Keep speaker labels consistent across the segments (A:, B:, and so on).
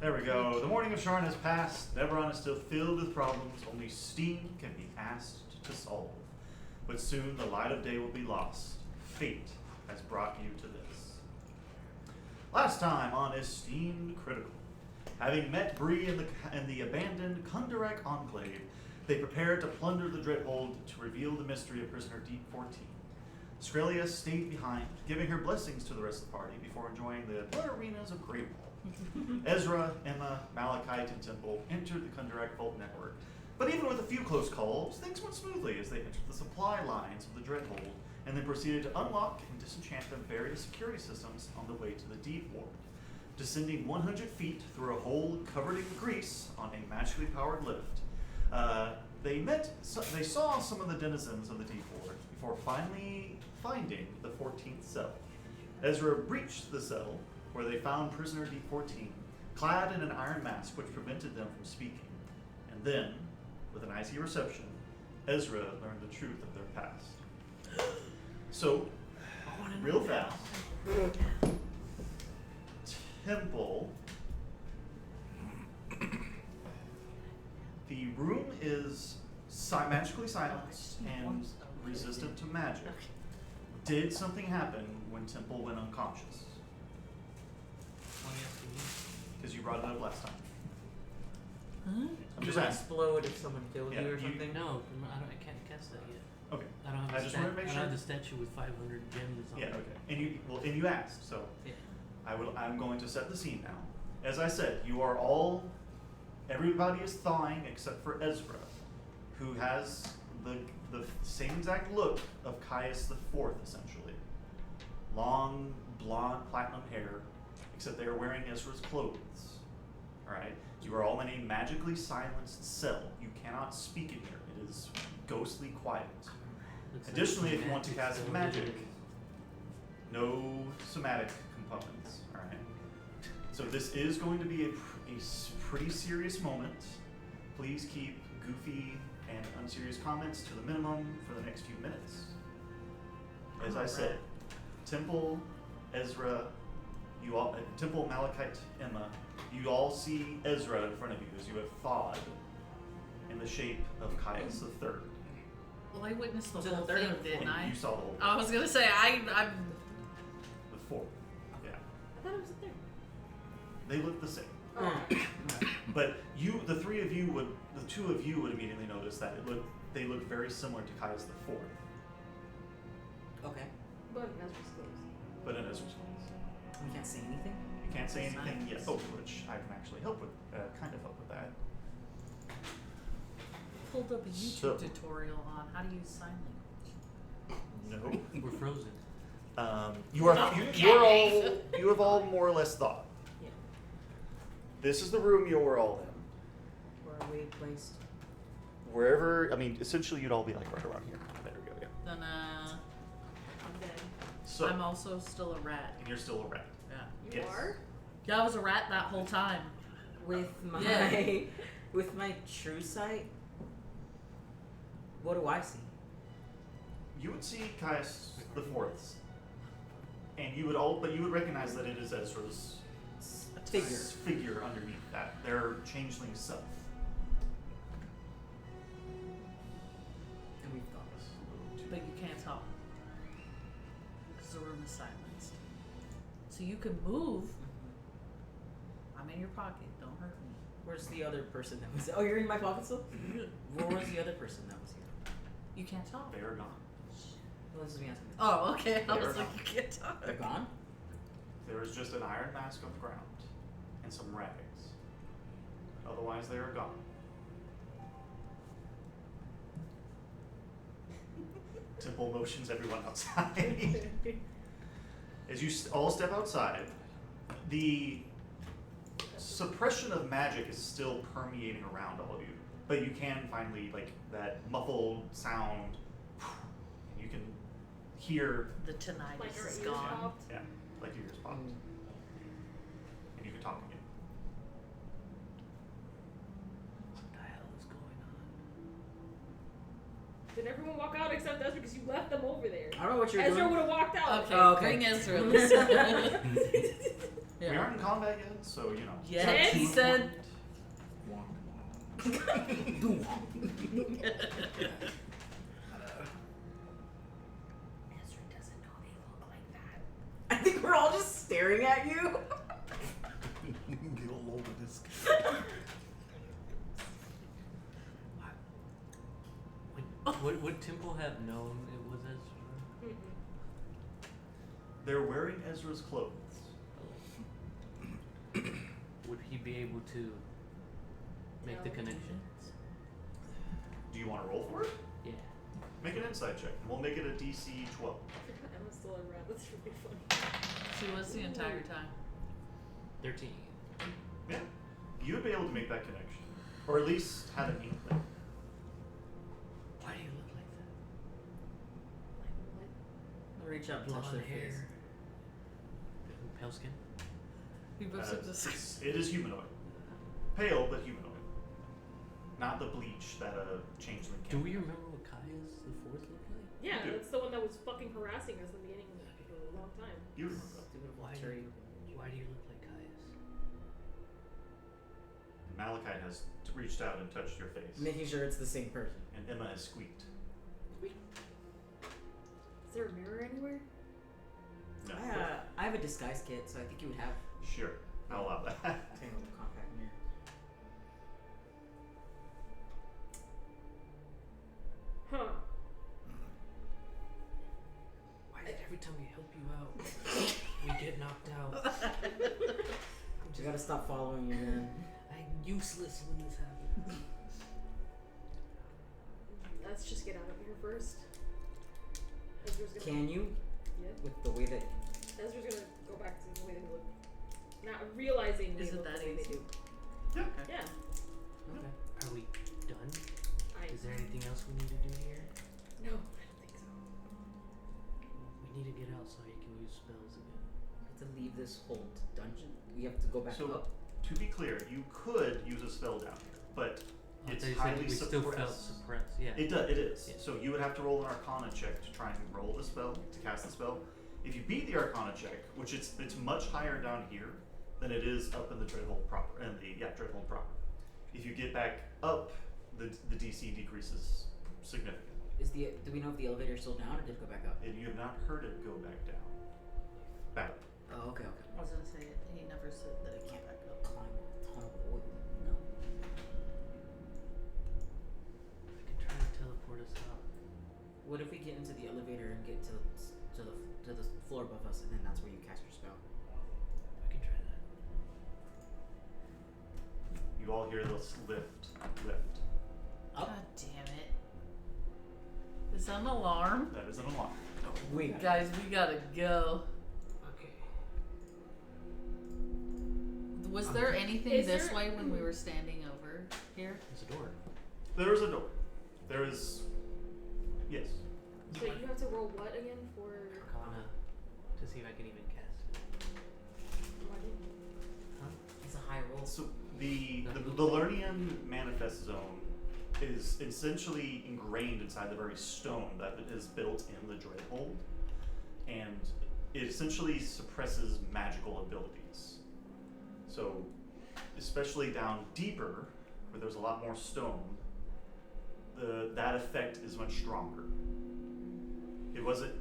A: There we go. The morning of Sharn has passed. Neveron is still filled with problems. Only steam can be asked to solve. But soon the light of day will be lost. Fate has brought you to this. Last time on eSTEEMed Critical. Having met Bree in the abandoned Kundarak Enclave, they prepared to plunder the Dreadhold to reveal the mystery of prisoner D-14. Skrelia stayed behind, giving her blessings to the rest of the party before enjoying the blood arenas of Great Wall. Ezra, Emma, Malachite, and Temple entered the Kundarak Vault network, but even with a few close calls, things went smoothly as they entered the supply lines of the Dreadhold and then proceeded to unlock and disenchant the various security systems on the way to the Deep Ward. Descending 100 feet through a hole covered in grease on a magically powered lift, they saw some of the denizens of the Deep Ward before finally finding the 14th cell. Ezra breached the cell, where they found prisoner D-14, clad in an iron mask which prevented them from speaking. And then, with an icy reception, Ezra learned the truth of their past. So, real fast, Temple. The room is magically silenced and resistant to magic. Did something happen when Temple went unconscious? Because you brought it up last time.
B: Huh?
A: I'm just
C: Does it
A: asking.
C: explode if someone kills you or something?
B: No, I can't cast that yet.
A: Okay.
B: I don't have
A: I just wanted to make
B: I
A: sure.
B: don't have the statue with 500 gems on
A: Yeah.
B: it.
A: Okay. And you asked, so
B: Yeah.
A: I'm going to set the scene now. As I said, everybody is thawing except for Ezra, who has the same exact look of Caius the Fourth, essentially. Long, blonde, platinum hair, except they are wearing Ezra's clothes. Alright? You are all in a magically silenced cell. You cannot speak in here. It is ghostly quiet.
B: Looks like
A: Additionally, if you want to
B: magic
A: cast
B: spell.
A: magic, no somatic components. Alright? So this is going to be a pretty serious moment. Please keep goofy and unserious comments to the minimum for the next few minutes. As I said, Temple, Ezra, Temple, Malachite, Emma, you all see Ezra in front of you as you have thawed in the shape of Caius the Third.
D: Well, I witnessed the
C: Was it
D: whole
C: the third
D: thing,
C: or the
D: didn't
C: fourth?
D: I?
A: You saw the whole
D: I was gonna say I'm.
A: the fourth. Yeah.
E: I thought it was a third.
A: They look the same.
E: Oh.
A: But the two of you would immediately notice that they look very similar to Caius the Fourth,
C: Okay.
E: But that's just close.
A: but in Ezra's case.
C: We can't say anything?
A: You can't say anything yet.
D: Silence.
A: Oh, which I can actually help with, kind of help with that.
D: pulled up a YouTube
A: So-
D: tutorial on how to use sign language.
A: No.
B: We're frozen.
A: You have all more or less thought.
E: Yeah.
A: This is the room you were all in.
C: Where are we placed?
A: Wherever, essentially you'd all be like right around here. There we go, yeah.
D: Then
E: I'm dead.
A: So,
D: I'm also still a rat.
A: and you're still a rat.
D: Yeah.
E: You
A: Yes.
E: are?
D: Yeah, I was a rat that whole time.
C: With my
D: Yeah.
C: with my true sight, what do I see?
A: You would see Caius the Fourth's, and you would recognize that it is Ezra's figure underneath that, their changeling self.
C: And we've got
D: But you can't talk. Because the room is silenced. So you can move. I'm in your pocket. Don't hurt me.
C: Where's the other person that was? Oh, you're in my pocket still. Where was the other person that was here?
D: You can't talk.
A: They are gone.
C: Well, this is me asking.
D: Oh, okay. I
A: They're
D: was like,
A: gone.
D: you can't talk.
C: They're gone.
A: There is just an iron mask on the ground and some rags. Otherwise, they are gone. Temple motions everyone outside. As you all step outside, the suppression of magic is still permeating around all of you, but you can finally, that muffled sound, and you can hear,
D: The tinnitus
E: Like our
D: is
E: ears
D: gone.
E: popped.
A: yeah, like your ears popped, and you can talk again.
B: What the hell is going on?
E: Did everyone walk out except us because you left them over there?
C: I don't know what you're
E: Ezra
C: doing.
E: would have walked out.
D: Okay,
C: Oh, okay.
D: bring Ezra. Listen.
C: Yeah.
A: We aren't in combat yet, so you know.
D: Yeah, he said.
E: Ezra doesn't know they look like that.
C: I think we're all just staring at you.
F: Get all over this.
B: Would Temple have known it was Ezra?
E: Mm-mm.
A: They're wearing Ezra's clothes.
B: Would he be able to make the
E: No.
B: connection?
A: Do you want to roll for it?
B: Yeah.
A: Make an insight check, and we'll make it a DC 12.
E: I forgot Emma's still around. That's really funny.
D: She was the entire time.
B: 13.
A: Yeah. You would be able to make that connection, or at least have an inkling.
B: Why do you look like that?
E: Like, what?
C: I'll reach out and touch
B: Blonde
C: their
B: hair.
C: face.
B: Pale skin.
D: We both said this.
A: It is humanoid. Pale, but humanoid. Not the bleach that a changeling
B: Do
A: can.
B: we remember what Kaya's the fourth looked like?
E: Yeah,
A: You do.
E: that's the one that was fucking harassing us in the beginning for a long time.
A: You remember that.
C: Stupid
B: Why do
C: Valtteri.
B: why do you look like Kaya's?
A: Malachite has reached out and touched your face,
C: Making sure it's the same person.
A: and Emma has squeaked.
E: Is there a mirror anywhere?
A: No.
C: I have a disguise kit, so I think you would have
A: Sure. I'll allow that.
C: a compact mirror.
E: Huh.
B: Why is it every time we help you out, we get knocked out?
C: You gotta stop following you, man.
B: I'm useless when this happens.
E: Let's just get out of here first. Ezra's gonna.
C: Can you?
E: Yeah.
C: With the way that.
E: Ezra's gonna go back to the way they look. Not realizing they
D: Is it
E: look
D: that
E: the way they
D: easy?
E: do.
A: Yeah.
E: Yeah.
C: Okay.
B: Are we done?
E: I.
B: Is there anything else we need to do here?
E: No, I don't think so.
B: We need to get out so you can use spells again.
C: We have to leave this whole dungeon. We have to go back
A: So,
C: up.
A: to be clear, you could use a spell down here, but
B: I
A: it's
B: thought you said
A: highly
B: we still felt
A: suppressed.
B: suppressed. Yeah.
A: It does. It is.
B: Yeah.
A: So you would have to roll an Arcana check to try and roll the spell to cast the spell. If you beat the Arcana check, which it's much higher down here than it is up in the Dreadhold proper, and the Dreadhold proper. If you get back up, the DC decreases significantly.
C: Do we know if the elevator is still down or did it go back up?
A: And you have not heard it go back down. Back up.
C: Oh, okay.
D: I was gonna say it. He never said that it came back up.
C: Climb a ton of wood. No.
B: I can try to teleport us out.
C: What if we get into the elevator and get to the floor above us, and then that's where you cast your spell?
B: I can try that.
A: You all hear this lift.
C: Up.
D: God damn it. Is that an alarm?
A: That is an alarm.
C: Wait.
D: Guys, we gotta go.
B: Okay.
D: Was there anything
E: Is
D: this
E: there-
D: way when we were standing over here?
B: There's a door.
A: There is a door. There is. Yes.
E: So you have to roll what again for?
B: Arcana. To see if I can even cast it. Huh?
C: It's a high roll.
A: So the Lernian manifest zone is essentially ingrained inside the very stone that is built in the Dreadhold, and it essentially suppresses magical abilities. So, especially down deeper, where there's a lot more stone, that effect is much stronger. It wasn't.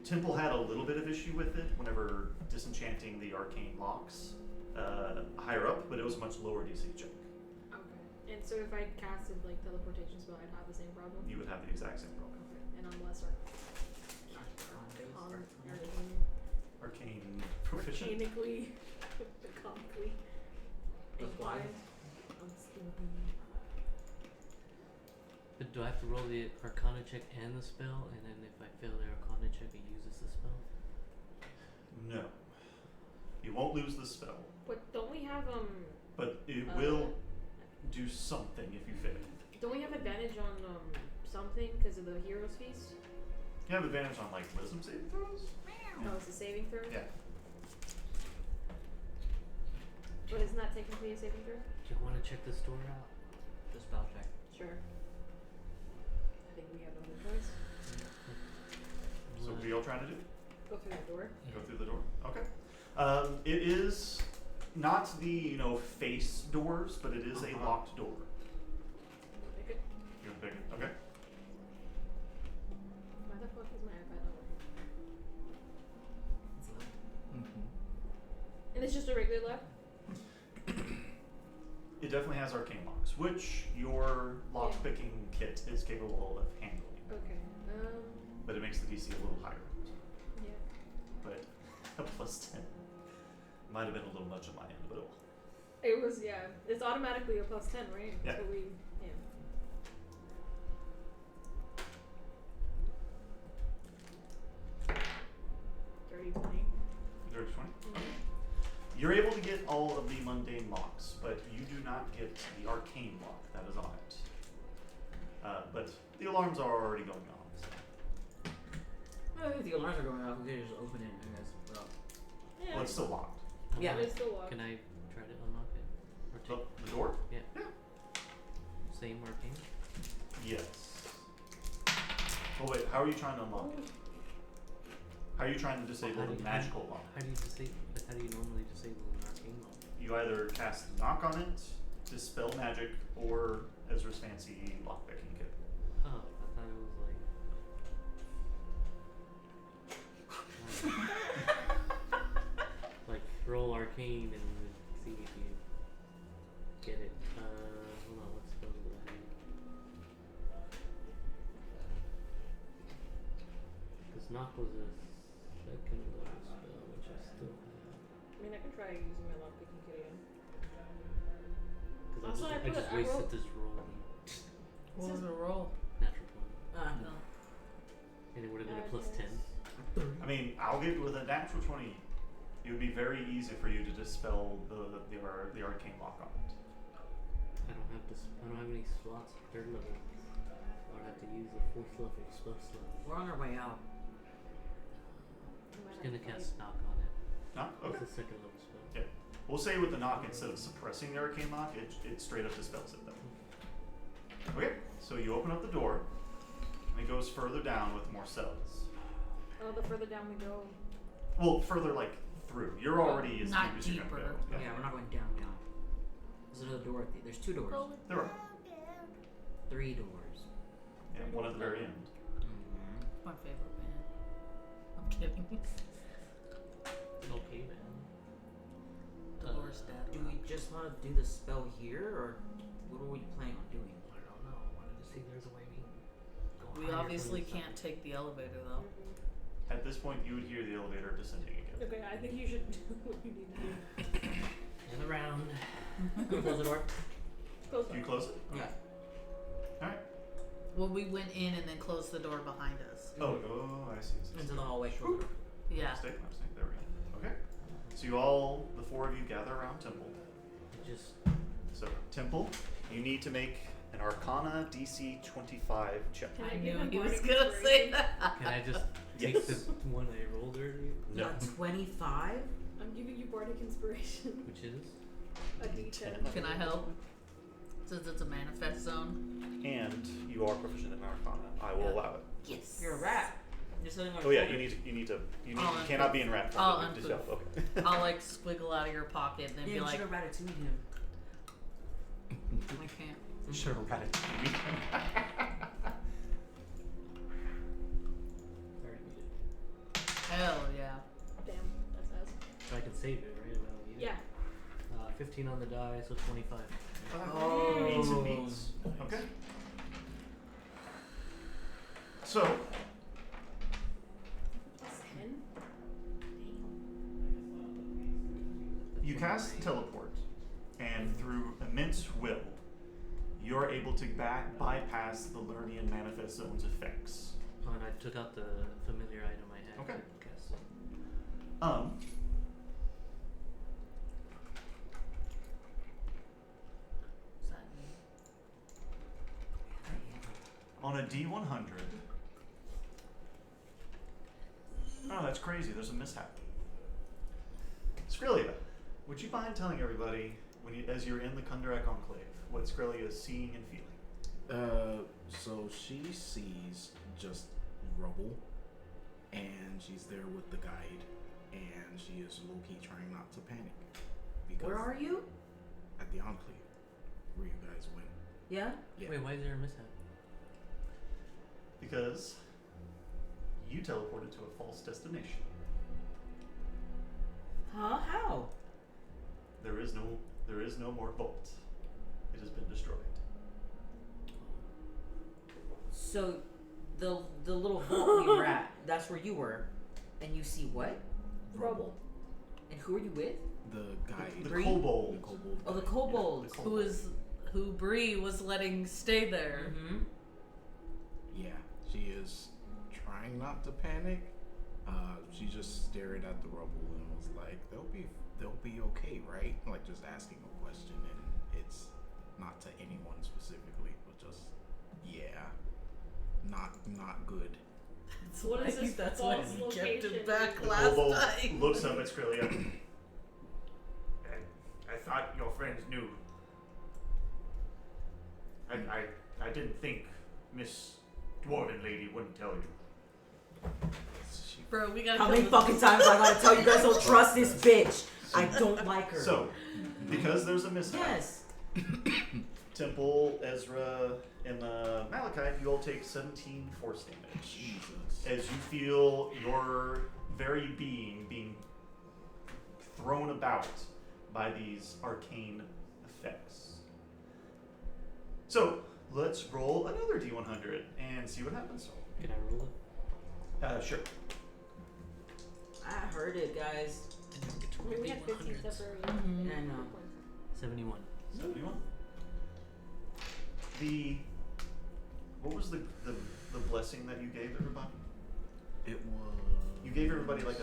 A: Temple had a little bit of issue with it whenever disenchanting the arcane locks higher up, but it was a much lower DC check.
E: Okay. And so if I casted like teleportation spell, I'd have the same problem.
A: You would have the exact same problem.
E: Okay. And I'm lesser.
A: Arcane proficient.
E: Mechanically, comically.
C: With why?
B: But do I have to roll the Arcana check and the spell, and then if I fail the Arcana check, it uses the spell?
A: No. You won't lose the spell,
E: But don't we have
A: but it will do something if you fail.
E: don't we have advantage on something because of the hero's feast?
A: You have advantage on like wisdom saving throws?
E: No, it's a saving throw.
A: Yeah.
E: But isn't that technically a saving throw?
B: Do you want to check this door out?
C: The spell check.
E: Sure. I think we have no other choice.
A: So what are y'all trying to do?
E: Go through that door.
A: Go through the door? Okay. It is not the face doors, but it is a locked door.
E: Pick it.
A: You're gonna pick it. Okay.
E: Why the fuck is my iPad not working?
C: It's low.
E: And it's just a regular lock?
A: It definitely has arcane locks, which your lock picking kit is capable of handling.
E: Okay.
A: But it makes the DC a little higher.
E: Yeah.
A: But a plus 10 might have been a little much on my end, but it will.
E: It was, yeah. It's automatically a plus 10, right?
A: Yeah.
E: That's what we, yeah. Dirty 20.
A: Dirty 20? You're able to get all of the mundane locks, but you do not get the arcane lock that is on it. But the alarms are already going off. So.
C: Well, if the alarms are going off, we could just open it, I guess. Well,
E: Yeah.
A: Well, it's still locked.
C: Yeah.
E: But it's still locked.
B: Can I try to unlock it? Or take
A: The door?
B: Yeah.
A: Yeah.
B: Same arcane?
A: Yes. Oh wait, how are you trying to unlock it? How are you trying to disable the magical lock?
B: How do you normally disable an arcane lock?
A: You either cast knock on it, dispel magic, or Ezra's fancy lockpicking kit.
B: Oh, I thought it was like roll arcane and see if you get it. Hold on, what spell do I have? Because knock was a second level spell, which I still have.
E: I mean, I can try using my lockpicking kit again.
B: Because
E: Also,
B: I
E: I
B: just
E: put- I
B: wasted
E: rolled-
B: this roll on
D: What was the roll?
B: natural 20.
D: No.
B: And it would have been a
E: That
B: plus
E: is-
B: 10.
A: I mean, I'll give with a natural 20, it would be very easy for you to dispel the arcane lock on it.
B: I don't have any slots for third level. I would have to use a fourth level spell slot.
C: we're on our way out.
B: I'm just gonna cast knock on it.
A: Knock? Okay.
B: It's a second level spell.
A: Yeah. We'll say with the knock, instead of suppressing the arcane lock, it straight up dispels it though. Okay, so you open up the door, and it goes further down with more cells.
E: Oh, the further down we go.
A: Well, further through. You're already as
D: Not
A: deep as you're gonna
D: deeper.
A: go.
C: Yeah, we're not going down. There's another door at there's 2 doors.
A: There are.
C: 3 doors.
A: Yeah, one at the very end.
C: Mm-hmm.
D: My favorite band. I'm kidding.
B: Okay, man.
D: Dolores dad.
C: Do we just want to do the spell here, or what are we planning on doing?
B: I don't know. I wanted to see if there's a way we can go
D: We
B: higher from
D: obviously
B: the
D: can't take the elevator though.
A: At this point, you would hear the elevator descending again.
E: Okay, I think you should do what you need to do.
B: And around.
C: Close the door.
E: Close
A: Do you
E: door.
A: close it?
C: Yeah.
A: Alright.
D: Well, we went in and then closed the door behind us.
A: Oh, I see.
C: Into the hallway. Close the door.
D: Yeah.
A: Mistake. There we go. Okay. So you all, the 4 of you, gather around Temple.
B: Just
A: So, Temple, you need to make an Arcana DC 25 check.
E: Can
D: I
E: give
D: knew
E: him
D: he was
E: bardic
D: gonna say
E: inspiration?
D: that.
B: can I just take
A: Yes.
B: the one I rolled earlier?
A: No.
C: Got 25.
E: I'm giving you bardic inspiration.
B: Which is
E: A D10.
D: Can I help? Since it's a manifest zone.
A: And you are proficient in Arcana. I will
D: Yeah.
A: allow it.
D: Yes.
C: You're a rat. You're sitting on
A: Oh
C: your
A: yeah,
C: shoulder.
A: you
D: I'll
A: cannot be in rat form.
D: I'll
A: You just- Okay.
D: I'll like squiggle out of your pocket and then
C: Yeah,
D: be
C: you
D: like,
C: should have ratatouille him.
D: I can't.
A: Sure, Ratatouille.
B: already made it.
D: Hell yeah.
E: Damn, that's us.
B: So I can save it, right? If I don't use it?
E: Yeah.
B: 15 on the die, so 25.
A: Meets and beats. Okay. So,
E: Plus 10?
A: you cast Teleport, and through immense will, you're able to bypass the Lernian Manifest Zone's effects.
B: Oh, and I took out the familiar item I had.
A: Okay.
B: to cast it.
D: Is that me?
A: On a D100. Oh, that's crazy. There's a mishap. Skrillia, would you mind telling everybody, as you're in the Kundarak Enclave, what Skrillia is seeing and feeling?
F: So she sees just rubble, and she's there with the guide, and she is low-key trying not to panic. Because
C: Where are you?
F: At the Enclave, where you guys went.
C: Yeah?
F: Yeah.
B: Wait, why is there a mishap?
A: Because you teleported to a false destination.
C: Huh? How?
A: There is no more vault. It has been destroyed.
C: So, the little vault we were at, that's where you were. And you see what?
E: Rubble.
C: And who are you with?
F: The guy.
A: The
D: Bree?
A: kobold.
F: The kobold.
C: Oh, the
F: guy.
C: kobolds.
A: Yeah, the
D: Who Bree was letting stay there.
C: Mm-hmm.
F: Yeah, she is trying not to panic. She just stared at the rubble and was like, "They'll be okay, right?" Like just asking a question, and it's not to anyone specifically, but just not good.
D: That's
E: What
D: why,
E: is this
D: that's why
E: false
D: he kept
E: location?
D: it back
A: The
D: last
A: kobold
D: time.
A: looks up at Skrillia.
G: I thought your friends knew. I didn't think Miss Dwarven Lady wouldn't tell you.
F: She,
D: Bro, we gotta
C: How
D: kill
C: many
D: this-
C: fucking times I gotta tell you guys don't trust this bitch? I don't like her.
A: So, because there's a mishap,
C: yes.
A: Temple, Ezra, and Malachite, you all take 17 force damage.
F: Jesus.
A: As you feel your very being thrown about by these arcane effects. So, let's roll another D100 and see what happens.
B: Can I roll it?
A: Sure.
C: I heard it, guys.
E: I mean, we had 15 separate.
C: Mhm. I know.
B: 71.
A: 71. What was the blessing that you gave everybody?
F: It was.
A: You gave everybody like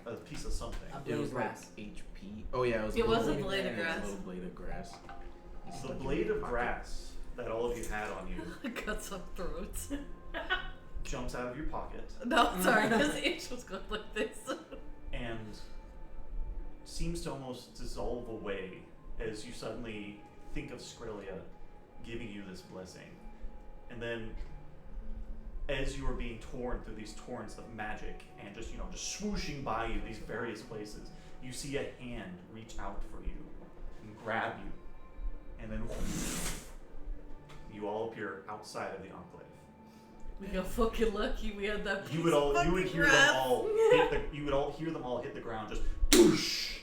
A: a piece of something.
C: A
F: It
C: blade
F: was
C: of
F: like
C: grass.
F: HP. Oh yeah, it was.
D: It was a
C: blade of
D: blade of
C: grass.
D: grass.
F: A little blade of grass. It's
A: The
F: like in
A: blade
F: your
A: of
F: pocket.
A: grass that all of you had on you
D: Cut some throats.
A: jumps out of your pocket
D: No, sorry, because H was going like this.
A: and seems to almost dissolve away as you suddenly think of Skrillia giving you this blessing. And then as you are being torn through these torrents of magic and just swooshing by you these various places, you see a hand reach out for you and grab you. And then you all appear outside of the enclave.
D: We got fucking lucky we had that piece
A: You would hear them all hit the ground just whoosh.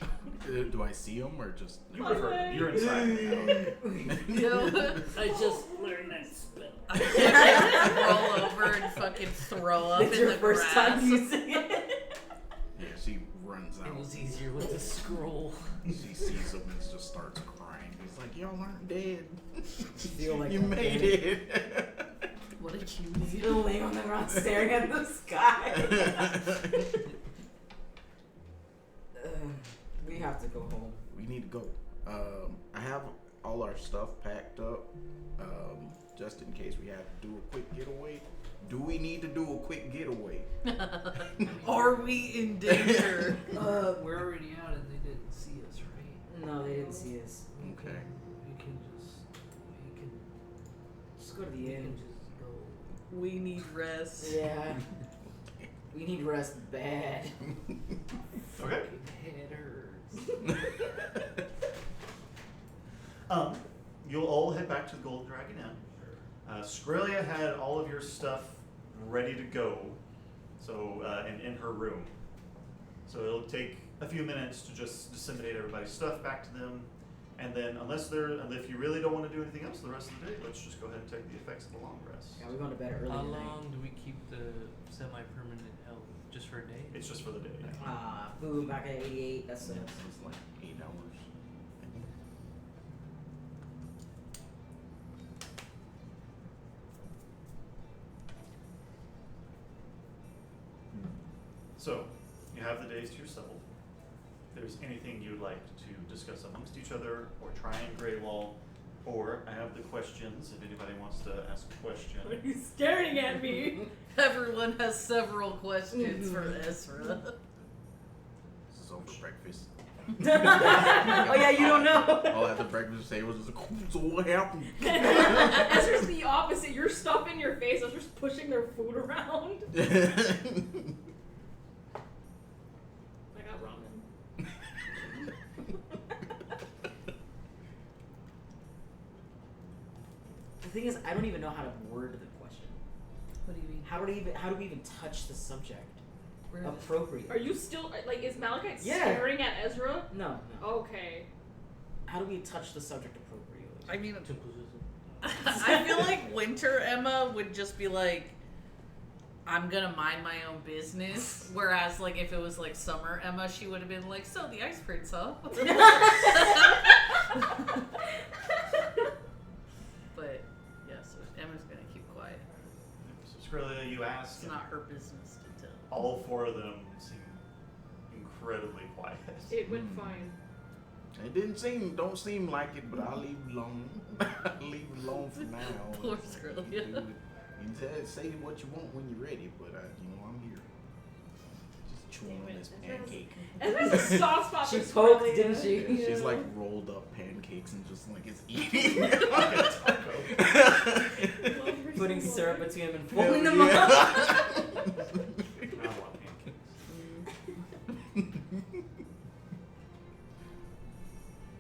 F: Do I see him or just?
A: You would have heard them. You're inside.
B: I just learned that spell.
D: I roll over and fucking throw up
C: It's
D: in
C: your
D: the
C: first
D: grass.
C: time using it.
F: Yeah, she runs out.
B: It was easier with the scroll.
F: She sees him and just starts crying. He's like, "Y'all aren't dead.
C: Feel like
F: you
C: I'm
F: made
C: dead."
F: it."
D: What a cutie.
C: Still laying on the ground staring at the sky. We have to go home.
F: We need to go. I have all our stuff packed up, just in case we have to do a quick getaway. Do we need to do a quick getaway?
D: Are we in danger?
H: We're already out and they didn't see us, right?
C: No, they didn't see us.
F: Okay.
H: We can
C: Just go to the
H: we can
C: inn.
H: just go.
D: We need rest.
C: Yeah. We need rest bad.
A: Okay.
H: Head hurts.
A: You'll all head back to the Golden Dragon Inn. Skrillia had all of your stuff ready to go, so and in her room. So it'll take a few minutes to just disseminate everybody's stuff back to them, and then if you really don't want to do anything else the rest of the day, let's just go ahead and take the effects of the long rest.
C: Yeah, we're going to bed early
B: How
C: tonight.
B: long do we keep the semi-permanent health? Just for a day?
A: It's just for the day.
C: Boom, back at 88. That's it.
F: It's like 8 hours.
A: So you have the days to yourself. If there's anything you'd like to discuss amongst each other, or try and Grey Wall, or I have the questions if anybody wants to ask a question.
E: What are you staring at me?
D: Everyone has several questions for Ezra.
F: This is over breakfast.
C: Oh yeah, you don't know.
F: All at the breakfast table was just like, "So what happened?"
E: Ezra's the opposite. You're stuff in your face. Ezra's pushing their food around. Like,
C: thing is, I don't even know how to word the question.
D: What do you mean?
C: How do we even touch the subject?
D: Where is it?
C: Appropriate.
E: Are you still like? Is Malachite
C: Yeah.
E: staring at Ezra?
C: No.
E: Okay.
C: How do we touch the subject appropriately?
D: I mean,
B: Simple system.
D: I feel like Winter Emma would just be like, I'm gonna mind my own business. Whereas, like, if it was like Summer Emma, she would have been like, so the Ice Prince, huh? But, yeah, so Emma's gonna keep quiet.
A: So Skrilla, you asked.
D: It's not her business to tell.
A: All four of them seem incredibly quiet.
E: It went fine.
F: It don't seem like it, but I'll leave it alone. I'll leave it alone for now.
D: Poor Skrilla.
F: You say what you want when you're ready, but I'm here. Just chewing on this pancake.
E: Ezra's a soft spot
C: She
E: for
C: poked,
E: Skrilla.
C: didn't she?
F: Yeah, she's like rolled up pancakes and just like it's eating.
C: Putting syrup between them and
F: Hell
C: folding them
F: yeah.
C: up.
A: I want pancakes.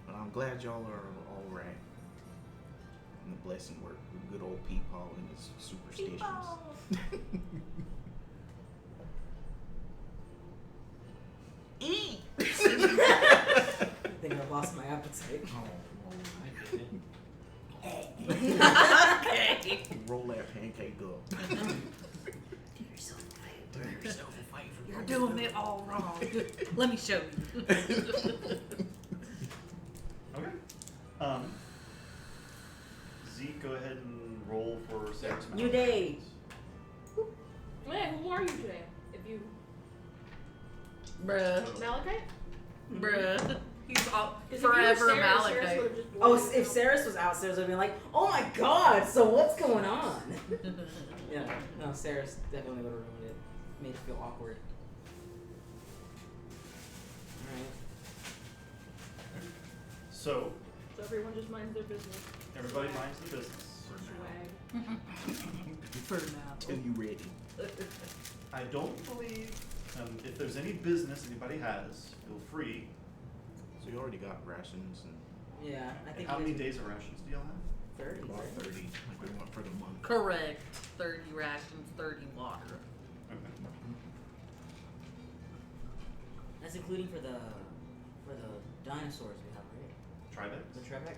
F: But I'm glad y'all are all right. And the blessing work with good old Peepaw and his superstitions. Eat!
C: I think I've lost my appetite.
D: Okay.
F: Roll that pancake up.
C: Do yourself a favor.
F: Do yourself a favor.
D: You're doing it all wrong. Let me show you.
A: Okay. Zeke, go ahead and roll for Sarah's
C: New day.
E: Man, who are you today? If you
D: Bruh.
E: Malachite?
D: Bruh. He's all
E: 'Cause if
D: forever
E: you were Sarah, Sarah
D: Malachite.
E: would've just
C: Oh,
E: blown
C: if
E: it.
C: Saris was out, Saris would be like, "Oh my God! So what's going on?" Yeah, no, Saris definitely would have ruined it. Made it feel awkward. Alright.
A: So,
E: So everyone just minds their business.
A: everybody minds the business.
E: Swag.
D: For now.
F: Till you ready.
A: I don't believe, if there's any business anybody has, feel free.
F: So you already got rations and
C: Yeah, I think.
A: How
C: it
A: many
C: is
A: days of rations do y'all have?
C: 30.
F: about
C: right?
F: 30. Like we went for the month.
D: Correct. 30 rations, 30 water.
A: Okay.
C: That's including for the dinosaurs we have, right?
A: Tribex?
C: The Trebek.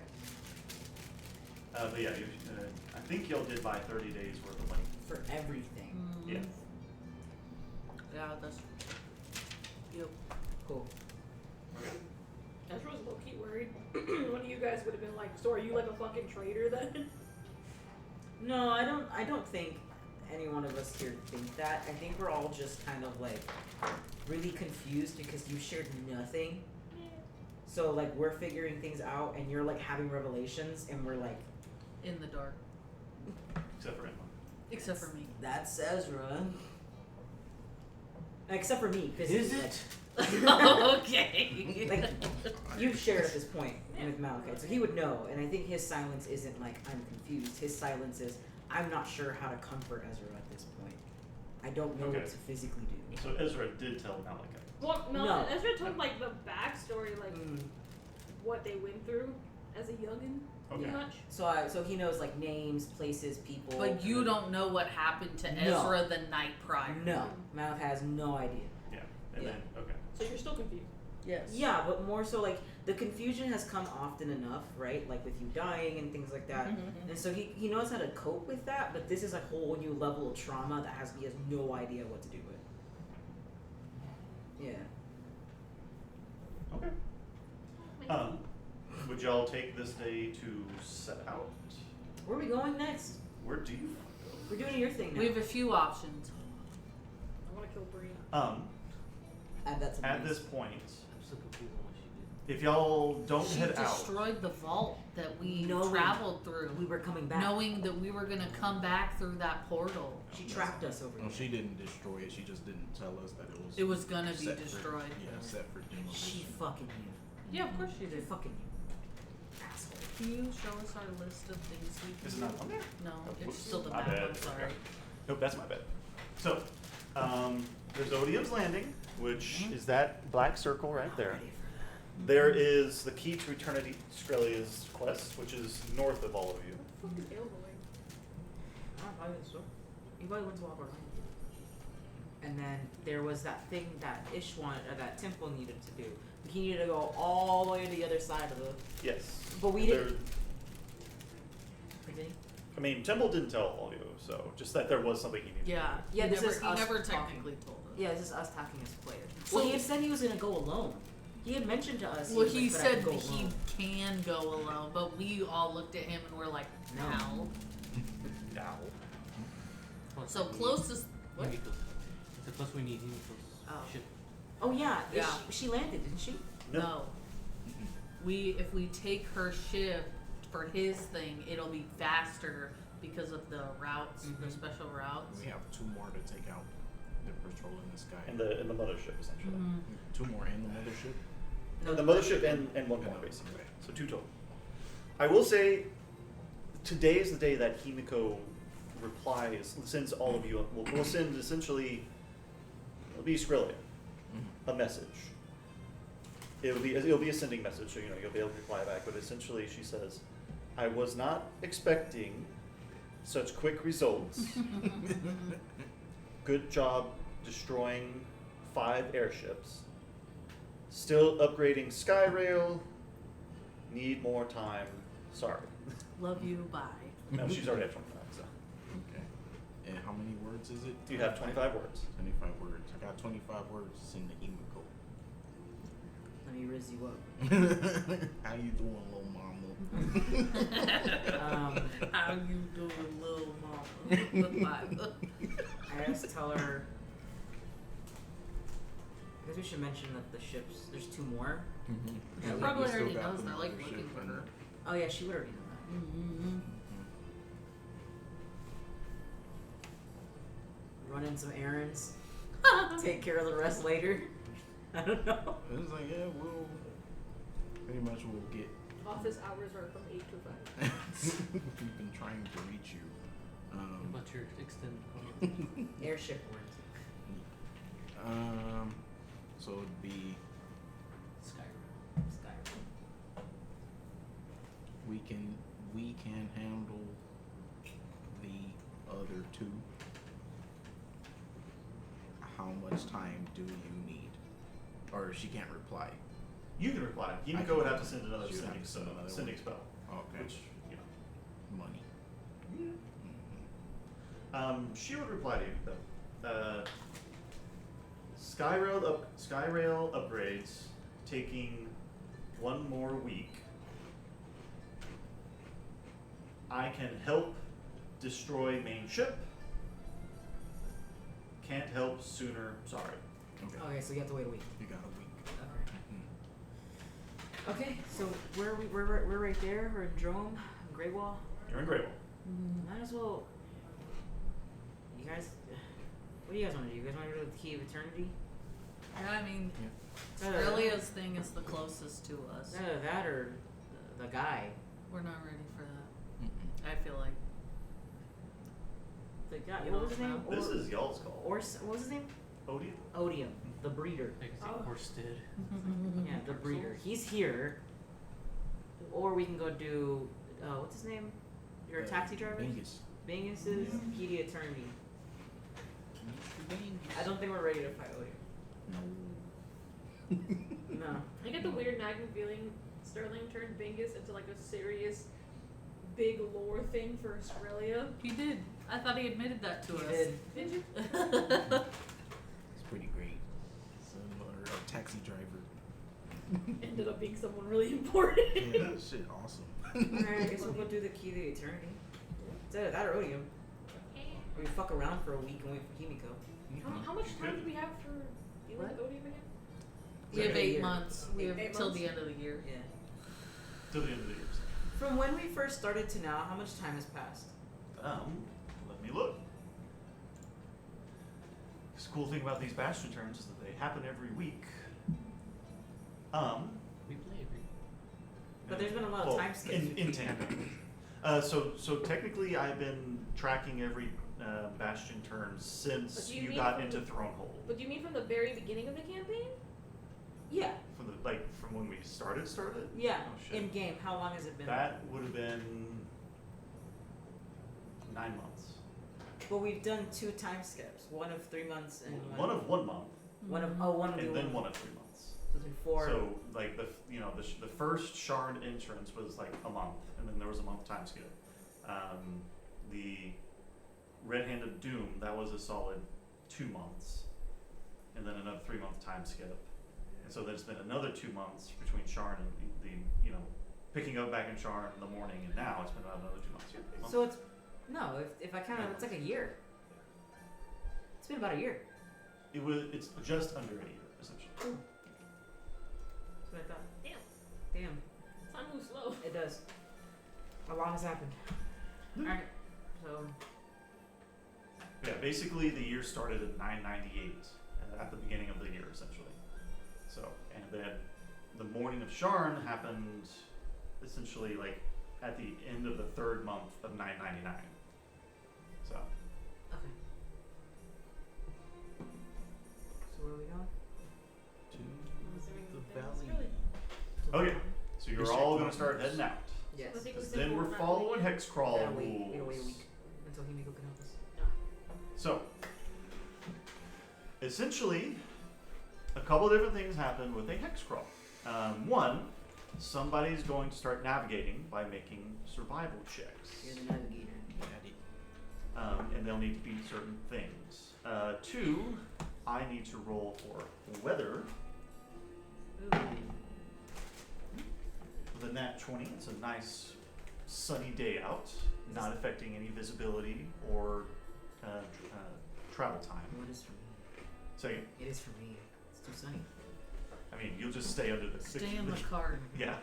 A: But yeah, I think y'all did buy 30 days worth of like.
C: For everything.
A: Yeah.
D: Yeah, that's. Yep.
C: Cool.
A: Okay.
E: Ezra was low key worried. One of you guys would have been like, "So are you like a fucking traitor then?"
C: No, I don't think any one of us here think that. I think we're all just kind of like really confused because you shared nothing. So like we're figuring things out and you're like having revelations and we're like,
D: In the dark.
A: Except for Emma.
D: Except for me.
C: that's Ezra. Except for me, because
A: Is it?
D: Okay.
C: Like you've shared at this point with Malachite, so he would know. And I think his silence isn't like I'm confused. His silence is I'm not sure how to comfort Ezra at this point. I don't know
A: Okay.
C: what to physically do.
A: So Ezra did tell Malachite.
E: Well, no,
C: No.
E: Ezra told like the backstory, like
C: Mm.
E: what they went through as a youngin',
A: Okay.
E: pretty much.
C: So he knows like names, places, people.
D: But you don't know what happened to
C: No.
D: Ezra the night prior.
C: No, Malachite has no idea.
A: Yeah. And
C: Yeah.
A: then, okay.
E: So you're still confused.
D: Yes.
C: Yeah, but more so like the confusion has come often enough, right? Like with you dying and things like that. And so he knows how to cope with that, but this is a whole new level of trauma that he has no idea what to do with. Yeah.
A: Okay. Would y'all take this day to set out?
C: Where are we going next?
A: Where do you want to go?
C: We're doing your thing now.
D: We have a few options.
E: I want to kill Bree.
C: Add that to
A: At
C: my
A: this
C: list.
A: point,
B: I'm so confused on what she did.
A: if y'all don't
D: She
A: head out,
D: destroyed the vault that we
C: Knowing
D: traveled through,
C: We were coming back.
D: knowing that we were gonna come back through that portal.
C: She trapped us over
F: No,
C: here.
F: she didn't destroy it. She just didn't tell us that
D: It was gonna be
F: set for-
D: destroyed.
F: yeah, set for
C: She
F: demolition.
C: fucking knew.
D: Yeah, of course she
C: She
D: did.
C: fucking knew. Asshole.
D: Can you show us our list of things we can
A: is it
D: do?
A: not on there?
D: No, it's
A: Whoops.
D: still the
A: My
D: map.
A: bad.
D: I'm sorry.
A: Nope, that's my bad. So, there's Odium's Landing, which is that black circle right there.
C: Ready for that.
A: There is the key to Eternity Australia's quest, which is north of all of you.
E: Fucking Aloy.
C: probably in the store. He probably went to walk around. And then there was that thing that Ish wanted, or that Temple needed to do. He needed to go all the way to the other side of the.
A: Yes.
C: But we
A: There-
C: didn't. Did he?
A: I mean, Temple didn't tell all you, so just that there was something he needed.
D: Yeah.
C: Yeah,
D: He
C: this
D: never,
C: is
D: he
C: us
D: never
C: talking.
D: technically told us.
C: Yeah, this is us talking as players.
D: So-
C: Well, he had said he was gonna go alone. He had mentioned to us.
D: Well,
C: was
D: he
C: like, "But I
D: said
C: can go
D: he
C: alone."
D: can go alone, but we all looked at him and we're like,
C: No.
D: no.
A: Now.
B: Plus
D: So
B: we need
D: closest. What?
B: Himiko's. It's a plus we need Himiko's
C: Oh.
B: ship.
C: Oh yeah,
D: Yeah.
C: She landed, didn't she?
D: No. If we take her ship for his thing, it'll be faster because of the routes, the
C: Mhm.
D: special routes.
F: We have 2 more to take out. They're patrolling the sky.
A: In the mothership, essentially.
D: Mhm.
F: 2 more in the mothership.
C: No,
A: The mothership and one more,
F: Yeah.
A: basically.
F: Okay.
A: So 2 total. I will say, today is the day that Himiko replies, sends all of you, will send essentially, it'll be Skrilla, a message. It'll be a sending message, so you'll be able to reply back, but essentially she says, I was not expecting such quick results. Good job destroying 5 airships. Still upgrading Skyrail. Need more time. Sorry.
D: Love you, bye.
A: No, she's already at 25, so.
F: Okay. And how many words is it?
A: You have 25 words.
F: 25 words. I got 25 words to send to Himiko.
C: Let me riz you up.
F: How you doing, little mama?
D: How you doing, little mama?
C: I just tell her. I guess we should mention that the ships. There's 2 more.
D: She probably already knows they're like looking for her.
C: Oh yeah, she would already know that.
D: Mm-hmm.
C: Run in some errands. Take care of the rest later. I don't know.
F: It's like, yeah, we'll pretty much we'll get.
E: Office hours are from 8 to 5.
F: We've been trying to reach you.
B: What about your extended call?
C: Airship words.
F: So it'd be
B: Skyrim.
C: Skyrim.
F: we can handle the other 2. How much time do you need? Or she can't reply.
A: You can reply.
F: I
A: Himiko
F: can
A: would have to
F: reply.
A: send another
F: She would have
A: sending,
F: to send another
A: sending
F: one.
A: spell.
F: Okay.
A: Which,
F: Money.
A: she would reply to you though. Skyrail upgrades taking 1 more week. I can help destroy main ship. Can't help sooner. Sorry.
F: Okay.
C: Okay, so you have to wait a week.
F: You got a week.
C: Okay. Okay, so where are we? We're right there. We're in Drome, Grey Wall.
A: You're in Graywall.
C: Might as well. You guys, what do you guys want to do? You guys want to go to the Key of Eternity?
D: Yeah, I mean,
C: Uh,
D: Australia's thing is the closest to us.
C: Either that or the guy.
D: We're not ready for that.
F: Mm-mm.
D: I feel like.
C: The guy.
D: You
C: What
D: don't
C: was his name?
A: This is y'all's call.
C: Or what was his name?
A: Odium.
C: Odium, the breeder.
B: Like I
E: Oh.
B: say, Orsted.
C: Yeah, the breeder. He's here. Or we can go do. What's his name? Your taxi driver?
F: Bingus.
C: Bingus's
F: Yeah.
C: Key to Eternity.
F: Mr. Bingus.
C: I don't think we're ready to fight Odium.
F: No.
C: No.
E: I get the weird nagging feeling Sterling turned Bingus into like a serious big lore thing for Australia.
D: He did. I thought he admitted that to
C: He
D: us.
C: did.
E: Did you?
F: It's pretty great. So, or a taxi driver.
E: Ended up being someone really important.
F: Yeah, that shit awesome.
C: Alright, I guess we'll go do the Key to Eternity. It's either that or Odium. Or we fuck around for a week and wait for Himiko.
E: How much time do we have for dealing with Odium again?
D: We have
C: Like a
D: 8
C: year.
D: months. We have
E: 8
D: till
E: months?
D: the end of the year.
C: Yeah.
A: Till the end of the year.
C: From when we first started to now, how much time has passed?
A: Let me look. The cool thing about these bastion turns is that they happen every week.
B: We play every.
C: But there's been a lot of time skips.
A: in tandem. So technically, I've been tracking every bastion turn
E: But
A: since
E: do you
A: you
E: mean
A: got
E: from
A: into
E: the-
A: Thronehold.
E: But do you mean from the very beginning of the campaign?
C: Yeah,
A: From when we started?
C: yeah.
A: Oh, shit.
C: In game, how long has it been?
A: That would have been 9 months.
C: Well, we've done 2 time skips. One of 3 months and
A: One of 1 month,
C: one of
A: and then one of 3 months.
C: So it's been 4.
A: So like the first shard entrance was like a month, and then there was a month time skip. The red-handed doom, that was a solid 2 months, and then another 3-month time skip. And so there's been another 2 months between Sharn and the picking up back in Sharn in the morning, and now it's been about another 2 months.
C: So it's no. If I count it, it's like a year. It's been about a year.
A: It's just under a year essentially.
C: That's what I thought. Damn.
E: Time moves slow.
C: It does. A lot has happened. Alright. So
A: Yeah, basically the year started at 998 at the beginning of the year essentially. So, and then the morning of Sharn happened essentially like at the end of the 3rd month of 999. So,
C: okay. So where are we going?
F: To the valley.
A: okay, so you're all gonna start heading out.
C: Yes.
E: I think
A: Because
E: we
A: then
E: said
A: we're
E: we're not
A: following
E: leaving.
A: hex crawl
C: Gotta wait a
A: rules.
C: week until Himiko can help us.
A: So, essentially, a couple different things happen with a hex crawl. One, somebody's going to start navigating by making survival checks.
C: You're the navigator.
A: And they'll need to beat certain things. 2, I need to roll for weather. With a nat 20, it's a nice sunny day out, not affecting any visibility or travel time.
C: What is for me?
A: Second,
C: It is for me. It's too sunny.
A: I mean, you'll just stay under the
D: Stay in the cart.
A: Yeah.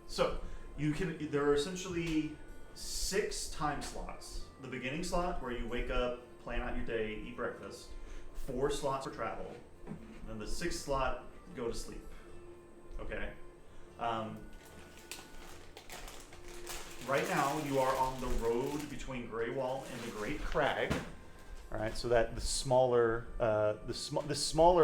A: So there are essentially 6 time slots. The beginning slot where you wake up, plan out your day, eat breakfast. 4 slots for travel. And then the 6th slot, go to sleep. Okay. Right now you are on the road between Greywall and the Great Crag. All right, so that the smaller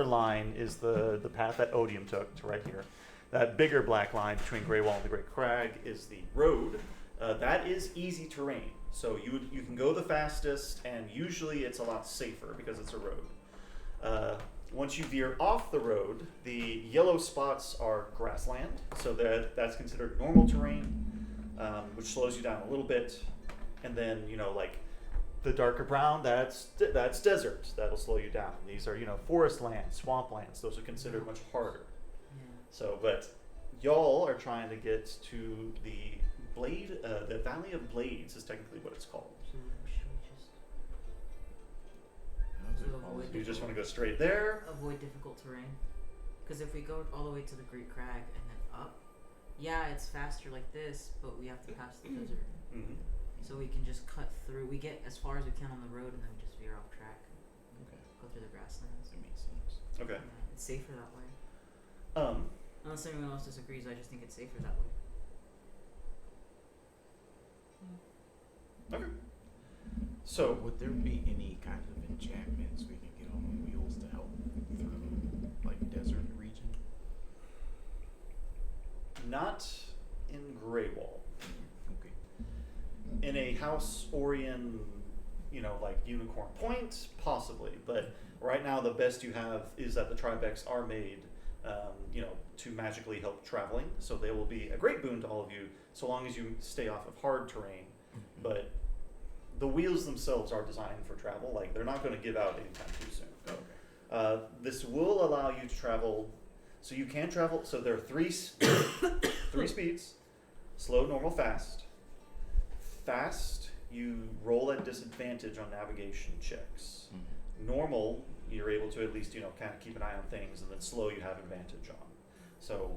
A: line is the path that Odium took to right here. That bigger black line between Greywall and the Great Crag is the road. That is easy terrain, so you can go the fastest, and usually it's a lot safer because it's a road. Once you veer off the road, the yellow spots are grassland, so that's considered normal terrain, which slows you down a little bit, and then like the darker brown, that's desert. That'll slow you down. These are forest lands, swamp lands. Those are considered much harder.
C: Yeah.
A: So, but y'all are trying to get to the Valley of Blades is technically what it's called.
C: So should we just
A: You just want to go straight there.
C: avoid difficult terrain? Because if we go all the way to the Great Crag and then up, yeah, it's faster like this, but we have to pass the desert.
A: Mm-hmm.
C: So we can just cut through. We get as far as we can on the road and then we just veer off track.
F: Okay,
C: Go through the grasslands.
F: that makes sense.
A: Okay.
C: Yeah, it's safer that way.
A: Um,
C: Unless anyone else disagrees, I just think it's safer that way.
A: okay. So,
F: Would there be any kind of enchantments we can get on the wheels to help through like desert region?
A: not in Greywall.
F: Okay.
A: In a House Orion, like Unicorn Point, possibly. But right now, the best you have is that the Tribex are made, to magically help traveling. So they will be a great boon to all of you, so long as you stay off of hard terrain. But the wheels themselves are designed for travel. Like, they're not going to give out anytime too soon.
F: Okay.
A: This will allow you to travel. So you can travel. So there are three speeds: slow, normal, fast. Fast, you roll at disadvantage on navigation checks. Normal, you're able to at least kind of keep an eye on things, and then slow, you have advantage on. So,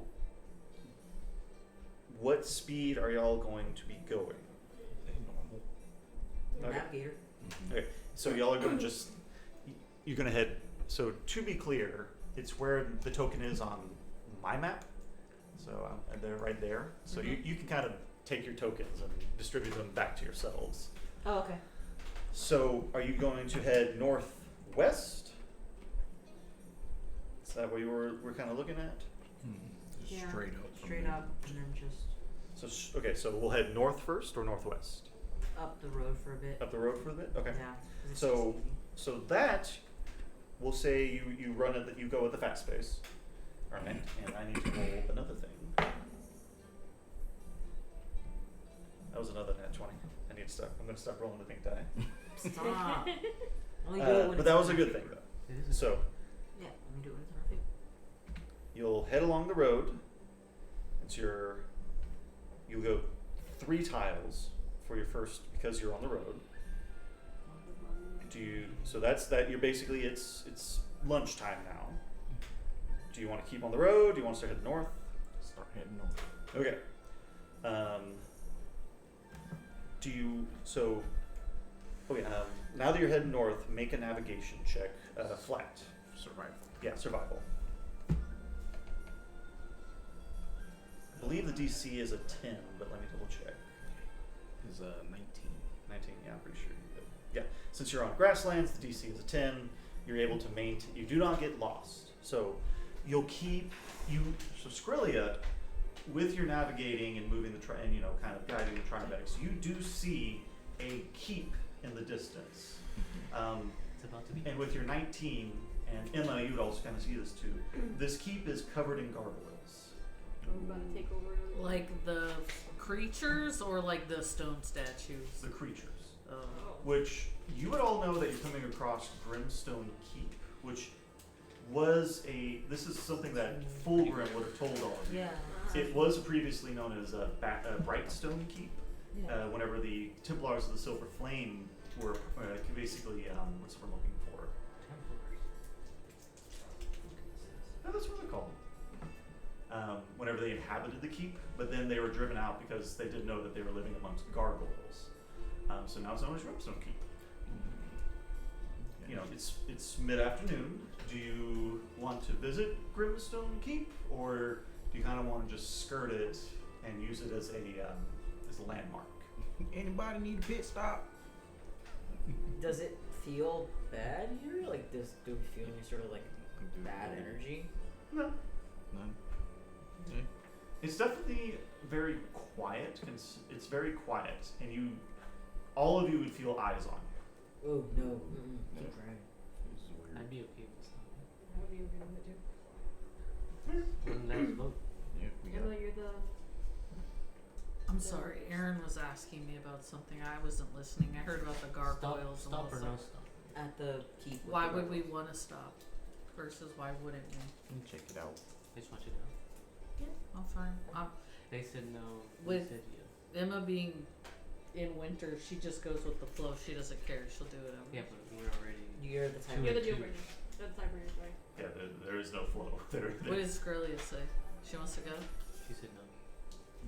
A: what speed are y'all going to be going?
F: Normal.
A: Okay.
C: Navigator.
A: Okay, so y'all are going to you're going to head. So to be clear, it's where the token is on my map. So they're right there. So you can kind of take your tokens and distribute them back to yourselves.
C: Oh, okay.
A: So are you going to head northwest? Is that what we're kind of looking at?
F: Just
C: Yeah,
F: straight up. from
C: Straight
F: there.
C: up, and then just.
A: So so we'll head north first or northwest?
C: up the road for a bit.
A: Up the road for a bit? Okay.
C: Yeah. 'cause it's
A: So-
C: just easy.
A: So that, we'll say you run it, you go at the fast pace. Alright, and I need to roll another thing. That was another nat 20. I'm gonna stop rolling the pink die.
C: Stop. Only do it when
A: But
C: it's
A: that was a
C: on
A: good
C: our
A: thing
C: feet.
A: though.
B: It is.
A: So,
C: Yeah, let me do it when it's on our feet.
A: you'll head along the road. You'll go 3 tiles for your first, because you're on the road. So that's that, you're basically, it's lunchtime now. Do you want to keep on the road? Do you want to start heading north?
F: Start heading north.
A: Okay. Now that you're heading north, make a navigation check. Flat.
F: Survival.
A: Yeah, survival. I believe the DC is a 10, but let me double check.
F: Is 19.
A: 19, yeah, I'm pretty sure you did. Yeah, since you're on grasslands, the DC is a 10. You're able to maintain, you do not get lost. So you'll keep, so Skrilla, with your navigating and moving the, and kind of guiding the Tribex, you do see a keep in the distance.
B: It's about to be.
A: And with your 19, and Emma, you would also kind of see this too, this keep is covered in gargoyles.
E: We're about to take over another.
D: Like the creatures or like the stone statues?
A: The creatures.
D: Oh.
A: Which you would all know that you're coming across Grimstone Keep, which was this is something that Fulgrim would have told all of you.
C: Yeah.
A: It was previously known as a Brightstone Keep.
C: Yeah.
A: Whenever the Templars of the Silver Flame were basically, what's the word I'm looking for? No, that's what they're called. Whenever they inhabited the keep, but then they were driven out because they didn't know that they were living amongst gargoyles. So now it's known as Grimstone Keep. You know, it's mid-afternoon. Do you want to visit Grimstone Keep, or do you kind of want to just skirt it and use it as a landmark?
F: Anybody need a pit stop?
C: Does it feel bad here? Like, do we feel any sort of like bad energy?
A: No.
F: None. Okay.
A: It's definitely very quiet. It's very quiet, and all of you would feel eyes on you.
C: Oh no. Mm-mm. Keep driving.
F: This is weird.
B: I'd be okay with stopping.
E: How do you agree with it too?
B: When that was vote.
F: Yeah, we got
E: Emma, you're the.
D: I'm sorry, Aaron was asking me about something. I wasn't listening. I heard about the gargoyles and all
B: Stop or
D: that.
B: no stop.
C: At the keep. with
D: Why
C: the
D: would we
C: gargoyles.
D: want to stop? Versus why wouldn't we?
F: check it out.
B: They just want you to know.
D: Yeah, I'm fine.
B: They said no.
D: With-
B: We said yes.
D: Emma being in winter, she just goes with the flow. She doesn't care. She'll do whatever.
B: Yeah, but we're already.
C: You're the type.
B: Two
E: You're the
B: and
E: deal
B: two.
E: breaker. You're the tiebreaker, right?
A: Yeah, there is no flow.
D: What does Skrelia say? She wants to go?
B: She said no.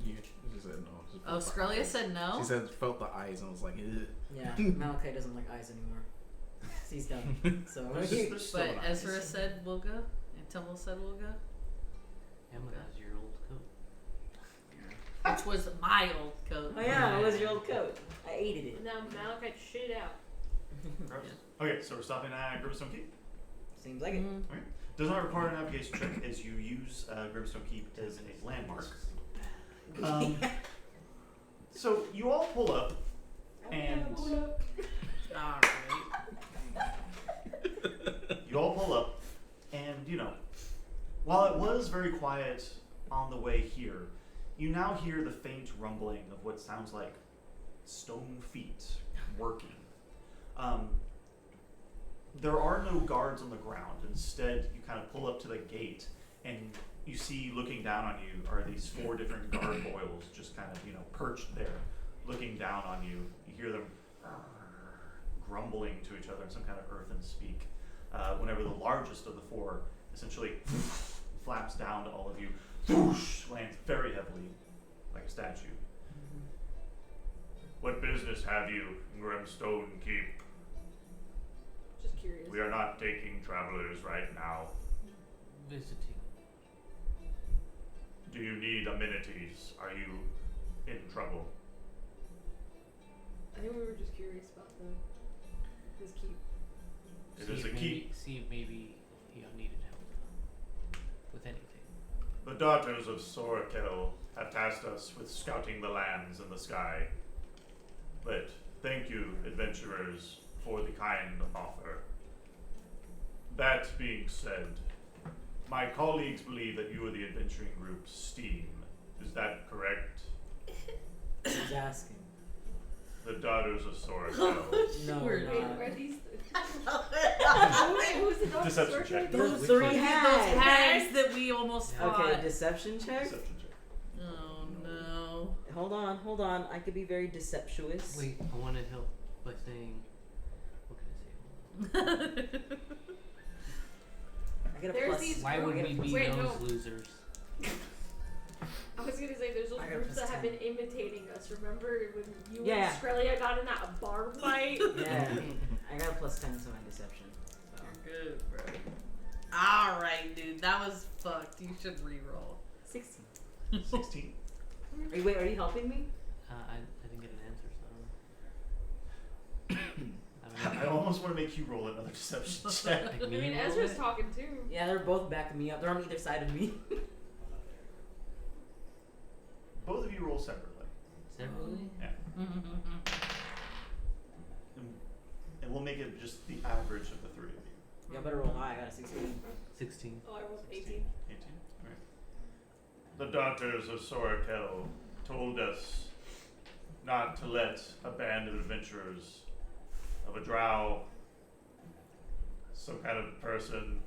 F: Yeah, she said no. She
D: Oh,
F: felt the
D: Skrelia
F: eyes.
D: said no?
F: She said felt the eyes and was like, ugh.
C: Yeah. Malachi doesn't like eyes anymore. He's done. So.
A: There's still
D: But
A: an
D: Ezra
A: eyes.
D: said we'll go? And Temple said we'll go?
B: Emma,
D: Okay.
B: that's your old coat.
D: Which was my old coat.
C: Oh yeah, it was your old coat. I hated it.
E: And now Malachi shit it out.
A: Gross. Okay, so we're stopping at Grimstone Keep.
C: Seems like it.
D: Mhm.
A: Okay. Does not require a navigation check as you use Grimstone Keep as a landmark. So you all pull up, and
D: Alright.
A: while it was very quiet on the way here, you now hear the faint rumbling of what sounds like stone feet working. There are no guards on the ground. Instead, you kind of pull up to the gate, and you see looking down on you are these 4 different gargoyles just kind of, perched there, looking down on you. You hear them grumbling to each other in some kind of earthen speak. Whenever the largest of the 4 essentially flaps down to all of you, whoosh, lands very heavily, like a statue. What business have you in Grimstone Keep?
E: Just curious.
A: We are not taking travelers right now.
B: Visiting.
A: Do you need amenities? Are you in trouble?
E: I think we were just curious about this keep.
A: It is a keep.
B: See if maybe he needed help with anything.
A: The daughters of Sorakel have tasked us with scouting the lands in the sky.
G: But thank you, adventurers, for the kind offer. That being said, my colleagues believe that you are the adventuring group STEAM. Is that correct?
C: Who's asking?
G: The Daughters of Sorrow.
C: No,
D: We're
C: we're
E: Wait,
C: not.
E: where are these?
C: Okay,
E: Who's the dog?
G: Deception
E: Sorcerer?
G: check.
C: Those
B: Which
C: three
B: one?
D: Those
C: hags.
D: hags that we almost fought.
C: Okay, deception check.
G: Deception check.
D: Oh no.
C: Hold on. I could be very deceptuous.
B: Wait, I want to help by saying. What can I say?
C: I get a
E: There's
C: plus.
E: these-
B: Why would
C: I
B: we
C: get a
B: be
E: Wait,
B: those
E: no.
B: losers?
E: I was gonna say there's those
C: I got
E: groups
C: plus
E: that have
C: 10.
E: been imitating us. Remember when you
C: Yeah.
E: and Australia got in that bar fight?
C: Yeah, I got a plus 10 to my deception. So.
D: You're good, bro. Alright, dude. That was fucked. You should re-roll.
C: 16.
G: 16.
C: Wait, are you helping me?
B: I didn't get an answer, so I don't know. I
G: I
B: don't know.
G: almost want to make you roll another deception check.
B: Like
E: I
B: me
E: mean,
B: roll
E: Ezra's
B: it?
E: talking too.
C: Yeah, they're both backing me up. They're on either side of me.
G: Both of you roll separately.
B: Separately?
G: And we'll make it just the average of the three of you.
C: Y'all better roll high. I got a 16.
B: 16.
E: Oh, I rolled 18.
G: 18? Alright. The Daughters of Sorakel told us not to let a band of adventurers of a drow, some kind of person,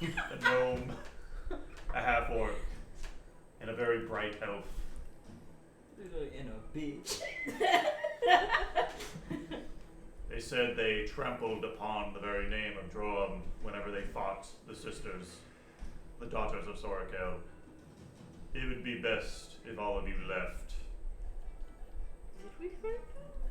G: a gnome, a half-orc, and a very bright elf.
C: In a bitch.
G: They said they trampled upon the very name of Droam whenever they fought the sisters, the Daughters of Sorakel. It would be best if all of you left.
E: Did we fight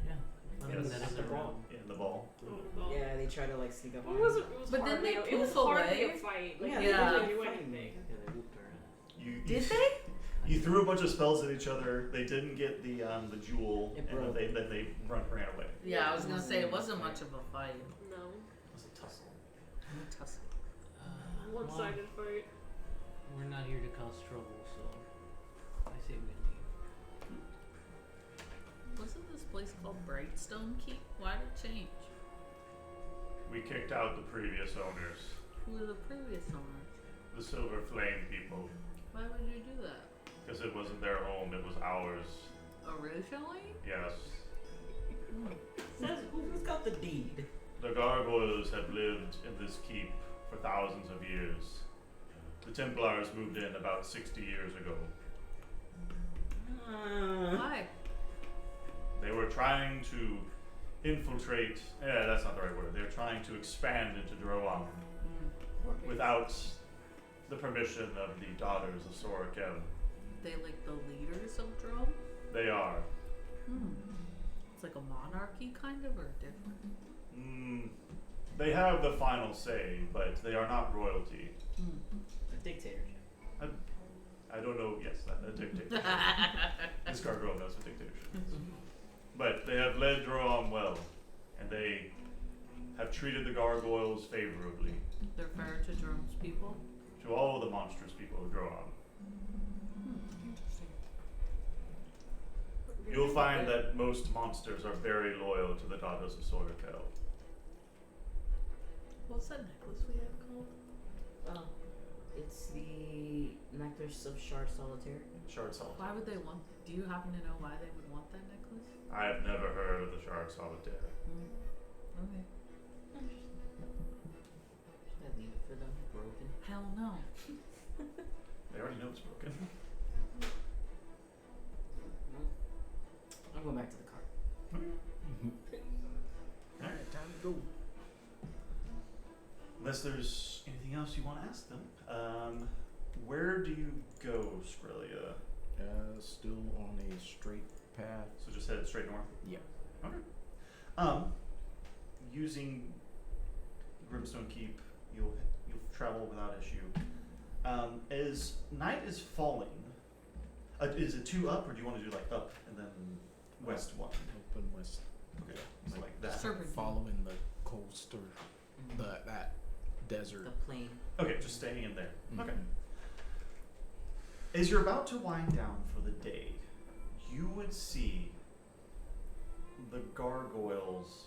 B: Yeah. I mean,
G: Yes.
B: that is
C: The
B: a
C: ball.
B: round.
G: In the ball.
E: them?
C: Yeah, they try to like sneak up on
E: It
C: me.
E: wasn't. It was
D: But then
E: hardly,
D: they
E: it was
D: poof
E: hardly
D: away.
E: a fight. Like,
C: Yeah,
E: they
D: they
E: didn't
C: did
E: do
C: fight.
E: anything.
B: Yeah, they whooped our ass.
G: You
D: Did they?
G: You threw a bunch of spells at each other. They didn't get the jewel,
C: It
G: and
C: broke.
G: then they ran away.
D: Yeah, I was gonna say it wasn't much of a fight.
E: No,
G: It was a tussle.
D: Tussle.
B: Well,
E: one-sided fight.
B: we're not here to cause trouble, so I say we leave.
D: Wasn't this place called Brightstone Keep? Why did it change?
G: We kicked out the previous owners,
D: Who were the previous owners?
G: the Silver Flame people,
D: Why would you do that?
G: because it wasn't their home; it was ours.
D: Originally?
G: Yes.
C: Says who's got the deed?
G: The gargoyles have lived in this keep for thousands of years. The Templars moved in about 60 years ago.
D: Why?
G: They were trying to infiltrate. Yeah, that's not the right word. They were trying to expand into Droam without the permission of the Daughters of Sorakel.
D: They like the leaders of Drome?
G: They are.
D: It's like a monarchy kind of or different?
G: They have the final say, but they are not royalty.
C: A dictatorship.
G: I don't know. Yes, a dictatorship. This gargoyle knows what dictatorship is. But they have led Droam well, and they have treated the gargoyles favorably.
D: They're fair to Drome's people?
G: To all the monstrous people of Droam.
D: Interesting.
G: You'll find that most monsters are very loyal to the Daughters of Sorakel.
D: What's that necklace we have called?
C: Oh, it's the necklace of Shard Solitaire.
G: Shard Solitaire.
D: Why would they want? Do you happen to know why they would want that necklace?
G: I have never heard of the Shard Solitaire.
D: Okay.
C: Should I leave it for them? Broken.
D: Hell no.
G: They already know it's broken.
C: I'm going back to the car.
F: Alright, time to go.
G: Unless there's anything else you want to ask them. Where do you go, Skrilla?
F: Still on a straight path.
G: So just head straight north?
F: Yeah.
G: Okay. Using Grimstone Keep, you'll travel without issue. As night is falling, is it 2 up, or do you want to do like up and then west 1?
F: Open west.
G: Okay, so like that.
D: Serpentine.
F: Following the coast or that desert.
C: The plane.
G: Okay, just staying in there. Okay.
F: Mhm.
G: As you're about to wind down for the day, you would see
A: the gargoyles,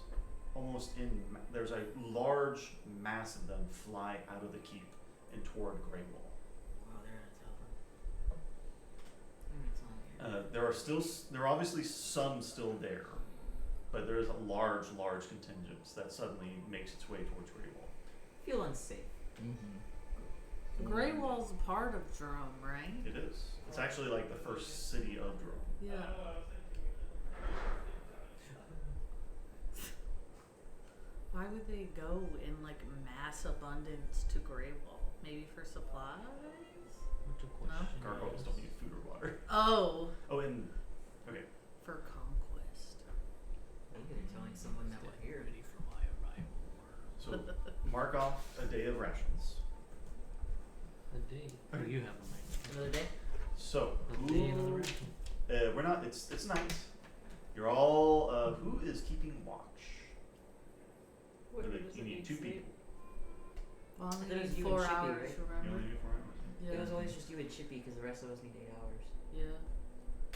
A: there's a large mass of them fly out of the keep and toward Greywall.
C: Wow, they're gonna tell them.
A: There are obviously some still there, but there is a large contingent that suddenly makes its way towards Greywall.
C: Feel unsafe.
F: Mm-hmm.
D: Grey Wall's a part of Drum, right?
A: It is. It's actually like the first city of Drome.
D: Yeah. Why would they go in like mass abundance to Grey Wall? Maybe for supplies?
B: What's your question?
A: Gargoyles don't need food or water.
D: Oh,
A: Oh, and okay.
D: for conquest.
C: Maybe they're telling someone that we're here.
H: Ready for my arrival.
A: So mark off a day of rations.
B: A day. Or you have a night.
C: Another day?
A: So
B: A day, another ration.
A: we're not. It's night. You're all. Who is keeping watch?
E: Whoever
A: You
E: doesn't
A: need two
E: sleep.
A: people.
D: Well, I
C: There was
D: need
C: you
D: 4
C: and Chippy,
D: hours,
C: right?
A: You
D: remember?
A: only need 4 hours.
D: Yeah.
C: It was always just you and Chippy because the rest of us need 8 hours.
D: Yeah.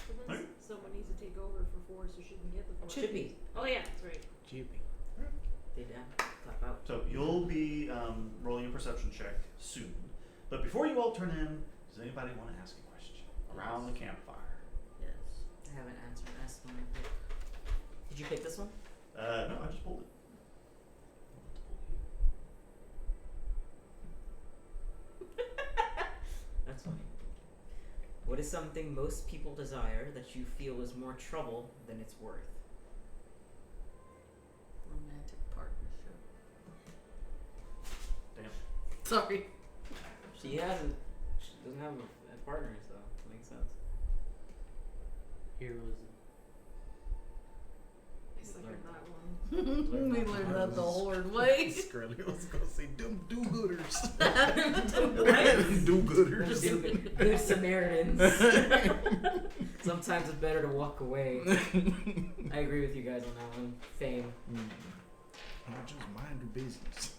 E: So then someone needs to take over for 4 so she can get the 4.
C: Chippy.
E: Oh yeah, that's right.
F: Chippy.
C: They down. Top out.
A: So you'll be rolling a perception check soon. But before you all turn in, does anybody want to ask a question around the campfire?
D: Yes.
C: I haven't asked one. Did you pick this one?
A: No, I just pulled it.
C: That's funny. What is something most people desire that you feel is more trouble than it's worth?
D: Romantic partnership.
A: Damn.
D: Sorry.
C: She doesn't have a partner, so it makes sense.
B: Heroism.
E: I suck at that one.
D: We learned that the hard way.
F: Scully was gonna say do-gooders.
C: What?
F: Do-gooders.
C: Good Samaritans. Sometimes it's better to walk away. I agree with you guys on that one. Fame.
F: I'll just mind your business.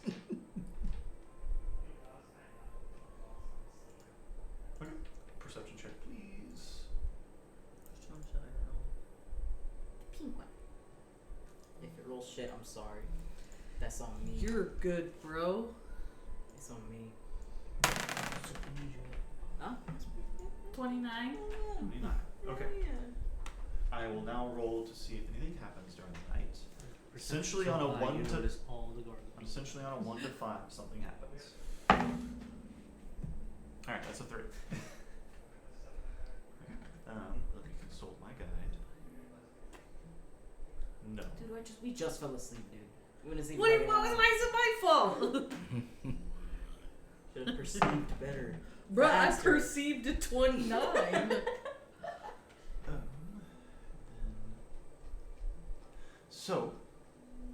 A: Okay. Perception check, please.
D: Which one should I roll?
C: Pink one. If it rolls shit, I'm sorry. That's on me.
D: You're good, bro.
C: It's on me.
B: So unusual.
C: Huh?
D: 29.
A: 29. Okay. I will now roll to see if anything happens during the night. Essentially on a
B: Perception,
A: 1
B: you
A: to-
B: notice all the gargoyles.
A: Essentially on a 1 to 5, something happens. Alright, that's a 3. Okay. Let me consult my guide. No.
C: Dude, we just fell asleep, dude. We went to sleep.
D: Why is it my fault?
C: Should have perceived better.
D: Bruh, I
C: Bastard.
D: perceived a 29.
A: So,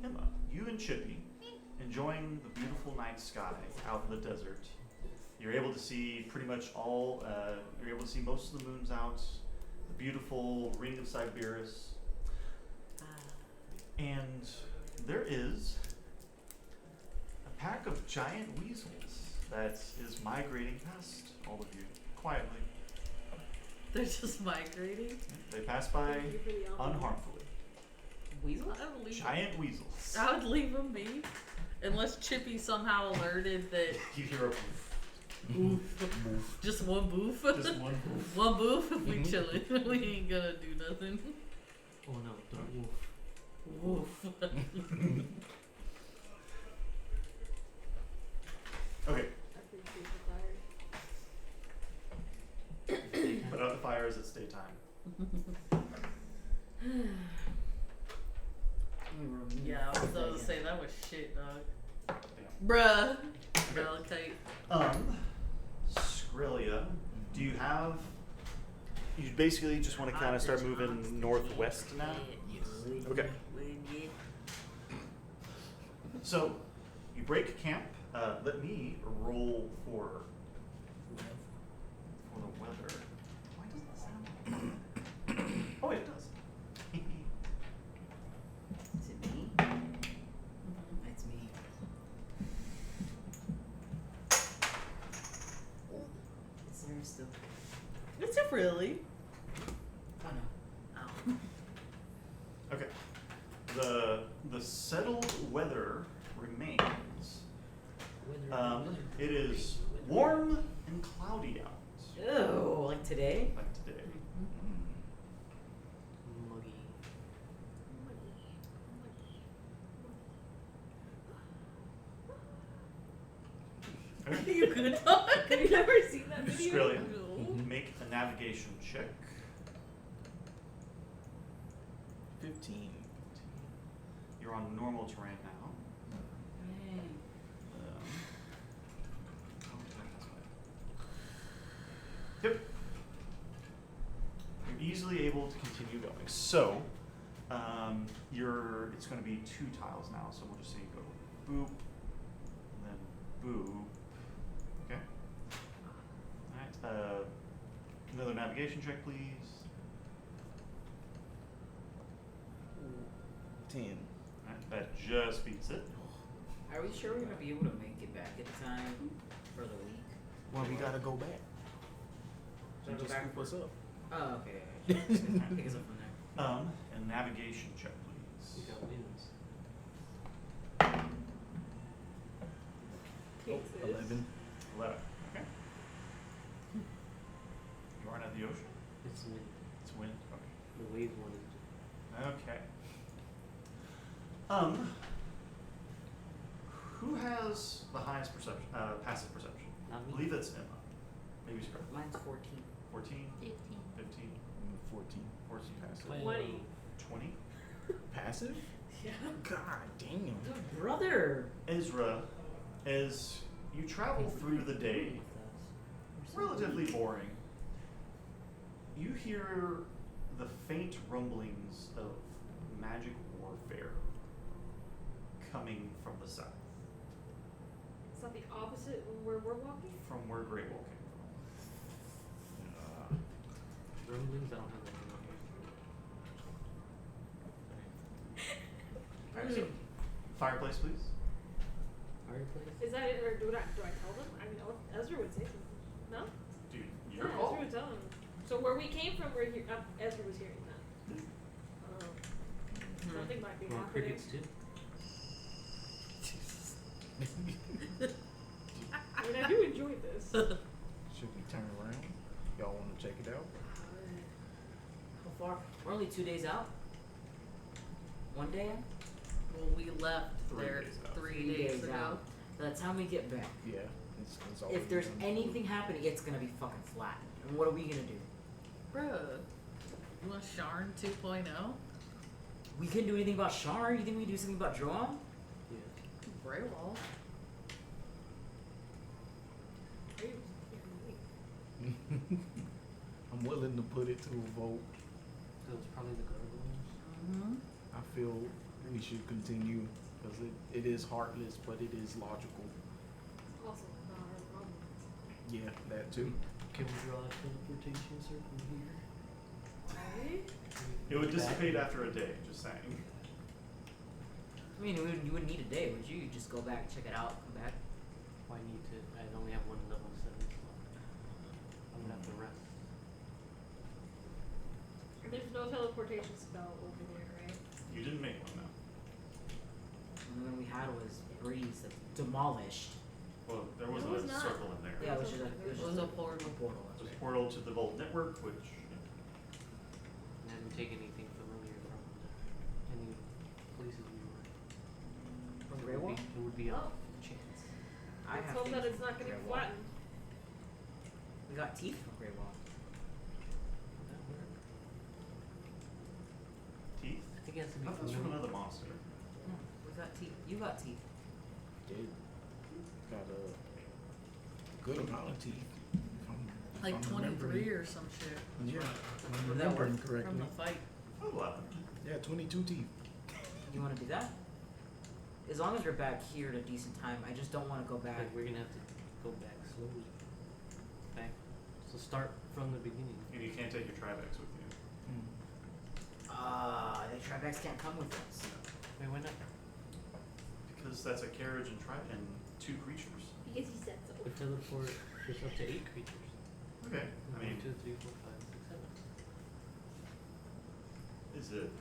A: Emma, you and Chippy, enjoying the beautiful night sky out in the desert. You're able to see pretty much all, you're able to see most of the moons out, the beautiful ring of Sibirus, and there is a pack of giant weasels that is migrating past all of you, quietly.
D: They're just migrating.
A: They pass by
E: Thank you for the envelope.
A: unharmfully.
C: Weasel?
D: I would leave
A: Giant weasels.
D: I would leave them be. Unless Chippy somehow alerted that
A: You hear a
D: boof. Just one boof.
A: just one poof.
D: One boof. We chillin'. We ain't gonna do nothing.
B: Oh no, the wolf.
D: Woof.
A: Okay,
E: I appreciate the fire.
A: put out the fires, it's daytime.
D: Yeah, I was about to say that was shit, dog.
A: Damn.
D: Bruh. Malachite.
A: Skrilla, do you have? You basically just want to kind of start moving northwest now. Okay. So, you break camp. Let me roll for the weather. Why doesn't it sound? Oh, it does.
C: Is it me? It's me. Is there still?
D: Is it really?
C: Oh no.
D: Oh.
A: Okay. the settled weather remains. It is warm and cloudy out,
C: Ew, like today?
A: like today.
B: Muggy.
D: You good dog?
E: Have you never seen that video?
A: Australia,
D: No.
A: make a navigation check.
F: 15.
A: You're on normal terrain now. Yep. You're easily able to continue going. So, it's going to be 2 tiles now. So we'll just say you go boop, and then boop. Okay. All right. Another navigation check, please.
F: 10.
A: All right, that just beats it.
C: Are we sure we're gonna be able to make it back in time for the week?
F: Well, we gotta go back.
C: Gotta go
F: Just
C: back
F: scoop us up.
C: Oh, okay. Pick us up from there.
A: And navigation check, please.
B: You got wins.
E: Cases.
F: 11.
A: 11. Okay. You aren't at the ocean?
B: It's wind.
A: It's wind? Okay.
B: The wave one is
A: Okay. Who has the highest perception, passive perception?
B: not
A: I
B: me.
A: believe that's Emma. Maybe she's correct.
C: Mine's 14.
A: 14?
D: 15.
A: 15?
F: 14.
A: 14?
F: Passive.
E: 20.
A: 20?
F: Passive?
E: Yeah.
F: God damn.
C: Good brother.
A: Ezra, as you travel through the day, relatively boring, you hear the faint rumblings of magic warfare coming from the south,
E: It's not the opposite of where we're walking?
A: from where Grey Wolf came
B: Rumblings, I don't have that on here.
A: from. Alright, so fireplace, please.
B: Fireplace?
E: Is that it, or do I tell them? I mean, Ezra would say something. No?
A: Dude,
E: Yeah,
A: your call.
E: Ezra would tell them. So where we came from, we're here. Ezra was hearing that. Something might be
B: Want
E: happening.
B: crickets too?
E: I mean, I do enjoy this.
F: Should we turn around? Y'all want to check it out?
C: How far? We're only 2 days out. 1 day out?
D: Well, we left
A: 3
D: there
A: days out.
D: 3 days ago.
C: out. By the time we get back,
F: Yeah. It's always
C: if there's
F: been-
C: anything happening, it's gonna be fucking flat. And what are we gonna do?
D: Bruh. You want Sharn 2.0?
C: We couldn't do anything about Shar. You think we can do something about Joam?
B: Yeah.
D: Grey Wall.
F: I'm willing to put it to a vote.
B: So it's probably the gargoyles.
D: Mm-hmm.
F: I feel we should continue because it is heartless, but it is logical.
E: Also, not our problem.
F: Yeah, that too.
B: Can we draw a teleportation circle here?
E: Right?
A: It would
B: Back?
A: dissipate after a day, just saying.
C: I mean, you wouldn't need a day, would you? You just go back, check it out, come back.
B: Why need to? I only have one level 7 slot. I'm gonna have to rest.
E: There's no teleportation spell over there, right?
A: You didn't make one now.
C: And the one we had was Breeze that's demolished.
A: Well, there
E: No,
A: wasn't
E: it was
A: a
E: not.
A: circle in there.
C: Yeah, it was just a,
E: It
D: was
C: just
D: a portal.
C: portal.
A: It
C: That's
A: was a
C: right.
A: portal to the Vault Network, which
B: And I didn't take anything familiar from any places we were.
C: From
B: It
C: Grey
B: would
C: Wall?
B: be- It would be
E: Oh.
B: a chance.
C: I
E: Let's
C: have
E: hope
C: things
E: that it's
C: from
E: not getting
C: Grey Wall.
E: flattened.
C: We got teeth from Grey Wall.
B: Would that work?
A: teeth.
B: I think it has to be
A: That was from
B: familiar.
A: another monster.
C: No, we got teeth. You got teeth.
F: It got a good amount of teeth. if
D: Like
F: I'm
D: 23
F: remembering.
D: or some shit
F: Yeah, if I'm
C: Would that work?
F: remembering
D: from
F: correctly.
D: the fight.
A: Oh, 11.
F: Yeah, 22 teeth.
C: You want to do that? As long as we're back here at a decent time, I just don't want to go back.
B: Like we're gonna have to go back slowly. Back. So start from the beginning.
A: And you can't take your Tribex with you.
C: The Tribex can't come with us.
B: Wait, why not?
A: Because that's a carriage and and 2 creatures.
E: Because he said so.
B: We teleport there's up to 8 creatures.
A: Okay. I mean,
B: 1, 2, 3, 4, 5, 6, 7.
A: is it?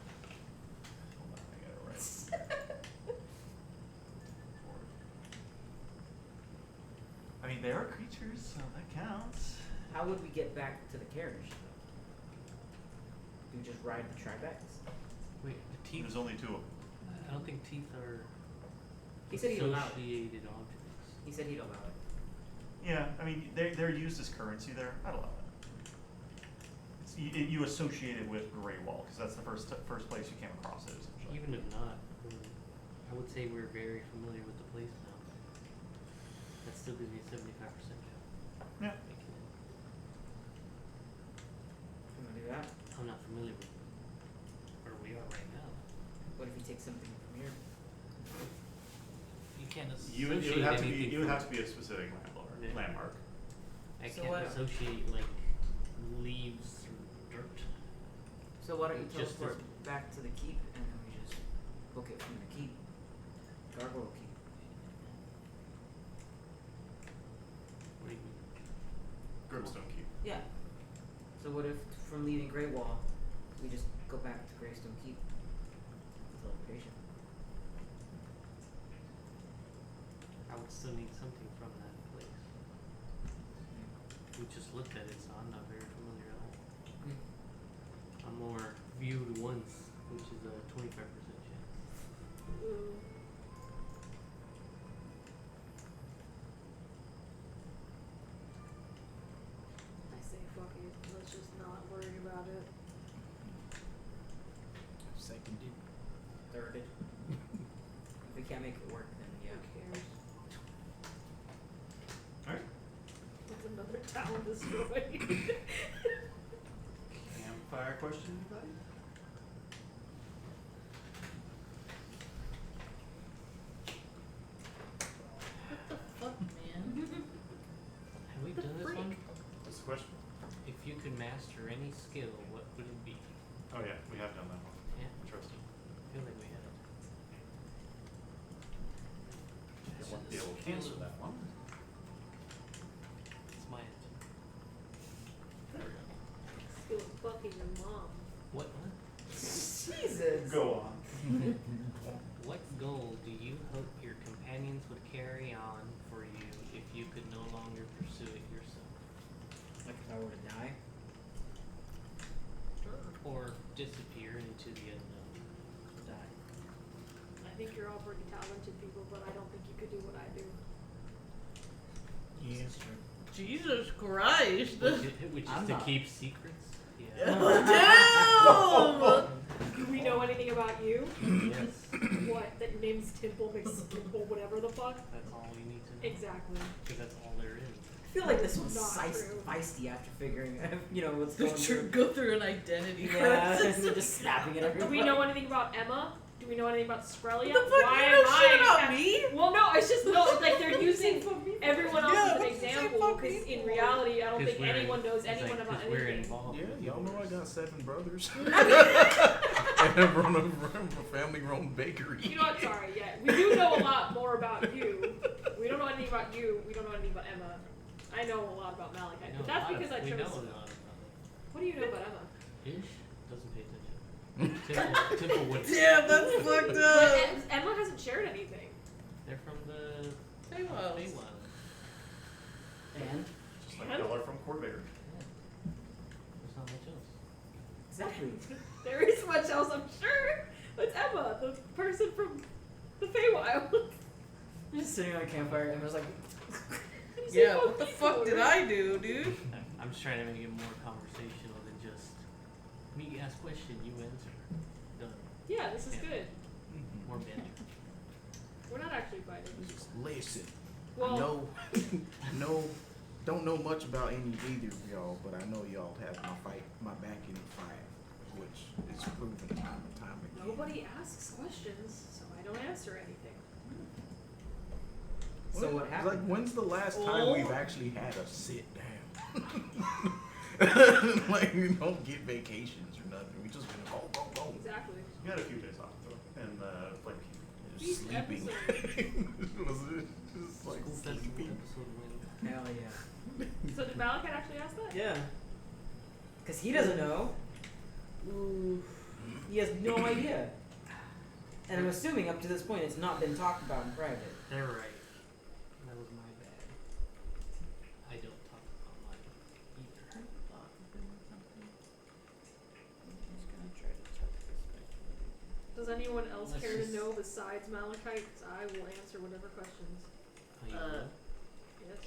A: Hold on, I got it right. I mean, they are creatures, so that counts.
C: How would we get back to the carriage? Do we just ride the Tribex?
B: Wait, the teeth.
A: There's only 2 of them.
B: I don't think teeth are
C: He said he'd allow it.
B: associated objects.
C: He said he'd allow it.
A: Yeah, I mean, they're used as currency there. I'd allow it. You associate it with Grey Wall, because that's the first place you came across it, essentially.
B: Even if not, I would say we're very familiar with the place now. That still gives me a 75% chance.
A: Yeah.
B: Making it.
C: You wanna do that?
B: I'm not familiar with where we are right now.
C: What if he takes something from here?
B: You can't
A: You
B: associate
A: would have to be.
B: anything
A: You would
B: from-
A: have to be a specific
B: Yeah.
A: landmark.
B: I
C: So
B: can't
C: what-
B: associate like leaves or dirt.
C: So why don't you
B: Just
C: teleport back to the keep and then we just book it from the keep? Gargoyle keep.
B: What do you mean?
A: Grimstone Keep.
C: Yeah. So what if from leaving Grey Wall, we just go back to Greystone Keep? Teleportation.
B: I would still need something from that place. We just looked at it, so I'm not very familiar at all. I'm more viewed once, which is a 25% chance.
E: Ooh. I say fuck it. Let's just not worry about it.
F: Seconded.
C: Thirded. If we can't make it work, then yeah.
E: Who cares?
A: Alright.
E: That's another talent destroyed.
A: Campfire question, anybody?
D: Fuck, man.
B: Have we
E: The
B: done this
E: freak?
B: one?
A: What's the question?
B: If you could master any skill, what would it be?
A: Oh yeah, we have done that one.
B: Yeah,
A: Interesting.
B: I feel like we have.
A: I won't be able to answer that one.
B: It's my answer.
A: There we go.
E: Skill of fucking your mom.
B: What?
C: Jesus.
A: Go on.
B: What goal do you hope your companions would carry on for you if you could no longer pursue it yourself?
C: Like if I were to die?
B: Or disappear into the unknown? Die.
E: I think you're all pretty talented people, but I don't think you could do what I do.
F: Yeah.
C: This is true.
D: Jesus Christ.
B: Which is
C: I'm
B: to
C: not.
B: keep secrets? Yeah.
D: Damn!
E: Do we know anything about you?
B: Yes.
E: What? That your name's Temple McStimple, whatever the fuck?
B: That's all you need to know.
E: Exactly.
B: Because that's all there is.
C: I feel like this one's
E: Not true.
C: feisty after figuring out, what's going through.
D: Go through an identity
C: Yeah,
D: crisis.
C: and just snapping at
E: Do
C: everybody.
E: we know anything about Emma? Do we know anything about Skrellia?
D: What the fuck?
E: Why
D: You
E: am
D: know shit
E: I
D: about
E: ca-
D: me?
E: Well, no, it's just no. It's like they're using everyone else
D: Yeah,
E: as an
D: what the fuck
E: example
D: fuck
E: because
D: me
E: in
D: for?
E: reality, I don't
B: 'Cause
E: think
B: we're-
E: anyone knows
B: it's
E: anyone
B: like,
E: about
B: 'cause we're
E: anything.
B: involved.
F: Yeah,
B: with
F: y'all know I
B: yours.
F: got 7 brothers. And I run a family-run bakery.
E: You know what? Sorry, yeah, we do know a lot more about you. We don't know anything about you. We don't know anything about Emma. I know a lot about Malachi,
B: We know
E: but
B: a
E: that's
B: lot of-
E: because I
B: we
E: chose.
B: know a lot about
E: What do you know about Emma?
B: it. Ish doesn't pay attention. Temple would.
D: Damn, that's fucked
E: But
D: up.
E: Emma hasn't shared anything.
B: They're from the
D: Feywild.
B: Feywild.
C: And?
A: Just like y'all are from Corvair.
B: There's not much else.
C: Exactly.
E: There is much else, I'm sure. It's Emma, the person from the Feywild.
C: I'm just sitting on a campfire and I was like,
D: Yeah, what the fuck did I do, dude?
B: I'm just trying to make it more conversational than just me ask question, you answer. Done.
E: Yeah, this is
B: Yeah.
E: good.
B: More banter.
E: We're not actually fighting.
F: Just listen.
E: Well,
F: Don't know much about either of y'all, but I know y'all have my back in the fight, which is proven time and time again.
E: nobody asks questions, so I don't answer anything.
C: so what happened?
F: Like, when's the last time
D: Oh.
F: we've actually had a sit down? Like, we don't get vacations or nothing. We just been go.
E: Exactly.
A: You had a few days off though, in the Flame Keep.
E: These
F: Sleeping. Was it just like
B: School festival
F: sleeping?
B: episode win.
C: Hell yeah.
E: So did Malachi actually ask that?
C: Yeah. Because he doesn't know.
E: Ooh.
C: He has no idea. And I'm assuming up to this point it's not been talked about in private.
B: They're right. That was my bad.
E: anyone else
B: Let's
E: care
B: just-
E: to know besides Malachi? Because I will answer whatever questions.
B: Oh, you
D: Uh,
B: will?
E: Yes.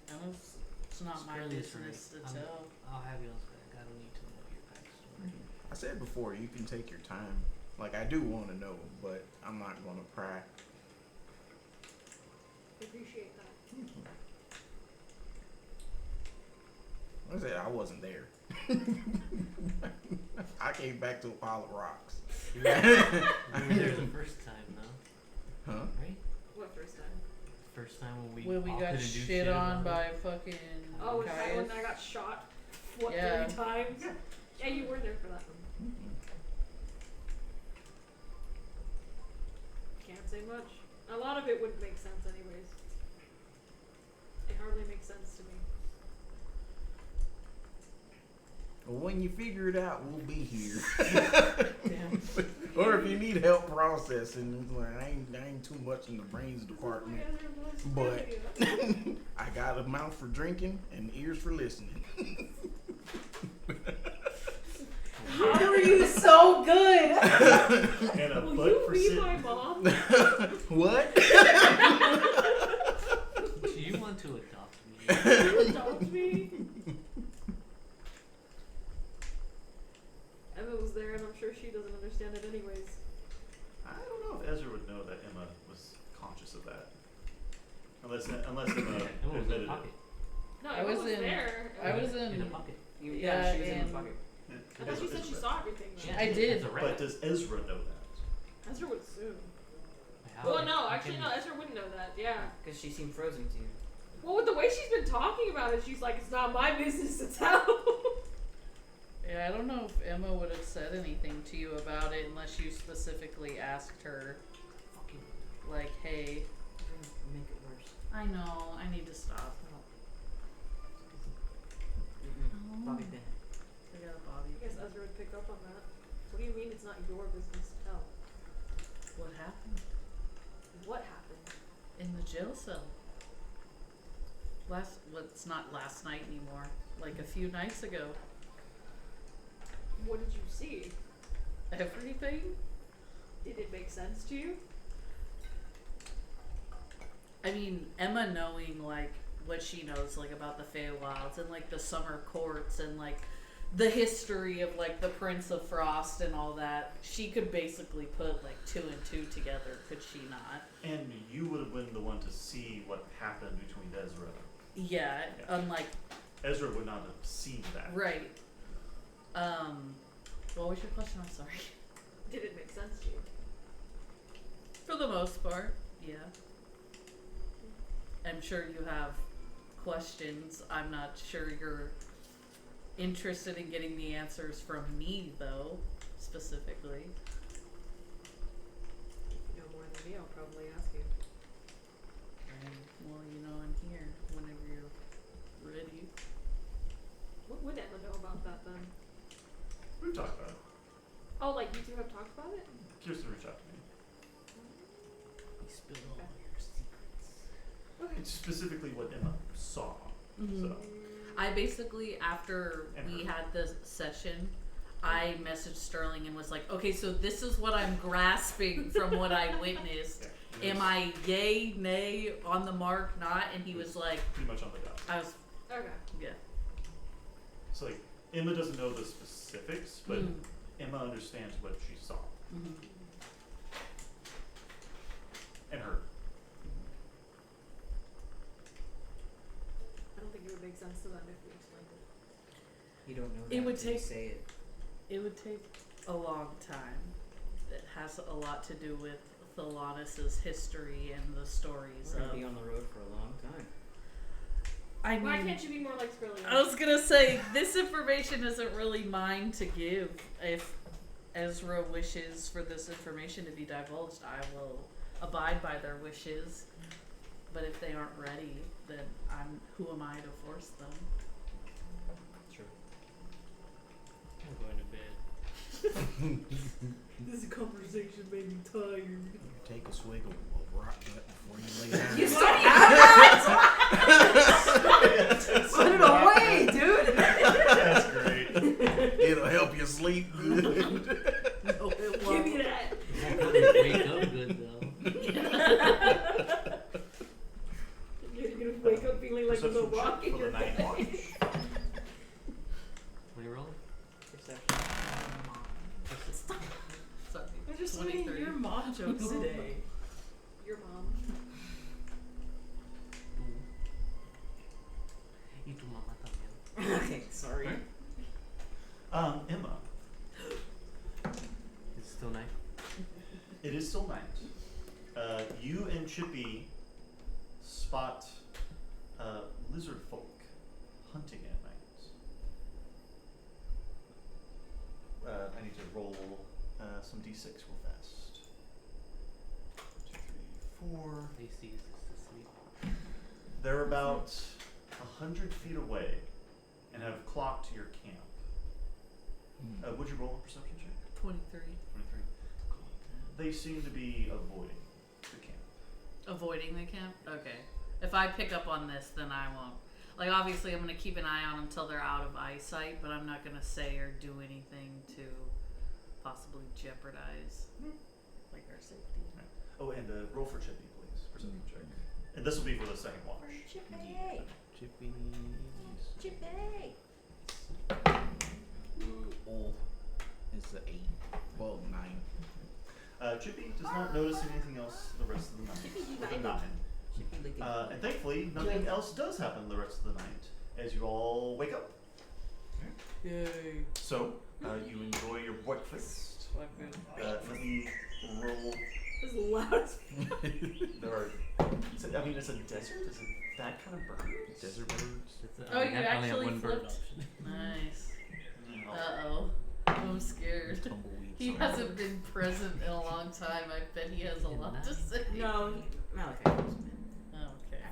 D: Emma's, it's not
B: Just
D: my
B: barely is
D: business to
B: right.
D: tell.
B: I'll have you on back. I don't need to know your backstory.
F: I said before, you can take your time. Like, I do want to know, but I'm not going to pry.
E: Appreciate that.
F: Like I said, I wasn't there. I came back to a pile of rocks.
B: You were there the first time, though,
F: Huh?
B: right?
E: What first time?
B: First time when we
D: When we
B: all
D: got
B: couldn't do
D: shit on
B: about
D: by
B: it.
D: fucking
E: Oh, is that
D: Caius.
E: when I got shot? What,
D: Yeah.
E: 3 times? Yeah, you were there for that one. Can't say much. A lot of it wouldn't make sense anyways. It hardly makes sense to me.
F: Well, when you figure it out, we'll be here.
D: Damn.
F: Or if you need help processing, it's like, I ain't too much in the brains department. But I got a mouth for drinking and ears for listening.
C: How are you so good?
A: And a
E: Will
A: butt
E: you
A: for
E: be
A: sitting.
E: my mom?
F: What?
B: Do you want to adopt me?
E: Will you adopt me? Emma was there, and I'm sure she doesn't understand it anyways.
A: I don't know if Ezra would know that Emma was conscious of that. Unless Emma
B: Emma was in
A: admitted
B: the
A: it.
B: pocket.
E: No,
D: I
E: Emma
D: was
E: was
D: in-
E: there.
D: I was
B: In the
D: in.
B: pocket.
C: Yeah, she was in
D: and-
C: the pocket.
A: Yeah,
E: I thought she said she
A: Ezra-
E: saw everything. Though.
B: Yeah,
D: I did.
B: It's a rat.
A: But does Ezra know that?
E: Ezra would assume.
B: How-
E: Well, no,
B: how
E: actually,
B: can-
E: no. Ezra wouldn't know that. Yeah.
C: Because she seemed frozen to you.
E: Well, with the way she's been talking about it, she's like, it's not my business to tell.
D: Yeah, I don't know if Emma would have said anything to you about it unless you specifically asked her,
B: Fucking.
D: like, hey,
C: You're gonna make it worse.
D: I know, I need to stop.
C: Mm-mm. Bobby Bennett.
D: I got a Bobby.
E: I guess Ezra would pick up on that. What do you mean it's not your business to tell?
D: What happened
E: What happened?
D: in the jail cell? It's not last night anymore. Like a few nights ago.
E: What did you see?
D: Everything?
E: Did it make sense to you?
D: I mean, Emma knowing like what she knows like about the Feywilds and like the summer courts and like the history of like the Prince of Frost and all that, she could basically put like 2 and 2 together, could she not?
A: And you would have been the one to see what happened between Ezra.
D: Yeah,
A: Yeah.
D: unlike
A: Ezra would not have seen that.
D: right. What was your question? I'm sorry.
E: Did it make sense to you?
D: For the most part, yeah. I'm sure you have questions. I'm not sure you're interested in getting the answers from me, though, specifically.
E: If you know more than me, I'll probably ask you.
D: Well, you know, I'm here whenever you're ready.
E: What would Emma know about that then?
A: We've talked about it.
E: Oh, like you two have talked about it?
A: Kirsten reached out to me.
B: You spilled all your secrets.
E: Okay.
A: It's specifically what Emma saw.
D: Mhm.
A: So
D: I basically, after
A: And
D: we
A: her.
D: had the session, I messaged Sterling and was like, okay, so this is what I'm grasping from what I witnessed.
A: yeah, it
D: Am
A: was
D: I yay, nay, on the mark, not? And he was like,
A: pretty much on the dot.
D: I was,
E: Okay.
D: yeah.
A: So like Emma doesn't know the specifics, but
D: Mm.
A: Emma understands what she saw
D: Mhm.
A: and heard.
E: I don't think it would make sense to them if we explained it.
C: You don't know
D: It
C: that
D: would
C: until you
D: take-
C: say it.
D: It would take a long time. It has a lot to do with Thelanis's history and the stories
C: We're gonna
D: of.
C: be on the road for a long time.
D: I
E: Why
D: mean,
E: can't you be more like Skrillian?
D: I was gonna say this information isn't really mine to give. If Ezra wishes for this information to be divulged, I will abide by their wishes. But if they aren't ready, then who am I to force them?
C: True.
B: I'm going to bed.
D: This conversation made me tired.
F: Take a swig of rock nut before you lay down.
C: You still have that? Put it away, dude.
A: That's great.
F: It'll help you sleep good.
D: No, it
E: Give
D: won't.
E: me that. wiggling like a little
A: Perception
E: rock
A: check
E: in
A: for
E: your
A: the night watch.
E: face.
B: What are you rolling?
C: Perception.
D: Stop. Sorry.
E: They're just
D: 23.
E: saying
D: Your mom jokes today.
E: Your mom.
B: Y tu mamá también.
C: Okay, sorry.
A: Emma,
B: It's still night.
A: it is still night. You and Chippy spot lizard folk hunting at night. I need to roll some d6 real fast. 2, 3, 4.
B: They see us asleep.
A: They're about 100 feet away and have clocked your camp. Would you roll a perception check?
D: 23.
A: 23. Cool. They seem to be avoiding the camp.
D: Avoiding the camp? Okay. If I pick up on this, then I won't. Like, obviously, I'm going to keep an eye on them until they're out of eyesight, but I'm not going to say or do anything to possibly jeopardize, like, our safety.
A: Right. Oh, and roll for Chippy, please. Perception check. And this will be for the second watch.
C: Chippy.
F: Chippy.
C: Chippy.
F: All is the 8. Well, 9.
A: Chippy does not notice anything else the rest of the night.
E: Chippy's
A: With a
E: united.
A: 9.
C: Chippy licking.
A: And thankfully, nothing else does happen the rest of the night as you all wake up.
D: Yay.
A: So, you enjoy your breakfast. Let me roll.
E: As loud as
A: There are. It's a desert? Is it that kind of bird?
F: Desert birds.
D: Oh, you
B: I only have
D: actually
B: one bird
D: flipped?
B: option.
D: Nice.
A: No.
D: Uh-oh. I'm scared.
F: Tumbleweed.
D: He hasn't been present in a long time. I bet he has a lot to say.
C: No, Malachi knows, man.
D: Okay.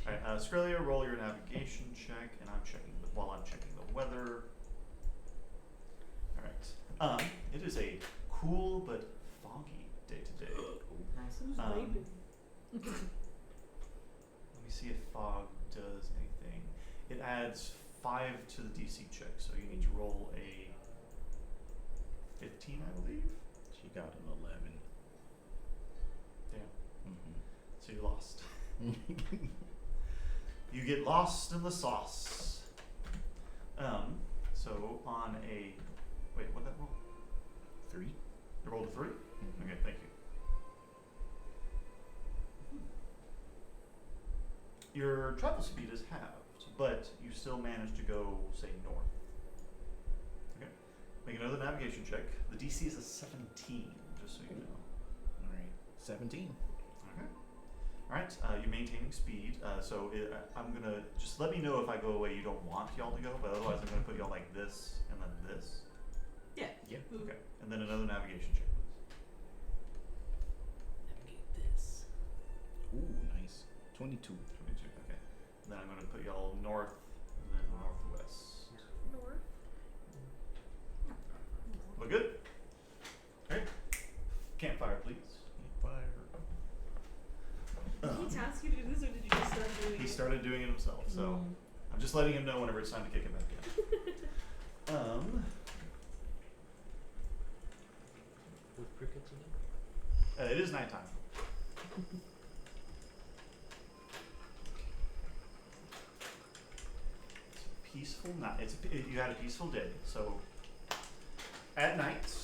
A: Alright, Skrelia, roll your navigation check, and I'm checking while I'm checking the weather. Alright. It is a cool but foggy day today.
C: Nice.
A: Let me see if fog does anything. It adds 5 to the DC check, so you need to roll a 15, I believe.
F: She got an 11.
A: Damn. So you lost. You get lost in the sauce. So on a wait, what'd that roll?
F: 3.
A: You rolled a 3? Okay, thank you. Your travel speed is halved, but you still manage to go, say, north. Okay. Make another navigation check. The DC is a 17, just so you know.
F: Alright. 17.
A: Okay. Alright, you're maintaining speed, I'm gonna, just let me know if I go away you don't want y'all to go, but otherwise I'm gonna put y'all like this, and then this.
C: Yeah.
F: Yeah.
A: Okay, and then another navigation check, please.
B: Navigate this.
F: Ooh, nice. 22.
A: 22, okay. Then I'm gonna put y'all north, and then northwest.
E: north.
A: Look good? Alright. Campfire, please.
F: Fire.
E: Did he task you to do this, or did you just start doing
A: He
E: it?
A: started doing it himself, so I'm just letting him know whenever it's time to kick him back in.
B: With crickets again?
A: It is nighttime. It's a peaceful night. You had a peaceful day, so at night.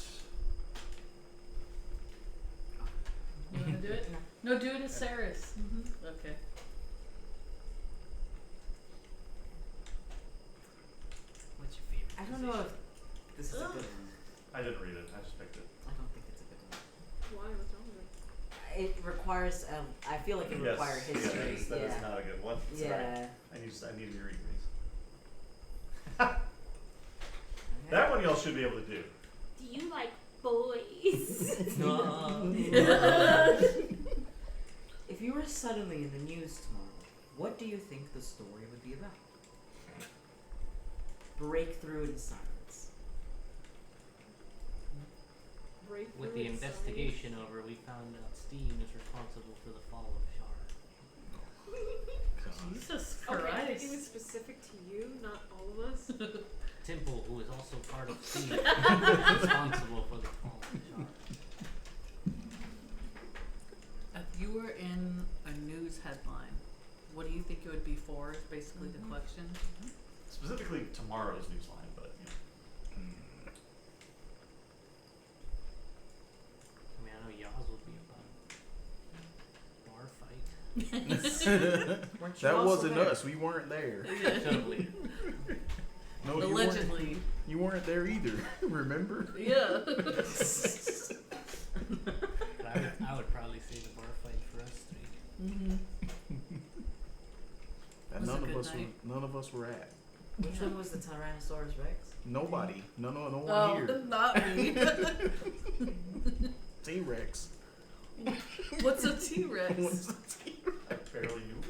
D: You want to do it? No, do it as Saris. Okay.
B: What's your favorite
C: I don't know if this is a good one.
A: I didn't read it. I just picked it.
C: I don't think it's a good one.
E: Why? What's wrong with it?
C: It requires, I feel like it would require history.
A: That is not a good one. Sorry.
C: Yeah.
A: I need to reread these. That one y'all should be able to do.
E: Do you like boys?
B: No.
C: If you were suddenly in the news tomorrow, what do you think the story would be about? Breakthrough in science.
E: Breakthrough
B: With the
E: in
B: investigation over, we found out STEAM is responsible for the fall of Shard.
D: Jesus
E: science. Okay,
D: Christ.
E: it was specific to you, not all of us.
B: Temple, who is also part of STEAM, is responsible for the fall of Shard.
D: If you were in a news headline what do you think it would be for? Is basically the question.
A: Specifically tomorrow's newsline, but you know.
B: I mean, I know Yaz would be about bar fight.
C: Weren't you
F: That
C: also
F: wasn't
C: there?
F: us. We weren't there.
B: Totally.
F: No, you weren't.
D: Allegedly.
F: You weren't there either. Remember?
D: Yeah.
B: But I would probably say the bar fight for us three.
F: That
D: Was a
F: none of
D: good
F: us
D: night.
F: were. None of us were at.
C: Which one was the Tyrannosaurus Rex?
F: Nobody. No one
D: Oh,
F: here.
D: not me.
F: T-Rex.
D: What's a T-Rex?
F: What's
A: I barely knew.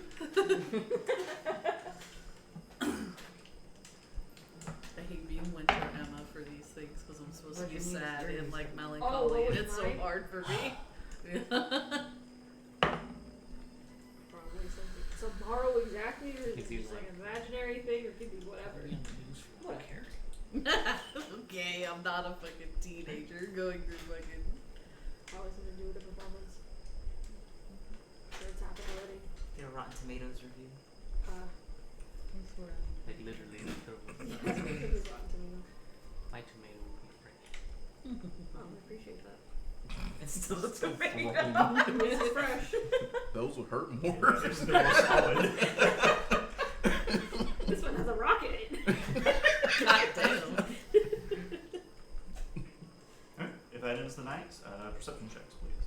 D: I hate being winter Emma for these things because I'm supposed to
C: What
D: be
C: do you mean
D: sad
C: it's
D: and like
E: Oh,
D: melancholy,
E: what
D: and
E: was
D: it's so
E: mine?
D: hard for me.
E: Probably something. Tomorrow exactly, or is
B: Could
E: it
B: be
E: just like
B: like-
E: an imaginary thing, or could be whatever?
B: Be on the news for
C: What?
B: a character.
D: Okay, I'm not a fucking teenager going through fucking.
E: Probably something to do with the performance. Sure, it's happened already.
C: Get a Rotten Tomatoes review.
B: Like literally, the
E: I think it was Rotten Tomato.
B: my tomato would be fresh.
E: Oh, I appreciate that.
C: It's still a
F: so
C: tomato.
E: It's fresh.
F: Those would hurt
A: Yeah,
F: more.
A: it's still more solid.
E: This one has a rocket in it.
D: God damn.
A: Alright, if that ends the night, perception checks, please.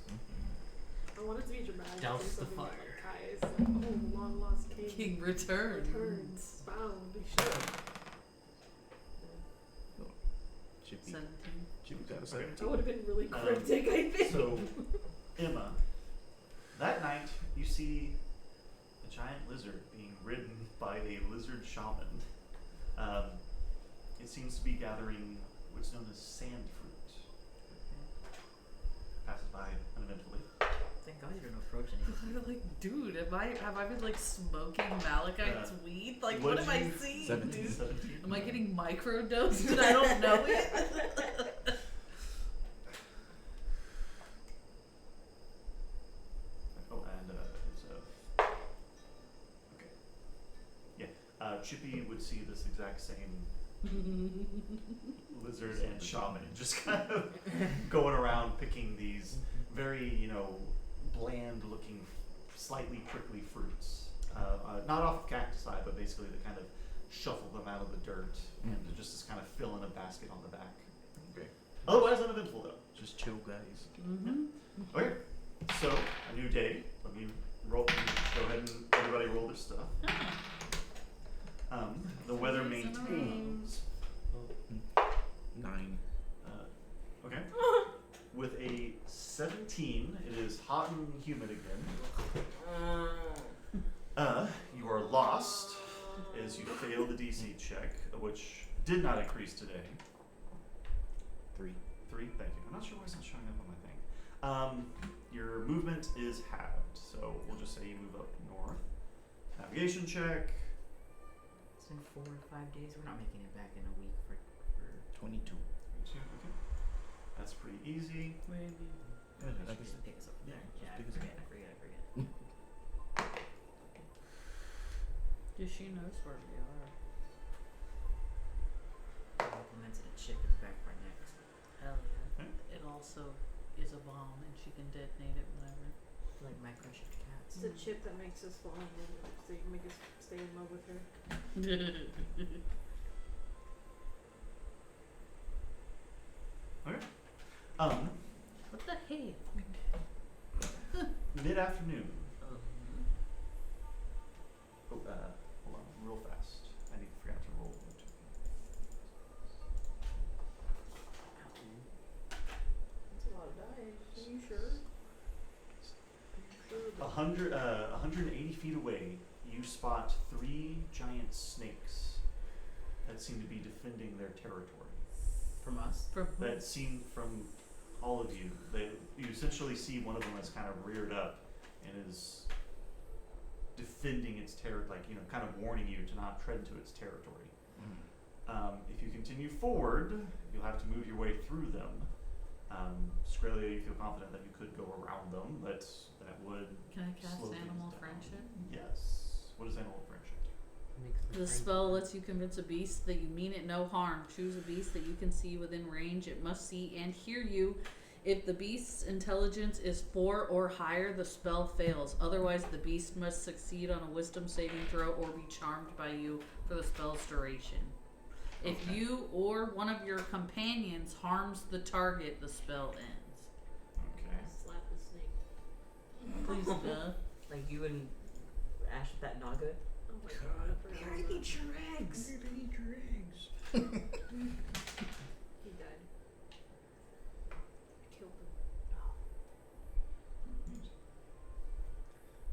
E: I want it to be dramatic.
B: Douse
E: and
B: the
E: something
B: fire.
E: Like Kai is like, oh, long lost king.
D: King returns.
E: Returns. Bound. Shit.
F: Chippy.
D: 17.
F: Chippy got a
A: Okay.
F: 17.
E: That would have been really cryptic, I think.
A: So, Emma, that night you see a giant lizard being ridden by a lizard shaman. It seems to be gathering what's known as sand fruit. Passes by uneventfully.
C: Thank God you didn't approach anything.
D: I'm like, dude, have I been like smoking Malachite's weed? Like, what
A: what'd
D: am I
A: you-
D: seeing,
F: 17.
D: dude?
A: 17.
D: Am I getting microdosed and I don't know it?
A: Oh, and it's okay. Yeah, Chippy would see this exact same lizard and shaman just kind of going around picking these very, bland-looking, slightly prickly fruits. Not off the cactus side, but basically to kind of shuffle them out of the dirt and to just kind of fill in a basket on the back.
F: Okay.
A: Otherwise uneventful though.
F: Just chill, guys.
D: Mm-hmm.
A: Okay, so a new day. Let me roll. Go ahead and everybody roll their stuff. The weather maintains.
F: 9.
A: Okay. With a 17, it is hot and humid again. You are lost as you fail the DC check, which did not increase today.
F: 3.
A: 3, thank you. I'm not sure why it's not showing up on my thing. Your movement is halved, so we'll just say you move up north. Navigation check.
C: It's in 4 or 5 days. We're not making it back in a week for
F: 22.
A: Okay. That's pretty easy.
D: Maybe.
F: Yeah,
C: I should just pick us up from there. Yeah, I
F: pick us up.
C: forget.
D: Yeah, she knows where we are.
C: Implemented a chip in the back of our necks.
D: Hell yeah.
A: Okay.
D: It also is a bomb and she can detonate it whenever.
C: Like microchip cats.
E: It's a chip that makes us fall in love with her, so you can make us stay in love with her.
A: Okay.
D: What the hell?
A: Mid-afternoon. Oh, hold on, real fast. I forgot to roll.
E: That's a lot of dying. Are you sure? Are you sure?
A: 180 feet away, you spot 3 giant snakes that seem to be defending their territory.
C: From us?
D: From who?
A: That seem from all of you. You essentially see one of them that's kind of reared up and is defending its territory, kind of warning you to not tread into its territory. If you continue forward, you'll have to move your way through them. Australia, you feel confident that you could go around them, but that would
D: Can I cast
A: slow things
D: animal
A: down.
D: friendship?
A: Yes. What does animal friendship do?
B: Makes
D: The
B: friends
D: spell
B: better.
D: lets you convince a beast that you mean it no harm. Choose a beast that you can see within range. It must see and hear you. If the beast's intelligence is 4 or higher, the spell fails. Otherwise, the beast must succeed on a wisdom saving throw or be charmed by you for the spell's duration. If
A: Okay.
D: you or one of your companions harms the target, the spell ends.
A: Okay.
E: Slap the snake.
D: Please,
C: Like you and Ash with that Naga.
E: Oh my god, I forgot about that.
C: your eggs.
F: You're gonna eat your eggs.
E: He died. I killed him.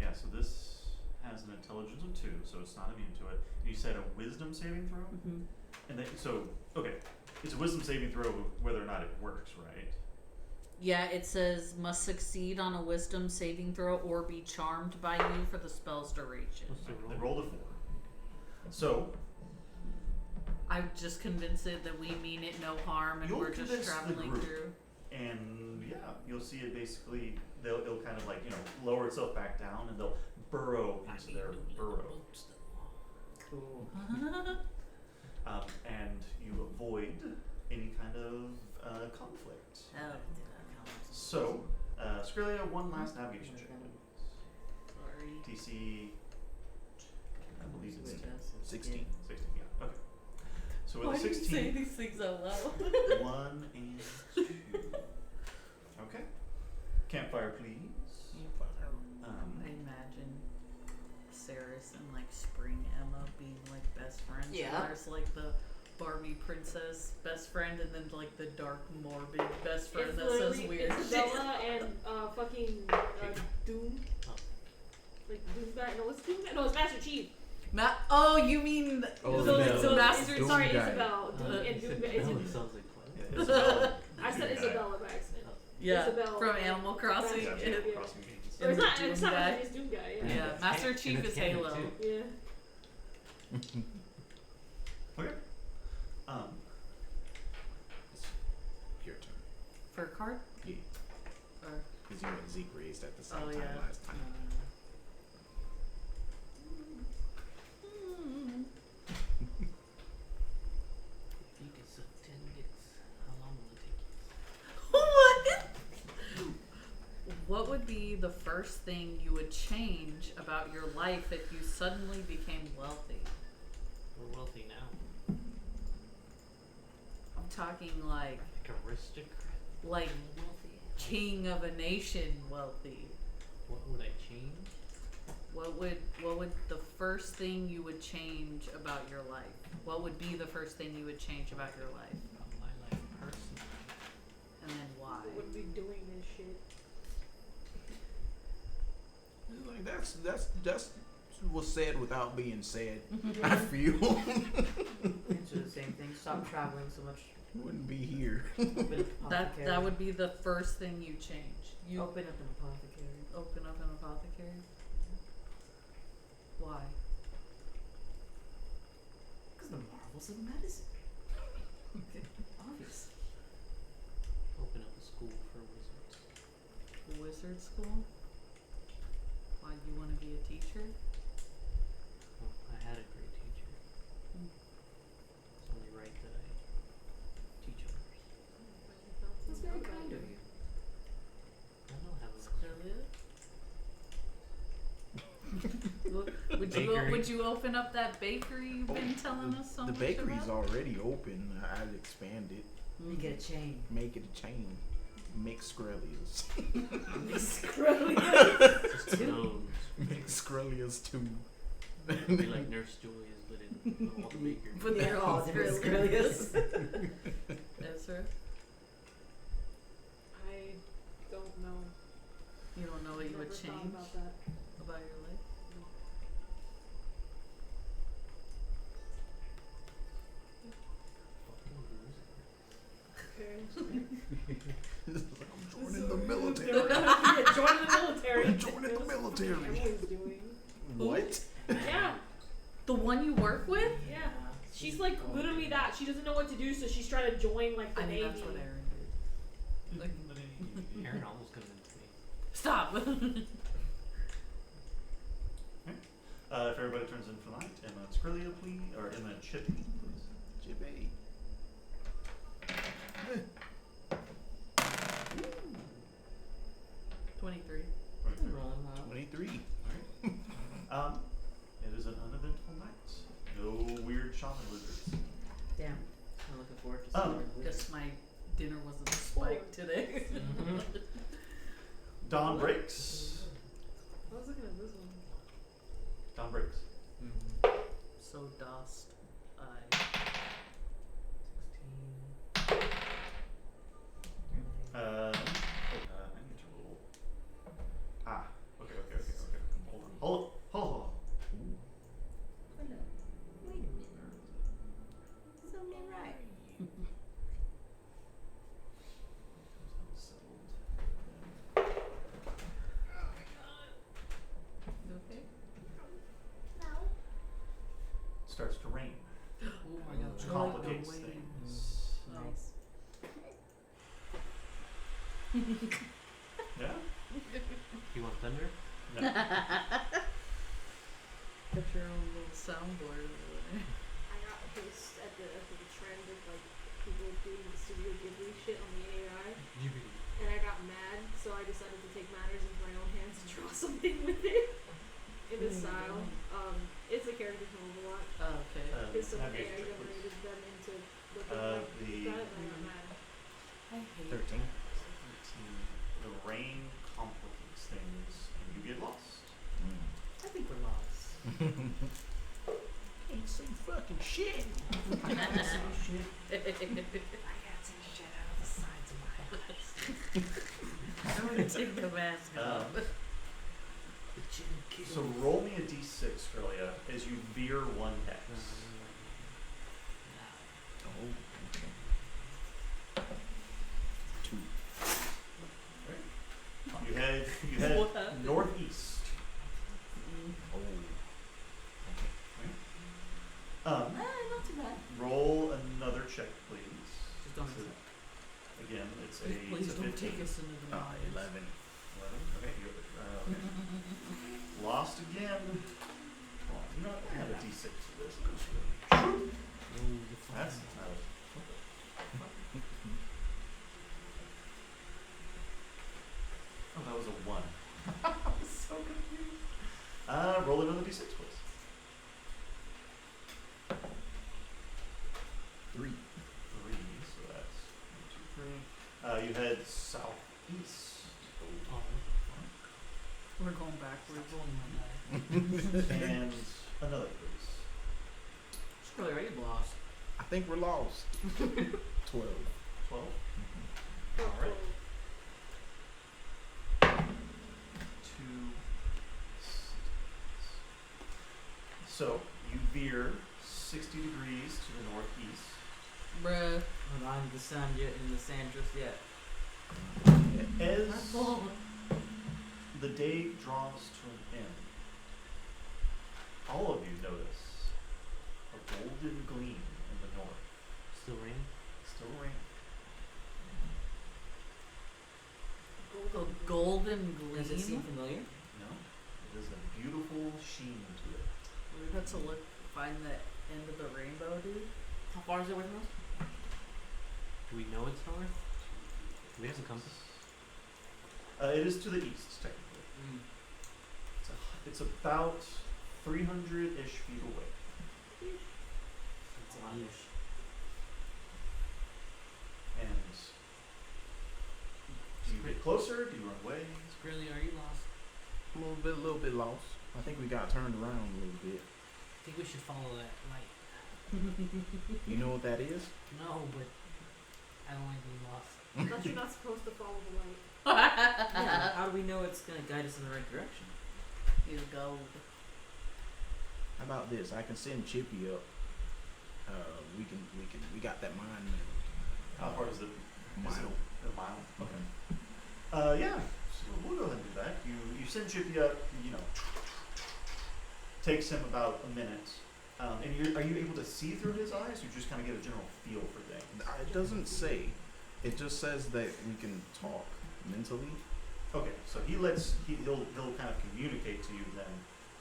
A: Yeah, so this has an intelligence of 2, so it's not immune to it. You said a wisdom saving throw?
D: Mm-hmm.
A: And then, so, okay. It's a wisdom saving throw whether or not it works, right?
D: Yeah, it says must succeed on a wisdom saving throw or be charmed by you for the spell's duration.
B: What's the
A: They
B: roll?
A: rolled a 4. So,
D: I've just convinced it that we mean it no harm and
A: You'll
D: we're just
A: convince the
D: traveling
A: group.
D: through.
A: and yeah, you'll see it basically, it'll kind of like, lower itself back down and they'll burrow into their burrow.
C: Cool.
A: And you avoid any kind of conflict.
D: Oh,
A: So, Skrilla, one last navigation check, please.
D: sorry.
A: TC, I believe it's
F: 16.
A: 16, yeah, okay. So with
D: Why
A: a
D: do you say
A: 16,
D: these things out loud?
A: 1 and 2. Okay. Campfire, please.
D: I imagine Ceres and like Spring Emma being like best friends. And
C: Yeah.
D: there's like the Barbie princess best friend and then like the dark morbid best friend
E: It's
D: that says
E: literally
D: weird shit.
E: Isabella and fucking Doom.
B: Oh.
E: Like Doom guy. No, what's Doom guy? No, it's Master Chief.
D: Oh, you mean
F: Oh,
E: so,
F: no.
E: so
D: Master
E: it's, sorry,
F: Doom guy.
E: Isabel. Doom and
B: You
E: Doom
B: said
E: guy.
B: Bella
E: It's,
B: sounds like fun.
A: Yeah, Isabella.
E: I said
A: Doom guy.
E: Isabella by accident.
D: yeah,
E: Isabel
D: from
E: and
D: Animal Crossing.
A: Yeah,
E: Master
D: It-
E: Chief,
A: crossing games.
E: Or it's
D: and
E: not.
D: the
E: It's
D: Doom
E: not
D: guy.
E: Master Chief, Doom guy. Yeah.
D: Yeah,
B: it's
D: Master
B: can-
D: Chief
B: and
D: is
B: it's canon,
D: Halo.
B: too.
E: Yeah.
A: Okay.
F: It's your turn.
D: For a card?
F: Yeah.
D: Or
F: Because you and Zeke raised at the same
D: oh
F: time
D: yeah.
F: last time.
B: If you could suck 10 dicks, how long will it take you?
D: What? What would be the first thing you would change about your life if you suddenly became wealthy?
B: We're wealthy now.
D: I'm talking like
B: Like aristocrat.
D: like
B: Wealthy.
D: king of a nation wealthy.
B: What would I change?
D: What would the first thing you would change about your life? What would be the first thing you would change about your life?
B: About my life personally.
D: And then why?
E: Who would be doing this shit?
F: Like that's was said without being said. I feel
C: Answer the same thing. Stop traveling so much.
F: wouldn't be here.
C: Open
D: That would be the first thing you change. You
C: open up an apothecary.
D: open up an apothecary. Why?
C: Because the marvels of medicine. Obvious.
B: Open up a school for wizards.
D: Wizard school? Why do you want to be a teacher?
B: Well, I had a great teacher.
D: Hmm.
B: It's only right that I teach others.
C: That's very kind of you.
B: I don't have a
D: Clearly. Would
B: Bakery.
D: would you open up that bakery you've been telling us so
F: The
D: much
F: bakery's
D: about?
F: already open. I'd expand it,
C: You get a chain.
F: make it a chain, make Skrellias.
B: Just nose.
F: Make Skrellias too.
B: Be like Nurse Julia's, but in all the bakery.
D: But
C: Yeah,
D: they're
C: all
D: all
C: different
D: Skrillex.
C: Skrillex.
D: Ezra,
E: I don't know.
D: you don't know what you
E: Never
D: would
E: thought
D: change
E: about that.
D: about your life?
B: Fucking loser.
F: I'm joining the military.
E: Yeah, joining the military.
F: I'm joining the
E: That's what
F: military.
E: Emily's doing.
F: What?
E: Yeah,
D: The one you work with?
E: yeah. She's like literally that. She doesn't know what to do, so she's trying to join like the
D: I mean,
E: Navy.
D: that's what Aaron did.
B: Aaron almost convinced me.
D: Stop!
A: If everybody turns in for the night. Emma and Skrillia, please, or Emma and Chippy, please.
F: Chippy.
D: 23.
C: Rolling well.
F: 23.
A: It is an uneventful night. No weird shaman lizards.
C: Damn. I'm looking forward to seeing it.
D: Guess my dinner wasn't spiked today.
C: Mhm.
A: Dawn breaks.
E: I was looking at this one.
A: Dawn breaks.
D: So dost I. 16.
A: I need to roll. Okay. Hold on.
C: Wait a minute. Something right.
D: You okay?
A: Starts to rain.
D: Oh my god.
A: Which
D: I like the
A: complicates
D: way-
A: things.
C: Nice.
A: Yeah?
B: You want thunder?
A: No.
D: Got your own little soundboard over there.
E: I got pissed at the trend of like people doing the Studio Ghibli shit on the AI, and I got mad, so I decided to take matters into my own hands and draw something with it in this style. It's a character from Overwatch.
D: Oh, okay.
E: Because some AI
A: navigation check, please.
E: generated them into looking
A: Uh,
E: like
A: the-
E: that, and I got mad.
D: I hate
F: 13.
A: The rain complicates things, and you get lost.
D: I think we're lost.
F: Can't see fucking shit.
C: I got some shit.
D: I'm
C: out of the sides of my eyes.
D: gonna take the mask off.
A: So roll me a d6, Skrillia, as you veer one hex.
F: Oh, okay. 2.
A: You head
D: What happened?
A: northeast.
F: Oh.
C: Not too bad.
A: Roll another check, please.
C: Just don't
A: So,
C: miss
A: again, it's a
D: Please
A: it's a
D: don't
A: 15.
D: take us into the mire.
F: 11.
A: 11. Okay, okay. Lost again. Well, you know what? I have a d6 for this. That's not a... Oh, that was a 1. I was so confused. Roll another d6, please.
F: 3.
A: 3, so that's 1, 2, 3. You head southeast.
D: Oh. We're going backwards.
A: And another please.
C: Skrillia, are you lost?
F: I think we're lost. 12.
A: 12.
E: Oh,
A: Alright. 2. So you veer 60 degrees to the northeast.
D: Bruh.
C: We're not in the sun yet, in the sand just yet.
A: As
D: I'm falling.
A: the day draws to an end, all of you notice a golden gleam in the north.
B: Still raining?
A: Still raining.
D: A golden gleam.
C: Does it seem familiar?
A: No, it is a beautiful sheen to it.
D: We're about to look, find the end of the rainbow, dude.
C: How far is it away from us?
B: Do we know it's north? Do we have a compass?
A: It is to the east, technically. It's about 300-ish feet away.
C: It's a lot.
A: And do you get closer? Do you run away?
D: Skrillia, are you lost?
F: A little bit lost. I think we got turned around a little bit.
B: I think we should follow that light.
F: You know what that is?
B: No, but I don't like being lost.
E: I thought you're not supposed to follow the light.
C: Yeah, how do we know it's gonna guide us in the right direction?
D: He's gold.
F: How about this? I can send Chippy up. We got that mine mill.
A: How far is it?
F: Mile.
A: Is it a mile? Okay. Yeah. So we'll go ahead and do that. You send Chippy up. You know, takes him about a minute. And are you able to see through his eyes? You just kind of get a general feel for things.
F: It doesn't say. It just says that we can talk mentally.
A: Okay, so he'll kind of communicate to you then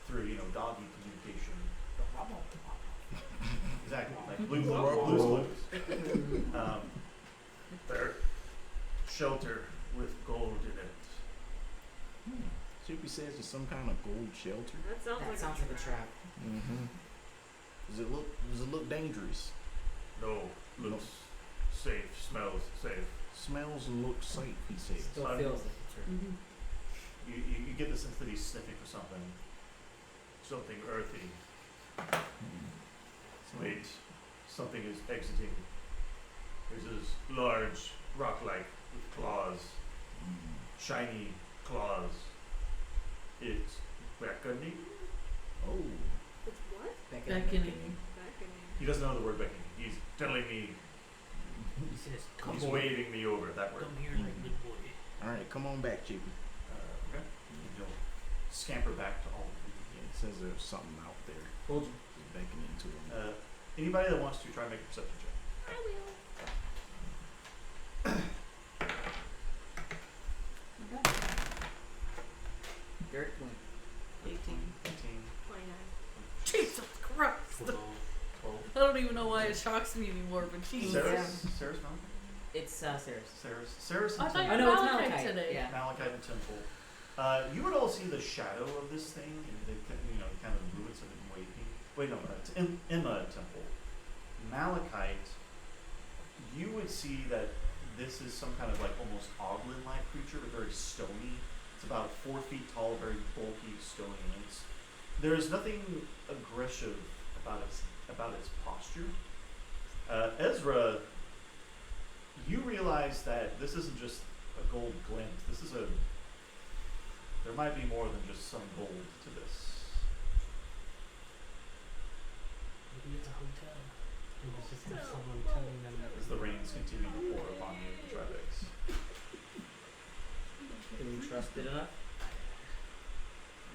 A: through, you know, doggy communication. Exactly, like Blue's Clues. Their shelter with gold in it.
F: Chippy says it's some kind of gold shelter.
E: That sounds
C: That
E: like
C: sounds like a trap.
F: Mm-hmm. Does it look dangerous?
G: No, looks safe, smells safe.
F: Smells and looks safe, he says.
C: Still
A: Son.
C: feels like a trap.
A: You get the sense that he's sniffing for something earthy. Wait, something is exiting. There's this large rock-like with claws, shiny claws. It's beckoning.
F: Oh.
E: It's what?
D: Beckoning.
E: Beckoning.
A: He doesn't know the word beckoning. He's telling me,
B: He says, come
A: he's
B: here.
A: waving me over that word.
B: Come here, like good boy.
F: Alright, come on back, Chippy.
A: Okay. And he'll scamper back to all of you.
F: Yeah, it says there's something out there.
C: Told you.
F: Just beckoning to him.
A: Anybody that wants to try and make a perception check.
E: I will.
C: Derek went
D: 18.
A: 18,
E: 29.
D: Jesus Christ.
B: 12.
A: 12.
D: I don't even know why it shocks me anymore, but Jesus.
A: Sarah's found?
C: It's Sarah's.
A: Sarah's
D: I
A: and
D: thought
A: Temple.
D: you
C: Oh no, it's
D: Malachite
C: Malachite
D: today.
C: Yeah.
A: Malachite and Temple. You would all see the shadow of this thing, and the kind of ruins of it waiting. Wait, no, it's Emma Temple. Malachite, you would see that this is some kind of like almost oblin-like creature, but very stony. It's about 4 feet tall, very bulky, stony. And there is nothing aggressive about its posture. Ezra, you realize that this isn't just a gold glint. There might be more than just some gold to this.
B: Maybe it's a hotel. And it's just have someone telling them that
A: As the rains continue to pour upon you, Tribex.
C: Do we trust it enough?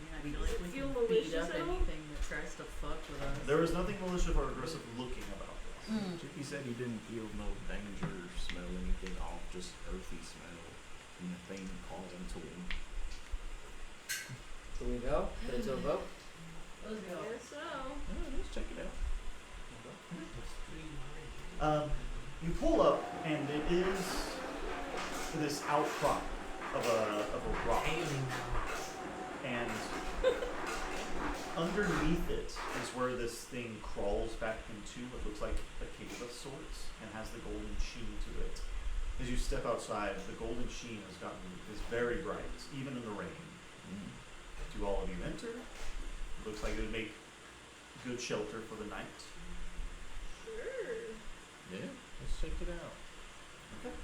D: Yeah, I feel like we
E: Feel
D: can beat
E: malicious
D: up
E: at all?
D: anything that tries to fuck with us.
A: There is nothing malicious or aggressive looking about this.
F: Chippy said he didn't feel no danger, smell anything off, just earthy smell from the thing calling to him.
C: Do we go? Put it to a vote?
D: Let's go.
E: Guess so.
F: Let's check it out.
B: there's 3 already.
A: You pull up, and it is this outcrop of a rock,
B: Hailing now.
A: and underneath it is where this thing crawls back into what looks like a cave of sorts, and has the golden sheen to it. As you step outside, the golden sheen is very bright, even in the rain. Do all of you enter? It looks like it would make good shelter for the night.
E: Sure.
F: Yeah, let's check it out.
A: Okay.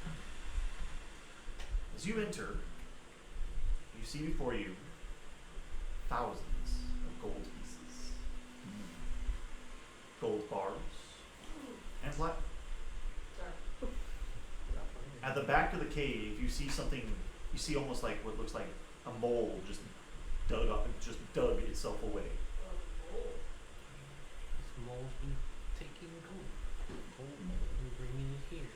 A: As you enter, you see before you thousands of gold pieces, gold bars, and platinum. At the back of the cave, you see something. You see almost like what looks like a mole just dug itself away.
B: This mole's been taking gold and bringing it here.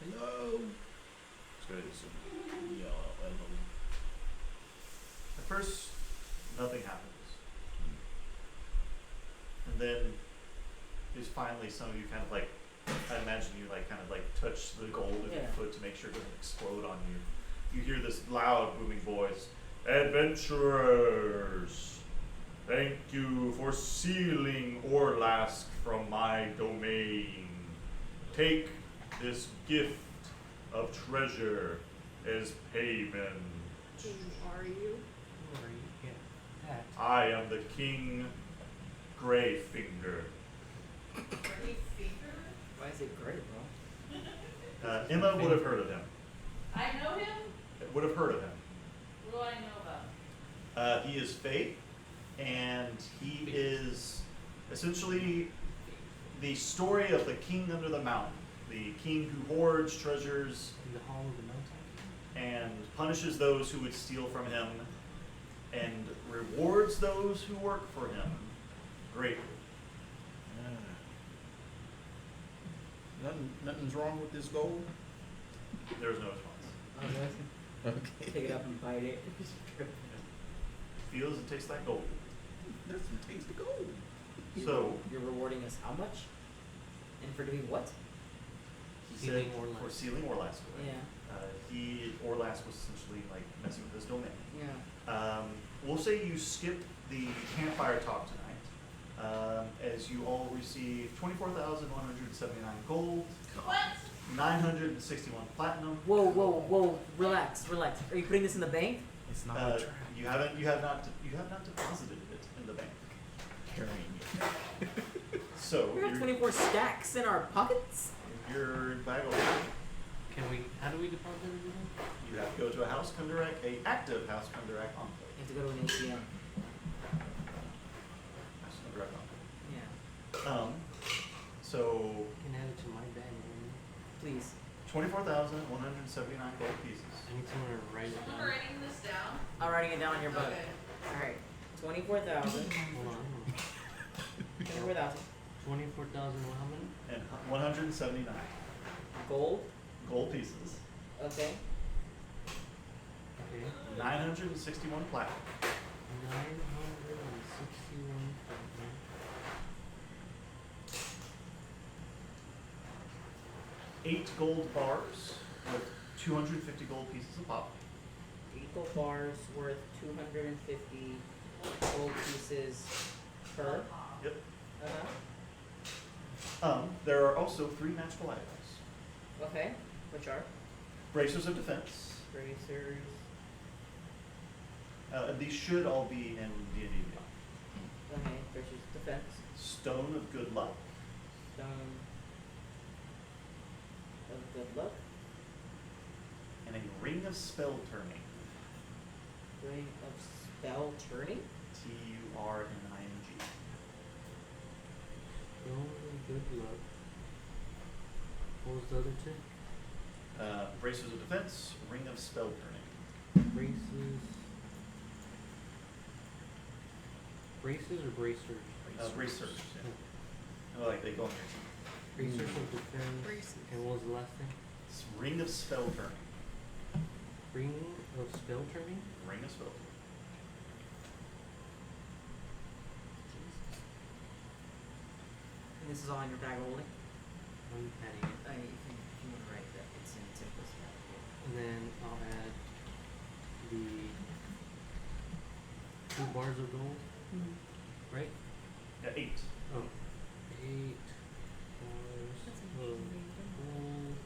F: Hello. So it's a yellow.
A: At first, nothing happens. And then there's finally some of you kind of like, I imagine you like kind of like touch the gold with your
C: Yeah.
A: foot to make sure it doesn't explode on you. You hear this loud booming voice. Adventurers, thank you for stealing Orlask from my domain. Take this gift of treasure as payment.
E: Who are you?
B: Where are you? Yeah, that.
A: I am the King Greyfinger.
C: Why is it great, bro?
A: Emma would have heard of him.
D: I know him?
A: Would have heard of him.
D: What do I know about him?
A: He is Fate, and he is essentially the story of the king under the mountain. The king who hoards treasures
B: In the hall of the mountain.
A: and punishes those who would steal from him, and rewards those who work for him greatly.
F: Nothing's wrong with this gold.
A: There's no response.
F: Okay.
C: Pick it up and bite it.
A: Feels and tastes like gold.
F: That's some taste of gold.
A: So
C: You're rewarding us how much? And for doing what?
A: he
B: Sealing
A: said
B: Orlask.
A: for sealing Orlask away.
C: Yeah.
A: Orlask was essentially like messing with his domain.
C: Yeah.
A: We'll say you skip the campfire talk tonight, as you all receive 24,179 gold,
D: What?
A: 961 platinum.
C: Whoa, relax. Are you putting this in the bank?
F: It's not a trap.
A: You have not deposited it in the bank.
F: Carrying it.
A: So
C: We have 24 stacks in our pockets.
A: you're bag over.
B: How do we deposit it again?
A: You have to go to a house Kundarak, a active house Kundarak enclave.
C: You have to go to an ATM.
A: House Kundarak enclave.
C: Yeah.
A: So
B: I can add it to my bag, man.
C: Please.
A: 24,179 gold pieces.
B: I need someone to write it
D: I'm
B: down.
D: writing this down.
C: I'm writing it down in your book.
D: Okay.
C: Alright. 24,000.
B: Hold on.
C: 24,000.
B: 24,000 how many?
A: And 179
C: Gold.
A: gold pieces.
C: Okay.
B: Okay.
A: 961 platinum.
B: 961 platinum.
A: 8 gold bars with 250 gold pieces of pop.
C: 8 gold bars worth 250 gold pieces per.
A: Yep.
C: There
A: There are also 3 magical items.
C: Okay. Which are?
A: Bracers of defense.
C: Bracers.
A: These should all be in D&D Beyond.
C: Okay. Bracers defense.
A: Stone of good luck.
C: Stone of good luck.
A: And a ring of spell turning.
C: Ring of spell turning.
A: Turning.
B: Oh, good luck. What was the other two?
A: Bracers of defense. Ring of spell turning.
B: Braces. Braces or bracers?
A: Bracers. Yeah. Like they go on your teeth.
B: Bracers of defense.
D: Braces.
B: And what was the last thing?
A: It's ring of spell turning.
B: Ring of spell turning?
A: Ring of spell turning.
C: And this is all in your bag of holding.
B: I'm adding it.
C: You can, if you want to write that, it's in simplicity.
B: And then I'll add the 2 bars of gold, right?
A: Yeah, 8.
B: Oh, 8 bars
D: That's
B: of
D: amazing.
B: gold.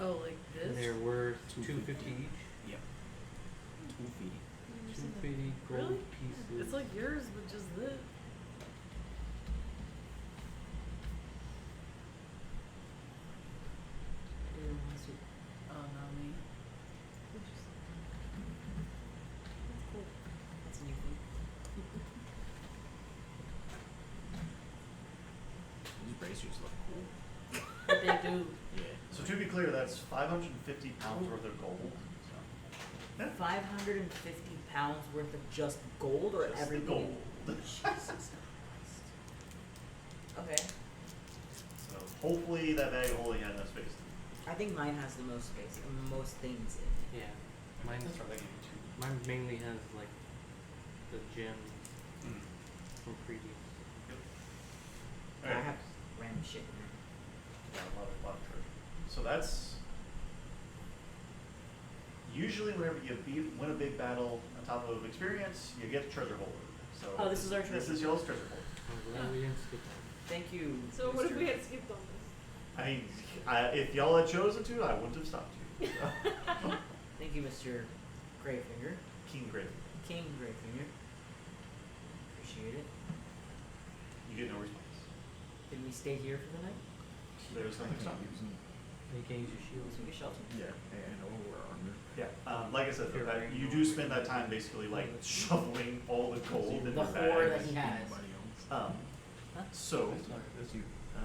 D: Oh, like
B: And
D: this?
B: they're worth
F: 250
B: 250 each.
F: Yep. 2 feet.
B: 250 gold
D: Really?
B: pieces.
D: It's like yours, but just this. Oh, not me.
C: That's cool. That's a new thing.
F: These bracers look cool.
D: But they do.
F: Yeah.
A: So to be clear, that's 550 pounds worth of gold. So, yeah,
C: 550 pounds worth of just gold or
A: just the
C: everything?
A: gold.
C: Jesus Christ. Okay.
A: So hopefully that bag of holding had enough space.
C: I think mine has the most space and most things in it.
B: Yeah. Mine's,
A: That's right, they gave you 2.
B: mine mainly has like the gems
A: Mm.
B: from previous.
C: I
A: Alright.
C: have random shit in there.
A: Yeah, a lot of treasure. So that's usually whenever you win a big battle on top of experience, you get a treasure holder. So
C: Oh, this is our
A: This
C: treasure
A: is y'all's treasure holder.
B: I'm glad we didn't skip that.
C: Thank you.
E: So what if
C: Mr.
E: we had skipped on this?
A: I mean, if y'all had chosen to, I wouldn't have stopped you. So.
C: Thank you, Mr. Greyfinger.
A: King Grave.
C: King Greyfinger. Appreciate it.
A: You get no response.
C: Did we stay here for the night?
A: There's nothing stopping you.
B: You can use your shield.
C: Let's make a shelter.
F: Yeah. And over armor.
A: Yeah, like I said,
B: If you're
A: that
B: wearing
A: you do spend that time basically like shoveling all the gold in
C: The
A: your
C: whore that
A: bags.
C: he has.
F: Anybody else?
A: So,
F: That's you.
B: I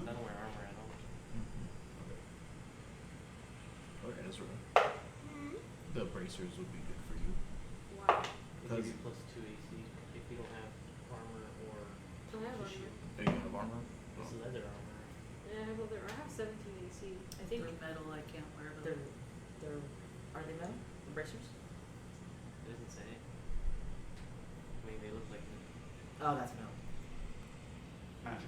B: don't wear armor at all.
F: Okay, that's right. The bracers would be good for you.
E: Wow.
B: It gives you plus 2 AC if you don't have armor or
E: I have
B: the
E: armor.
B: shield.
F: Do you have armor?
B: It's leather armor.
E: Yeah, I have 17 AC.
D: I think metal I can't wear, but
C: They're, are they metal? bracers?
B: It doesn't say. I mean, they look like
C: Oh, that's no.
A: Magic.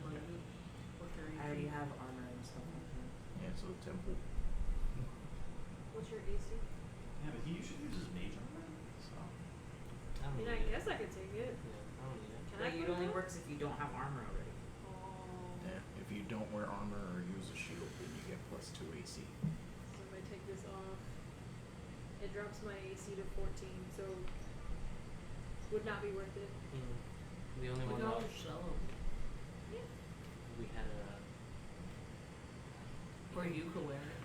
D: What are
C: I already have armor and stuff like that.
F: Yeah, so temple.
E: What's your AC?
A: Yeah, but he usually uses mage armor, so.
B: I
E: I
B: don't
E: mean,
B: need
E: I
B: it.
E: guess I could take it.
B: Yeah, I don't need it.
E: Can
C: But
E: I
C: it
E: put
C: only
E: on?
C: works if you don't have armor already.
E: Oh.
F: Yeah, if you don't wear armor or use a shield, then you get +2 AC.
E: So if I take this off, it drops my AC to 14, so would not be worth it.
B: The only
D: We
B: one
D: can
B: that
D: always sell them.
B: we had a.
D: Or you could wear it.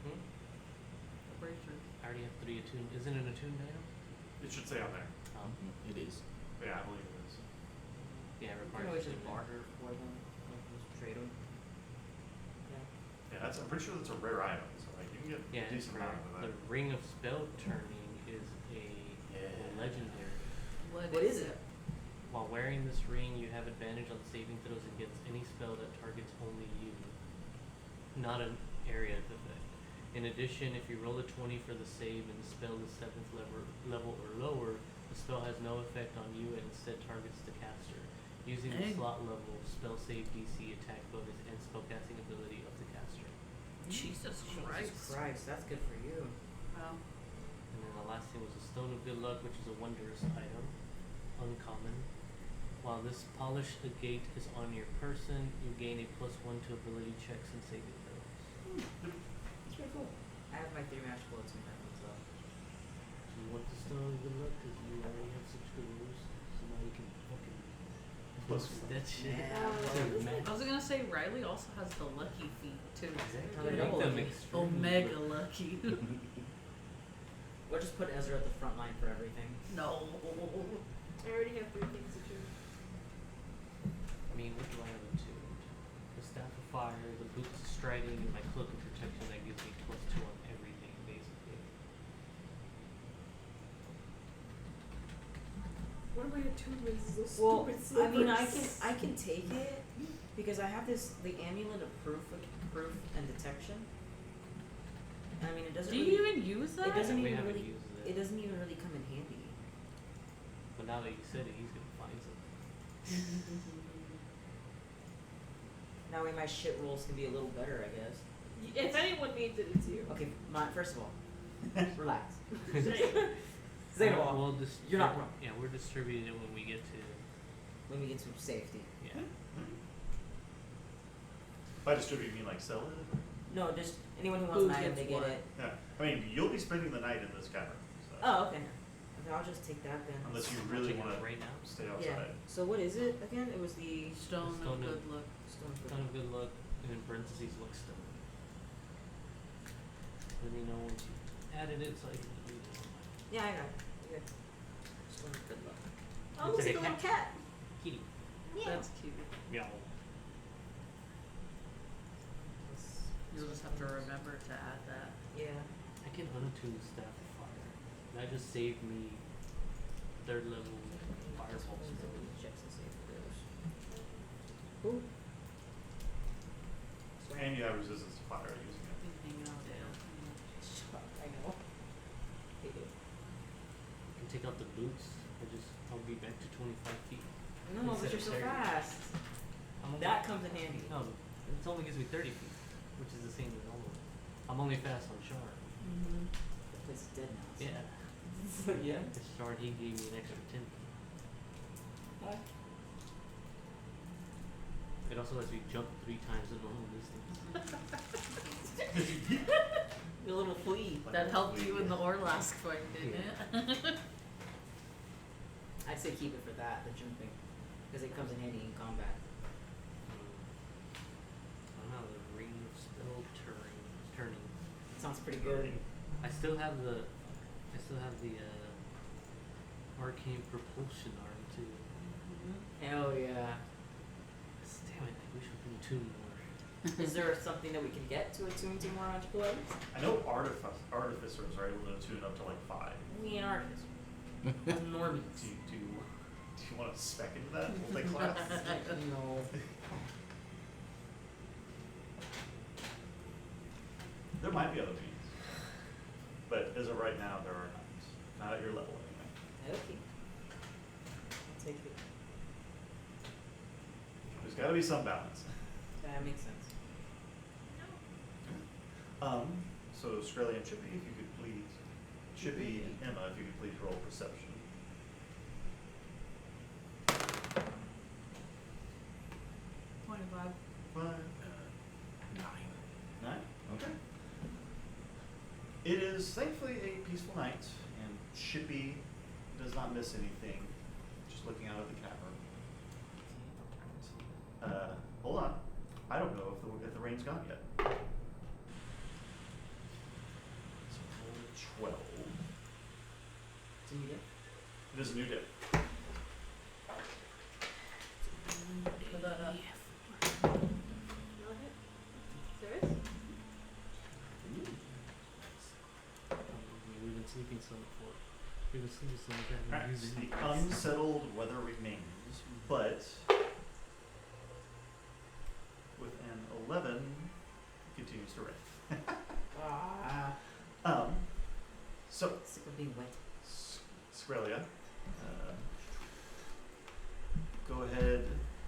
B: Hmm?
D: The bracers.
B: I already have 3 attuned. Isn't it an attuned item?
A: It should say on there.
F: It is.
A: Yeah, I believe it is.
B: Yeah, it
C: You can
B: requires
C: always just
B: attunement.
C: barter for them, like just trade them. Yeah.
A: Yeah, that's. I'm pretty sure that's a rare item, so like you can get
B: Yeah,
A: a
B: it's
A: decent
B: rare.
A: amount of
B: The
A: that.
B: ring of spell turning is a legendary.
C: What is it?
B: While wearing this ring, you have advantage on saving throws against any spell that targets only you, not an area of effect. In addition, if you roll a 20 for the save and the spell is 7th level or lower, the spell has no effect on you and instead targets the caster, using the
D: Dang.
B: slot level, spell save DC, attack bonus, and spellcasting ability of the caster.
D: Jesus Christ.
C: Jesus Christ, that's good for you.
D: Wow.
B: And then the last thing was a Stone of Good Luck, which is a wondrous item, uncommon. While this polish agate is on your person, you gain a +1 to ability checks and saving throws.
C: That's pretty cool. I have my 3 match bullets in that one, so.
B: So you want the Stone of Good Luck because you already have such good rules, so now you can fucking
A: Plus
B: boost that shit.
C: Yeah.
B: To max.
D: I was gonna say Riley also has the lucky feat too.
B: Exactly.
C: Make
B: Make
C: them
B: them
D: Omega lucky.
C: We'll just put Ezra at the front line for everything.
D: No.
E: I already have 3 things attuned.
B: I mean, what do I have attuned? The Staff of Fire, the Boots of Striding, and my Cloak of Protection that gives me +2 on everything, basically.
E: One of my attunements is those
C: Well,
E: stupid
C: I mean,
E: slippers.
C: I can take it because I have the amulet of proof and detection. I mean, it doesn't.
D: Do
C: really,
D: you even use that?
C: It doesn't
B: We
C: even
B: haven't
C: really.
B: used
C: It doesn't even really come in handy.
B: But now that you said it, he's gonna find something.
C: That way, my shit rolls can be a little better, I guess.
E: If anyone needs it, it's you.
C: Okay, first of all, relax.
E: Say it.
C: Second of all,
B: We'll
C: you're not wrong.
B: Yeah, we're distributing it when we get to.
C: when we get to safety.
B: Yeah.
A: By distribute, you mean like sell it?
C: No, just anyone who wants
D: Who
C: an item,
D: gets
C: they get
D: what?
C: it.
A: Yeah. I mean, you'll be spending the night in this cavern. So.
C: Oh, okay. Okay, I'll just take that then.
A: Unless you
B: I'm
A: really
B: watching
A: want
B: it
A: to
B: right now.
A: stay
C: Yeah.
A: outside.
C: So what is it again? It was the
D: Stone of
B: Stone of-
D: good luck.
C: stone.
B: Ton of good luck, and in parentheses, look stone. Let me know once you added it so I can read it.
C: Yeah, I got it. Good. Stone of good luck.
E: Oh,
B: Looks
E: look
B: like
E: at the
B: a
E: little cat.
B: Kitty.
E: Yeah.
D: That's cute.
B: Meow.
D: You'll just have to remember to add that.
C: Yeah.
B: I can unattune the Staff of Fire. That just saved me 3rd level fireball spell.
C: Checks and save those. Ooh.
A: And you have resistance to fire using it.
D: Hang out there.
C: Shut up, I know. They do.
B: I can take out the boots. I'll be back to 25 feet.
C: No, but
B: Instead
C: you're
B: of
C: so
B: 30.
C: fast.
B: I'm only,
C: That comes in handy.
B: no, it only gives me 30 feet, which is the same as normal. I'm only fast on Shard.
D: Mm-hmm.
C: The place is dead now. so-
B: Yeah.
C: So yeah.
B: The Shard, he gave me an extra 10 feet.
C: What?
B: It also lets me jump 3 times the normal distance.
C: The little flea.
A: Like
D: That
A: a
D: helped
A: flea,
D: you in the
A: yeah.
D: Orlask fight, didn't it?
C: I'd say keep it for that, the jumping, because it comes in handy in combat.
B: I don't know, the ring of spell turning.
C: Sounds pretty good.
B: I still have the arcane propulsion arm too.
C: Hell yeah.
B: Damn it, I wish we could tune more.
C: Is there something that we can get to attune to more magical items?
A: I know artificers are able to tune up to like 5.
C: We ain't artists. Normies.
A: Do you want to spec into that? We'll take class.
C: No.
A: There might be other means, but As of right now, there are none. Not at your level, anyway.
C: Okay. I'll take it.
A: There's got to be some balance.
C: That makes sense.
A: So Skrelly and Chippy, if you could please, Chippy and Emma, if you could please roll perception.
D: 25.
A: 5,
F: 9.
A: 9. Okay. It is thankfully a peaceful night, and Chippy does not miss anything. Just looking out of the cavern. Hold on. I don't know if the rain's gone yet. So roll 12.
C: It's a new day.
A: It is a new day.
D: Put that up.
E: No hit. Serious?
B: We've been sleeping so before. We've been sleeping so that
A: Alright,
B: we're using
A: the unsettled weather remains, but with an 11, it continues to rain. So
C: Sick of being wet.
A: Skrelia, go ahead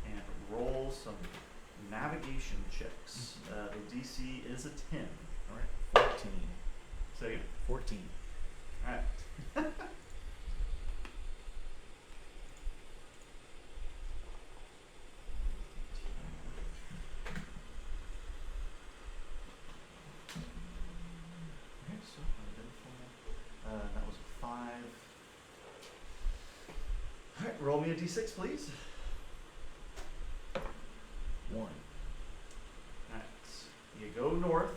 A: and roll some navigation checks. The DC is a 10.
F: Alright, 14.
A: Say again.
F: 14.
A: Alright. Okay, so identify. That was a 5. Alright, roll me a d6, please.
F: 1.
A: Alright, you go north,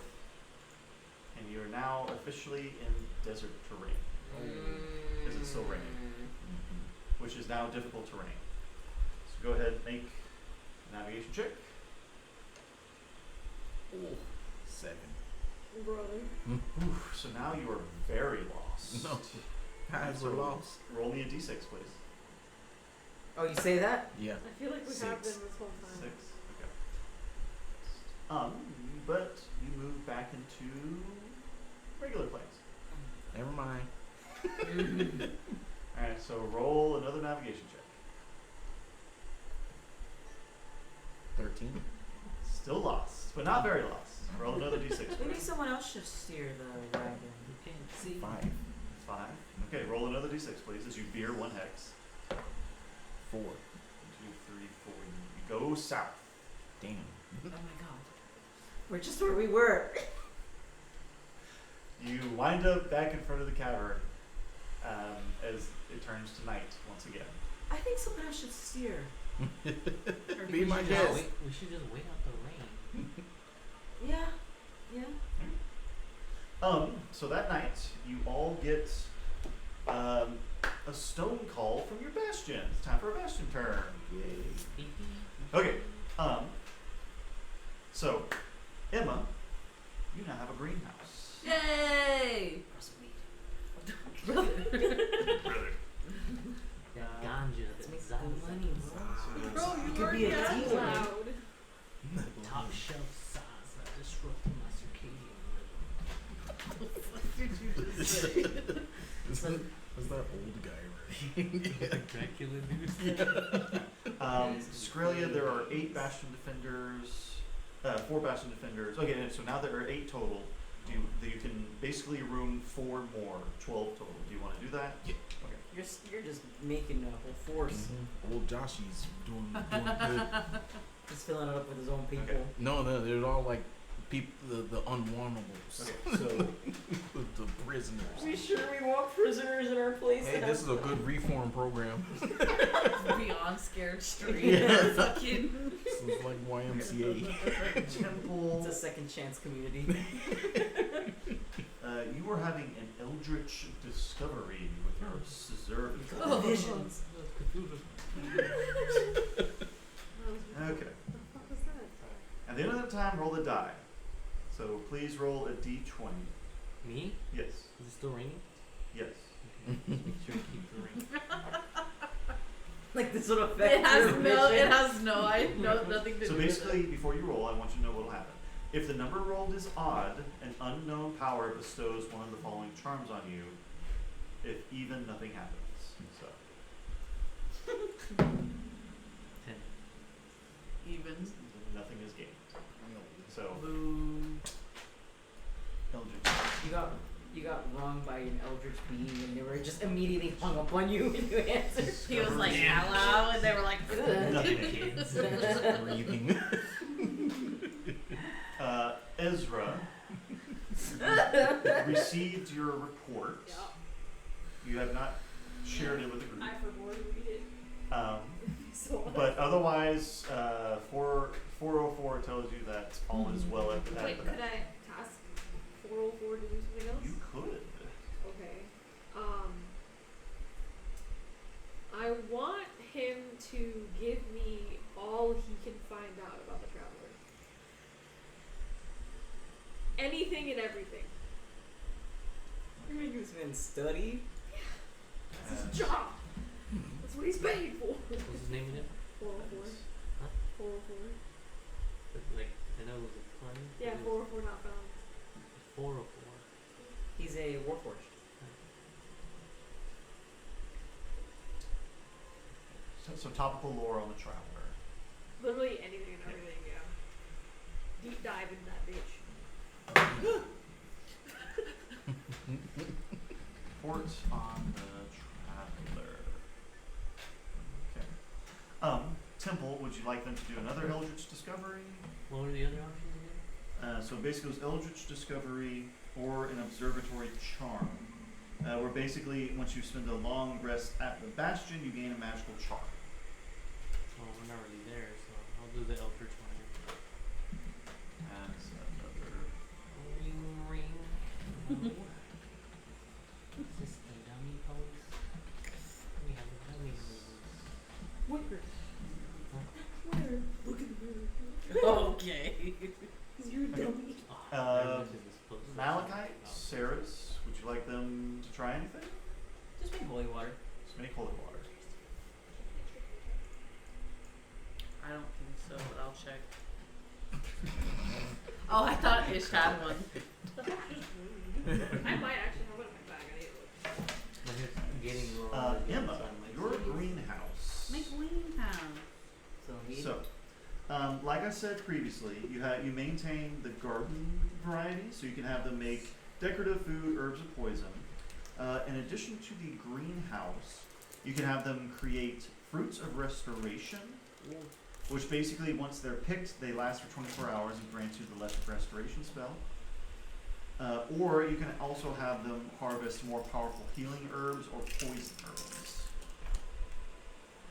A: and you are now officially in desert terrain, Is it still raining? which is now difficult terrain. So go ahead and make a navigation check.
F: Oh, 7.
E: Brother.
A: Oof, so now you are very lost.
F: No. Guys,
A: So
F: we're lost.
A: roll me a d6, please.
C: Oh, you say that?
F: Yeah.
E: I feel like we have
F: 6.
E: been this whole time.
A: 6. Okay. But you move back into regular planes.
F: Never mind.
A: Alright, so roll another navigation check.
F: 13.
A: Still lost, but not very lost. Roll another d6.
C: Maybe
A: please.
C: someone else should steer the wagon.
B: You can't see.
F: 5.
A: 5. Okay, roll another d6, please, as you veer 1 hex.
F: 4.
A: 1, 2, 3, 4. You go south.
F: Damn.
C: Oh my god. We're just where we were.
A: You wind up back in front of the cavern as it turns to night once again.
C: I think someone else should steer.
B: Or
F: Be
B: we
F: my
B: should just
F: guest.
B: wait- We should just wait out the rain.
C: Yeah. Yeah.
A: So that night, you all get a stone call from your bastion. It's time for a bastion turn.
F: Yay.
A: Okay. So, Emma, you now have a greenhouse.
D: Yay!
A: Brother.
B: That ganja,
C: Let's
B: that
C: make
B: Zaza,
C: some money, bro.
A: So,
D: Bro, you
C: could
D: already
C: be a
D: have
C: dealer.
D: one.
E: Loud.
B: top shelf Zaza, disrupting my circadian rhythm.
D: What did you just say?
F: Is that old guy already?
B: Dracula dude.
A: Skrelia, there are 8 bastion defenders, 4 bastion defenders. Okay, and so now there are 8 total. You can basically room 4 more, 12 total. Do you want to do that?
F: Yeah.
A: Okay.
C: You're just making a whole force.
F: Old Joshy's doing good.
C: He's filling it up with his own people.
A: Okay.
F: No, they're all like people, the unwantables,
A: Okay, so
F: the prisoners.
C: We sure we want prisoners in our place.
F: Hey, this is a good reform program.
D: Beyond Scared Street.
F: Yeah.
D: Fucking.
F: This is like YMCA.
A: Temple.
C: It's a second chance community.
A: You are having an eldritch discovery with your scissor.
D: Oh.
C: Visions.
A: Okay.
E: What the fuck was that?
A: At the end of the time, roll the die. So please roll a d20.
B: Me?
A: Yes.
B: Is it still raining?
A: Yes.
B: Okay, just make sure to keep the rain.
C: Like this would affect
D: It has
C: your
D: no.
C: vision.
D: It has no. I no nothing to
A: So
D: do with
A: basically, before you roll, I want you to know what will happen. If the number rolled is odd, an unknown power bestows one of the following charms on you. If even, nothing happens. So
B: 10.
D: Even.
A: nothing is gained. So
B: Boo.
A: Eldritch.
C: You got wrung by an eldritch being and they were just immediately hung up on you and you answered.
D: He was like, hello, and they were like,
A: Nothing kids. Just breathing. Ezra received your report.
E: Yeah.
A: You have not shared it with the group.
E: I forgot to read it. So
A: But otherwise, 404 tells you that all is well at the
E: wait, could I task 404 to do something else?
A: You could.
E: Okay. I want him to give me all he can find out about the Traveler. Anything and everything.
C: You're making this man study?
E: That's his job. That's what he's paid for.
B: What's his name again?
E: 404.
B: Huh?
E: 404.
B: Like, I know it was a pun.
E: Yeah, 404 not found.
B: 404.
C: He's a warforged.
A: So topical lore on the Traveler.
E: Literally anything and everything, yeah. Deep dive into that bitch.
A: Report on the Traveler. Okay. Temple, would you like them to do another Eldritch Discovery?
B: What were the other options again?
A: So basically it was Eldritch Discovery or an Observatory Charm. Where basically, once you spend a long rest at the Bastion, you gain a magical charm.
B: Well, we're not really there, so I'll do the Eldritch one.
A: That's another.
B: Ring, ring. Hello. Is this the dummy pose? We have a dummy pose.
E: Where?
B: Huh?
E: Where? Look at the mirror.
D: okay.
E: You're a dummy.
B: Oh, this is supposed to-
A: Malachite,
B: Oh.
A: Saris, would you like them to try anything?
C: Just make holy water.
A: Just make holy water.
D: I don't think so, but I'll check. Oh, I thought Ish had one.
E: I might actually have one in my bag. I need to look.
B: I'm just getting wrong.
A: Emma, your greenhouse.
D: My greenhouse.
C: So me.
A: So, like I said previously, you maintain the garden variety, so you can have them make decorative food, herbs, and poison. In addition to the greenhouse, you can have them create fruits of restoration, which basically, once they're picked, they last for 24 hours and grant you the restoration spell. Or you can also have them harvest more powerful healing herbs or poison herbs.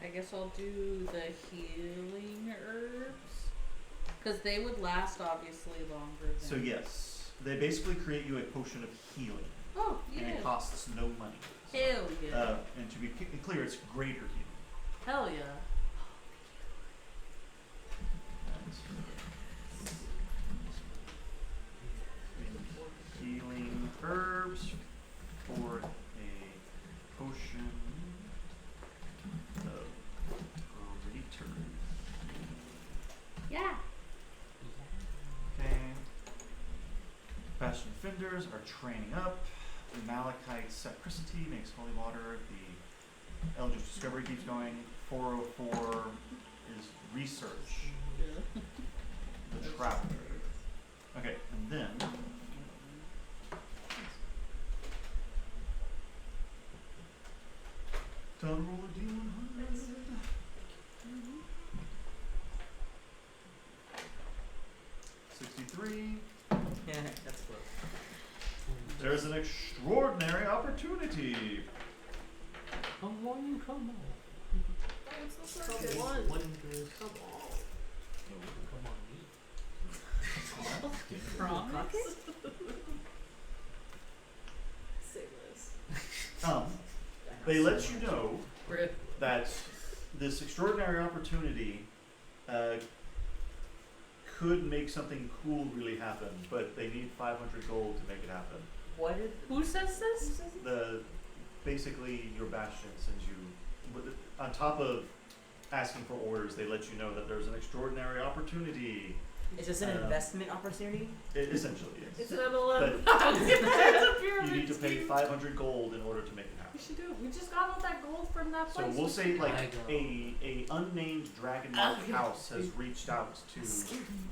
D: I guess I'll do the healing herbs. Because they would last obviously longer than...
A: So yes, they basically create you a potion of healing,
D: Oh,
A: and
D: yeah.
A: it costs no money.
D: Hell yeah.
A: And to be clear, it's greater healing.
D: Hell yeah.
A: Healing herbs for a potion of return.
D: Yeah.
A: Okay. Bastion Defenders are training up. Malachite Sapricity makes holy water. The Eldritch Discovery keeps going. 404 is research.
D: Yeah.
A: The Traveler. Okay, and then time to roll a D100.
D: Mm-hmm.
A: 63.
C: Yeah, that's close.
A: There's an extraordinary opportunity.
B: Come on, come on.
E: Come on.
B: Wonders.
E: Come on.
B: Come on, me.
D: Promise?
E: Say this.
A: They let you know
D: Rip.
A: that this extraordinary opportunity could make something cool really happen, but they need 500 gold to make it happen.
C: What did?
D: Who says this?
A: Basically your Bastion sends you, on top of asking for orders, they let you know that there's an extraordinary opportunity
C: Is this an investment opportunity?
A: It essentially
E: It's
A: is.
E: an MLM.
A: But
D: It's a
A: you
D: pyramid
A: need to pay
D: scheme.
A: 500 gold in order to make it
D: We
A: happen.
D: should do it. We just got all that gold from that
A: So
D: place.
A: we'll say like
B: I go.
A: a unnamed dragon mark
D: Okay.
A: house has reached out to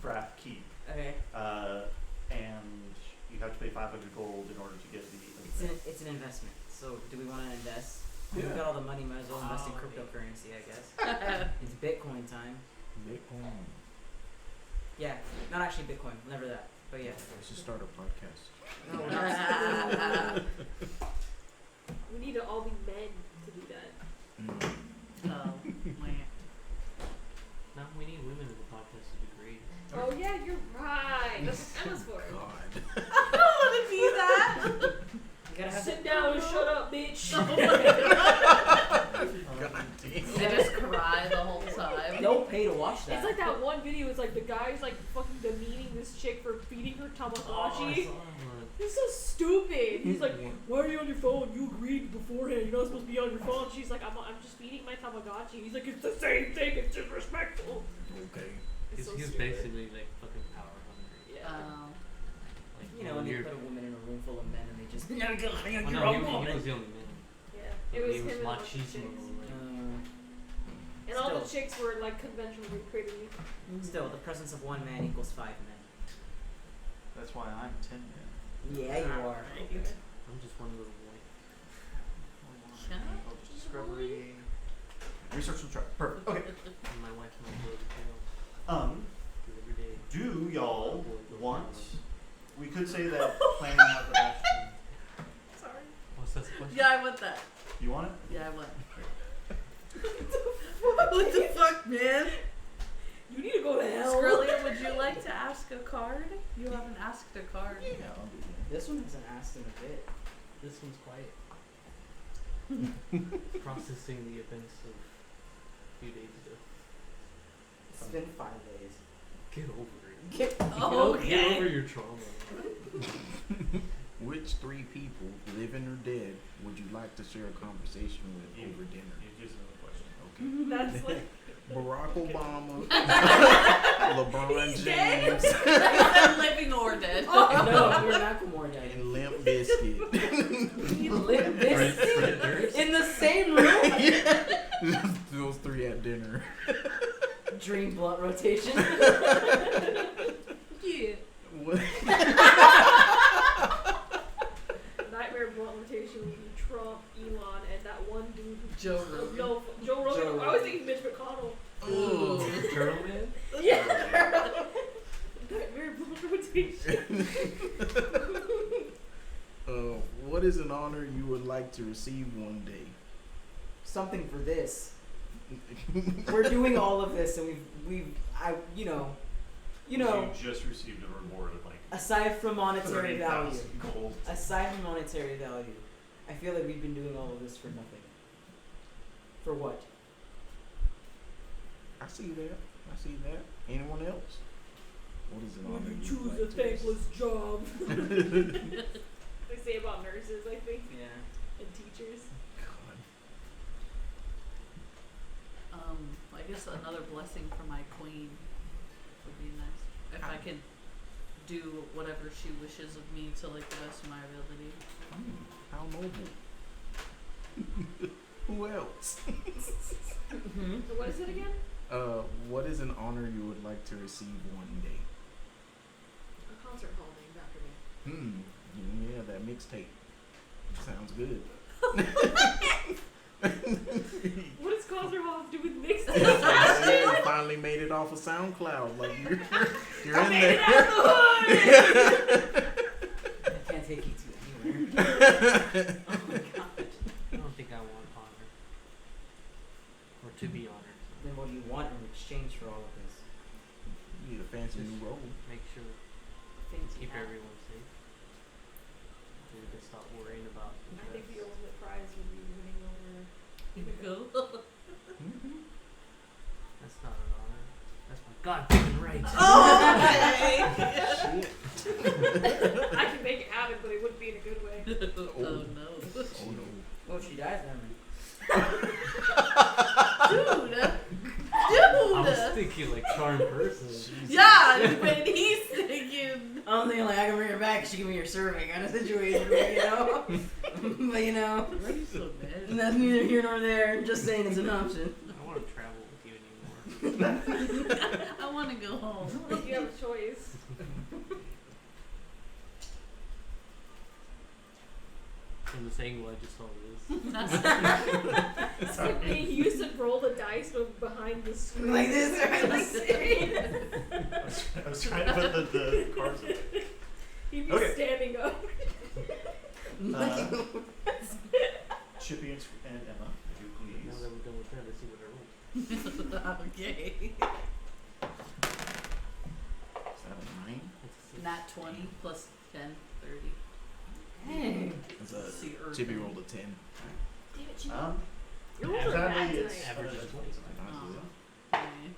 A: Frath Keep,
C: Okay.
A: and you have to pay 500 gold in order to get the.
C: It's an investment. So do we want to invest? We've
F: Yeah.
C: got all the money. Might as well invest in
B: Oh,
C: cryptocurrency, I guess. It's Bitcoin time.
F: Bitcoin.
C: Yeah, not actually Bitcoin. Never that. But yeah.
F: We should start a podcast.
C: No, we're not.
E: We need to all be men to do that.
D: Oh, man.
B: No, we need women in the podcast to be great.
E: Oh yeah, you're right. That's what Emma's for.
F: God.
D: I don't want to be that.
C: You gotta have
E: Sit down and shut up, bitch.
F: God damn.
D: I just cry the whole time.
C: They'll pay to watch that.
E: It's like that one video. It's like the guy's like fucking demeaning this chick for feeding her
B: Oh, I
E: Tamagotchi.
B: saw one.
E: It's so stupid. He's like, "Why are you on your phone? You agreed beforehand. You're not supposed to be on your phone." She's like, "I'm just feeding my Tamagotchi." He's like, "It's the same thing. It's disrespectful."
F: Okay.
E: It's so
B: He's
E: stupid.
B: basically like fucking power hungry.
E: Yeah.
B: Like,
C: You know, when they
B: you're-
C: put a woman in a room full of men and they just.
B: Well,
C: You're
B: no,
C: a
B: he
C: woman.
B: was the only man.
E: Yeah. It was
B: he
E: him
B: was
E: and a bunch of
B: machismo.
E: chicks.
B: Like,
E: And all the
C: Still.
E: chicks were like conventionally pretty.
C: Still, the presence of one man equals 5 men.
A: That's why I'm 10 men.
C: Yeah, you are.
B: I'm just one little boy.
A: Discovery. Research and track. Perfect. Okay.
B: And my wife and I go to jail every day.
A: Do y'all
B: Boy, go
A: want?
B: jail.
A: We could say that planning out the bastion.
D: Sorry.
B: What's that question?
D: Yeah, I want that.
A: You want it?
D: Yeah, I want what the fuck, man?
E: You need to go to hell.
D: Skrillia, would you like to ask a card? You haven't asked a card.
A: Yeah, I'll do that.
C: This one hasn't asked in a bit.
B: This one's quiet. Processing the events of a few days ago.
C: It's been 5 days.
B: Get over it.
C: Get,
D: Oh,
B: Get
D: okay.
B: over your trauma.
F: Which 3 people, living or dead, would you like to share a conversation with
A: You.
F: over dinner?
A: You just know the question.
F: Okay.
E: That's like
F: Barack Obama, LeBron
D: He's
F: James,
D: dead. Living or dead.
C: No, we're Macklemore dead.
F: and Limp Bizkit.
C: You lit this
B: Fred Durst.
C: in the same room.
F: Yeah. Those 3 at dinner.
C: Dream blunt rotation.
D: Yeah.
F: What?
E: nightmare blunt rotation would be Trump, Elon, and that one dude who
D: Joe Rogan.
E: No, Joe Rogan.
C: Joe
E: I was thinking Mitch McConnell.
B: Ooh. Turtle Man?
E: Yeah. Nightmare blunt rotation.
F: What is an honor you would like to receive one day?
C: Something for this. We're doing all of this, and you
A: just received a reward of like
C: aside from monetary value,
A: 30,000 gold.
C: aside from monetary value, I feel like we've been doing all of this for nothing. For what?
F: I see that. I see that. Anyone else? What is an honor
E: When you
F: you would
E: choose a
F: like to
E: thankless job. They say about nurses, I think,
C: Yeah.
E: and teachers.
F: God.
D: I guess another blessing for my queen would be nice. If I could do whatever she wishes of me to like the best of my ability.
F: How noble. Who else?
C: Mm-hmm.
E: So what is it again?
F: What is an honor you would like to receive one day?
E: A concert hall named after me.
F: Yeah, that mixtape. Sounds good.
E: What does concert halls do with mixed?
F: Yeah, you finally made it off of SoundCloud. Like you're in
E: made
F: there.
E: it out the hood.
C: I can't take you to anywhere. Oh my god.
B: I don't think I want honor. Or to be honored.
C: Then what do you want in exchange for all of this?
F: You need a fancy new role.
B: Make sure
C: Things
B: keep
C: you have.
B: everyone safe. So we can stop worrying about
E: I think the ultimate prize would be winning over.
D: Go.
B: That's not an honor. That's my goddamn right.
D: Oh, okay.
F: Shit.
E: I can make it happen, but it wouldn't be in a good way.
D: Oh no.
F: Oh no.
C: Well, if she dies, then.
D: Dude.
B: I was
D: Dude.
B: thinking like charm person.
D: Yeah, God, but he's thinking.
C: I'm thinking like I can bring her back. She give me your survey kind of situation, you know. But you know,
B: Why are you so mad?
C: that's neither here nor there. Just saying it's an option.
B: I want to travel with you anymore.
D: I want to go home.
E: You have a choice.
B: From this angle, I just saw this.
E: Skippy used to roll the dice with behind the screen.
C: Like this, right? Like
A: I was trying to put the cards in.
E: He'd be
A: Okay.
E: standing up.
A: Chippy and Emma, if you
B: Now
A: please.
B: that we're done with that, let's see what I roll.
D: Okay.
F: Is that a 9?
B: That's a 6.
D: Nat 20 plus 10, 30.
C: Dang.
F: That's
D: See,
F: a
D: Earth
F: Chippy
D: thing.
F: rolled a 10.
E: Damn it, you
A: You're
E: rolls are bad
A: sadly,
E: tonight.
A: it's
B: Average
A: better
B: is
A: than
B: 20.
A: tonight.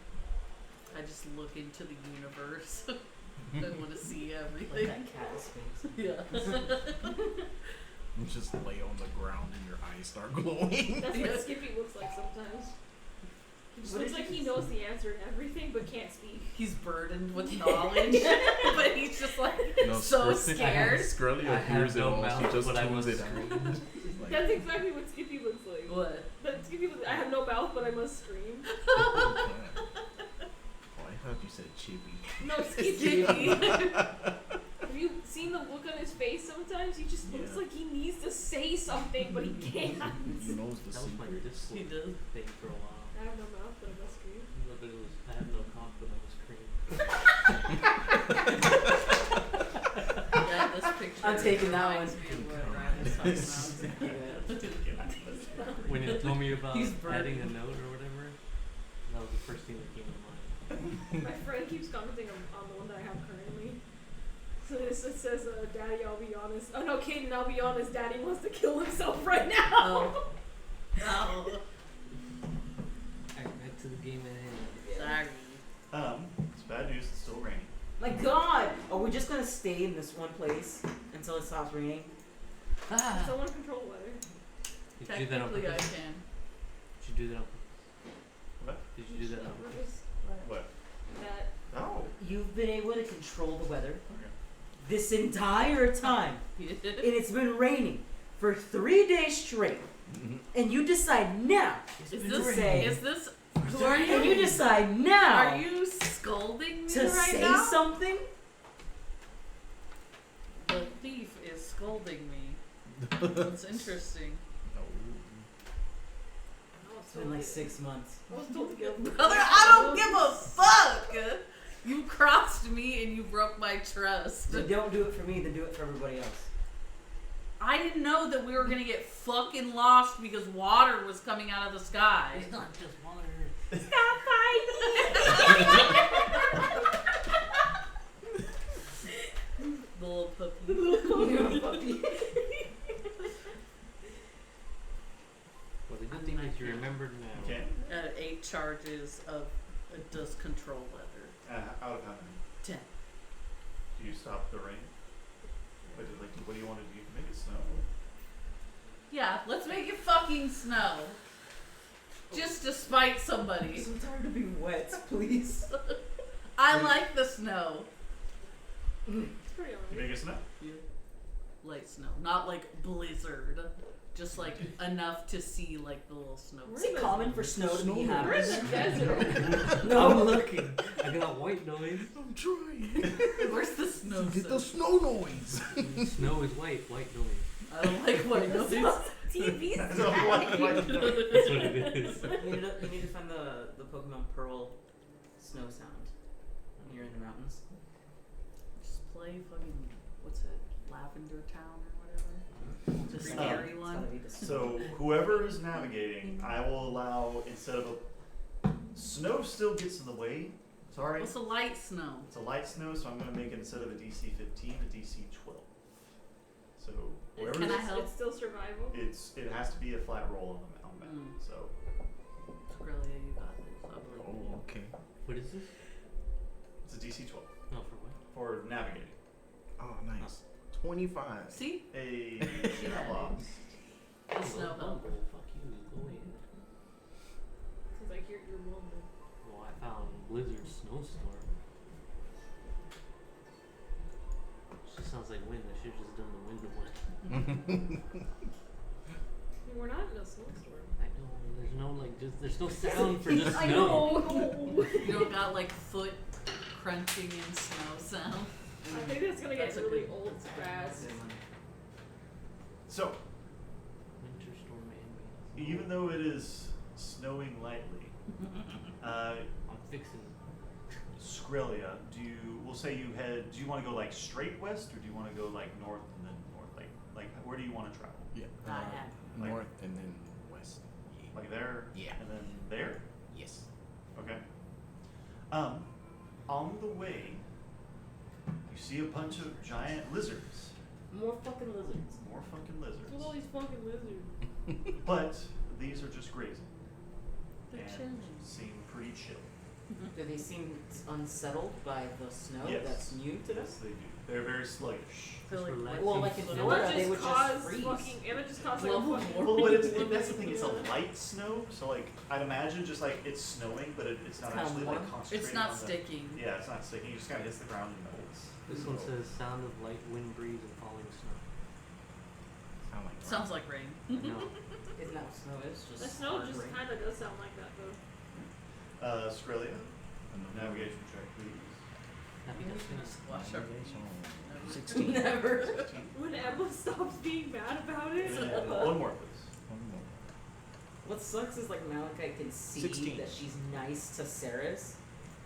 D: I just look into the universe. I want to see
C: Like
D: everything.
C: that cat space.
D: Yeah.
F: You just lay on the ground and your eyes start glowing.
E: That's what Skippy looks like sometimes. He just
C: What
E: looks
C: did
E: like
C: you
E: he knows the answer to everything but can't speak.
D: He's burdened with knowledge, but he's just like
F: No,
D: so
F: Skr-
D: scared.
F: Skrelly
B: I have
F: hears it
B: no
F: all.
B: mouth,
F: She just
B: but I
F: tunes
B: must
F: it out.
B: scream.
F: She's like,
E: That's exactly what Skippy looks like.
D: What?
E: That Skippy looks, I have no mouth but I must scream.
F: oh, I thought you said Chippy.
E: No, Skippy. Have you seen the look on his face sometimes? He just looks
F: Yeah.
E: like he needs to say something but he can't.
F: He knows the
B: That was my
F: secret.
B: Discord
D: He does.
B: thing for a while.
E: I have no mouth but I must scream.
B: No, but it was, I have no confidence scream.
D: Yeah, this picture.
C: I'm taking that
D: reminds
C: one.
D: me of what Ryan was talking about.
B: When you told me about
D: He's burdened.
B: adding a note or whatever, that was the first thing that came to mind.
E: My friend keeps commenting on the one that I have currently. So it says, Daddy, I'll be honest. Oh no, Caden, I'll be honest. Daddy wants to kill himself right now.
D: Oh. Oh.
B: Alright, back to the game at hand.
D: Sorry.
A: It's bad news. It's still raining.
C: My God, are we just gonna stay in this one place until it stops raining?
D: Ah.
E: Someone control the weather.
B: Did you do that on
D: Technically, I
B: purpose?
D: can.
B: Did you do that on purpose?
A: What?
B: Did you do that on purpose?
A: What?
E: That
A: Oh.
C: You've been able to control the weather
A: Okay.
C: this entire time, and it's been raining for 3 days straight, and you decide now
D: Is
C: to
D: this?
C: say,
D: Is this? Who are you?
C: and you decide now
D: Are you scolding me
C: to
D: right
C: say
D: now?
C: something.
D: The thief is scolding me. That's interesting.
C: It's been like 6 months.
E: I was told to give.
D: Brother, I don't give a fuck! You crossed me and you broke my trust.
C: If you don't do it for me, then do it for everybody else.
D: I didn't know that we were gonna get fucking lost because water was coming out of the sky.
B: It's not just water.
E: Stop
D: The little puppy.
E: fighting!
B: Well, the good thing is you remembered now.
A: Okay.
D: 8 charges of does control weather.
A: Out of how many?
D: 10.
A: Do you stop the rain? What do you want to do? Make it snow?
D: Yeah, let's make it fucking snow. Just to spite somebody.
C: I'm tired of being wet, please.
D: I like the snow.
E: It's pretty
A: You
E: alright.
A: make it snow?
D: Light snow. Not like blizzard. Just like enough to see like the little snow.
C: Is it common for snow to be
E: We're in
C: happening?
E: the desert.
C: No.
B: I'm looking. I got white noise.
F: I'm trying.
D: Where's the snow?
F: Get the
D: sound?
F: snow noise.
B: Snow is white noise.
D: I don't like white noise.
E: TV's
A: I don't like white noise.
B: That's what it is.
C: You need to find the Pokemon Pearl snow sound when you're in the mountains.
D: Just play fucking what's it? Lavender Town or whatever. The scary
C: It's
D: one.
C: gotta be the snow.
A: So whoever is navigating, I will allow instead of a snow still gets in the way. Sorry,
D: What's a light snow?
A: it's a light snow, so I'm going to make it instead of a DC 15, a DC 12. So whoever
D: Can I
A: this-
D: help?
E: It's still survival.
A: it has to be a flat roll on the map. So
D: Really, you got this. I believe in you.
F: Oh, okay.
B: What is this?
A: it's a DC 12
B: No, for what?
A: for navigating.
F: Oh, nice. 25.
D: See?
A: A I lost.
D: The snow
B: Oh,
D: help.
B: fuck you. Go ahead.
E: Cause like you're wounded.
B: Well, I found Blizzard Snowstorm. like wind. I should have just done the wind one.
E: We're not in a snowstorm.
B: I know. There's no there's no sound for just
E: I
B: snow.
E: know.
D: You don't got like foot crunching and snow sound.
E: I think that's gonna get
D: That's a
E: really
D: good-
E: old fast.
A: So,
B: Winter storm and
A: even though it is snowing lightly,
B: I'm fixing.
A: Skrilla, we'll say you head, do you want to go like straight west or do you want to go like north and then north? Like where do you want to travel?
F: Yeah.
C: Not yet.
A: Like-
F: North and then west. Yeah.
A: Like there?
F: Yeah.
A: And then there?
F: Yes.
A: Okay. On the way, you see a bunch of giant lizards.
C: More fucking lizards.
A: More fucking
E: What's with all
A: lizards.
E: these fucking lizards?
A: But these are just grazing.
D: They're
A: and
D: chilling.
A: seem pretty chill.
C: Do they seem unsettled by the snow
A: Yes.
C: that's new to them?
A: Yes, they do. They're very sluggish.
D: Feel like
B: relax.
C: Well, like in
D: Anna
C: Florida,
E: Anna
C: they
E: just
C: would just
E: caused
C: freeze.
E: fucking. Anna just caused like
D: Global
E: a fucking.
A: Well, but that's the
E: Yeah.
A: thing. It's a light snow, so like I'd imagine just like it's snowing, but it's not
C: It's kinda
A: actually
C: warm.
A: like concentrating.
D: It's not
A: on the-
D: sticking.
A: Yeah, it's not sticking. It just kind of hits the ground and melts.
B: This one says sound of light wind breeze and falling snow.
F: Sound like
D: Sounds like rain.
B: No.
C: Isn't that what snow is? Just
E: The snow
C: hard
E: just
C: rain.
E: kind of does sound like that though.
A: Skrilla, navigation check, please.
B: Navigation.
D: Squash our
F: Navigation.
A: 16.
C: Never.
A: 16.
E: When Emma stops being mad about it.
A: And one more, please.
F: One more.
C: What sucks is like Malachi can see
F: 16.
C: that she's nice to Saris,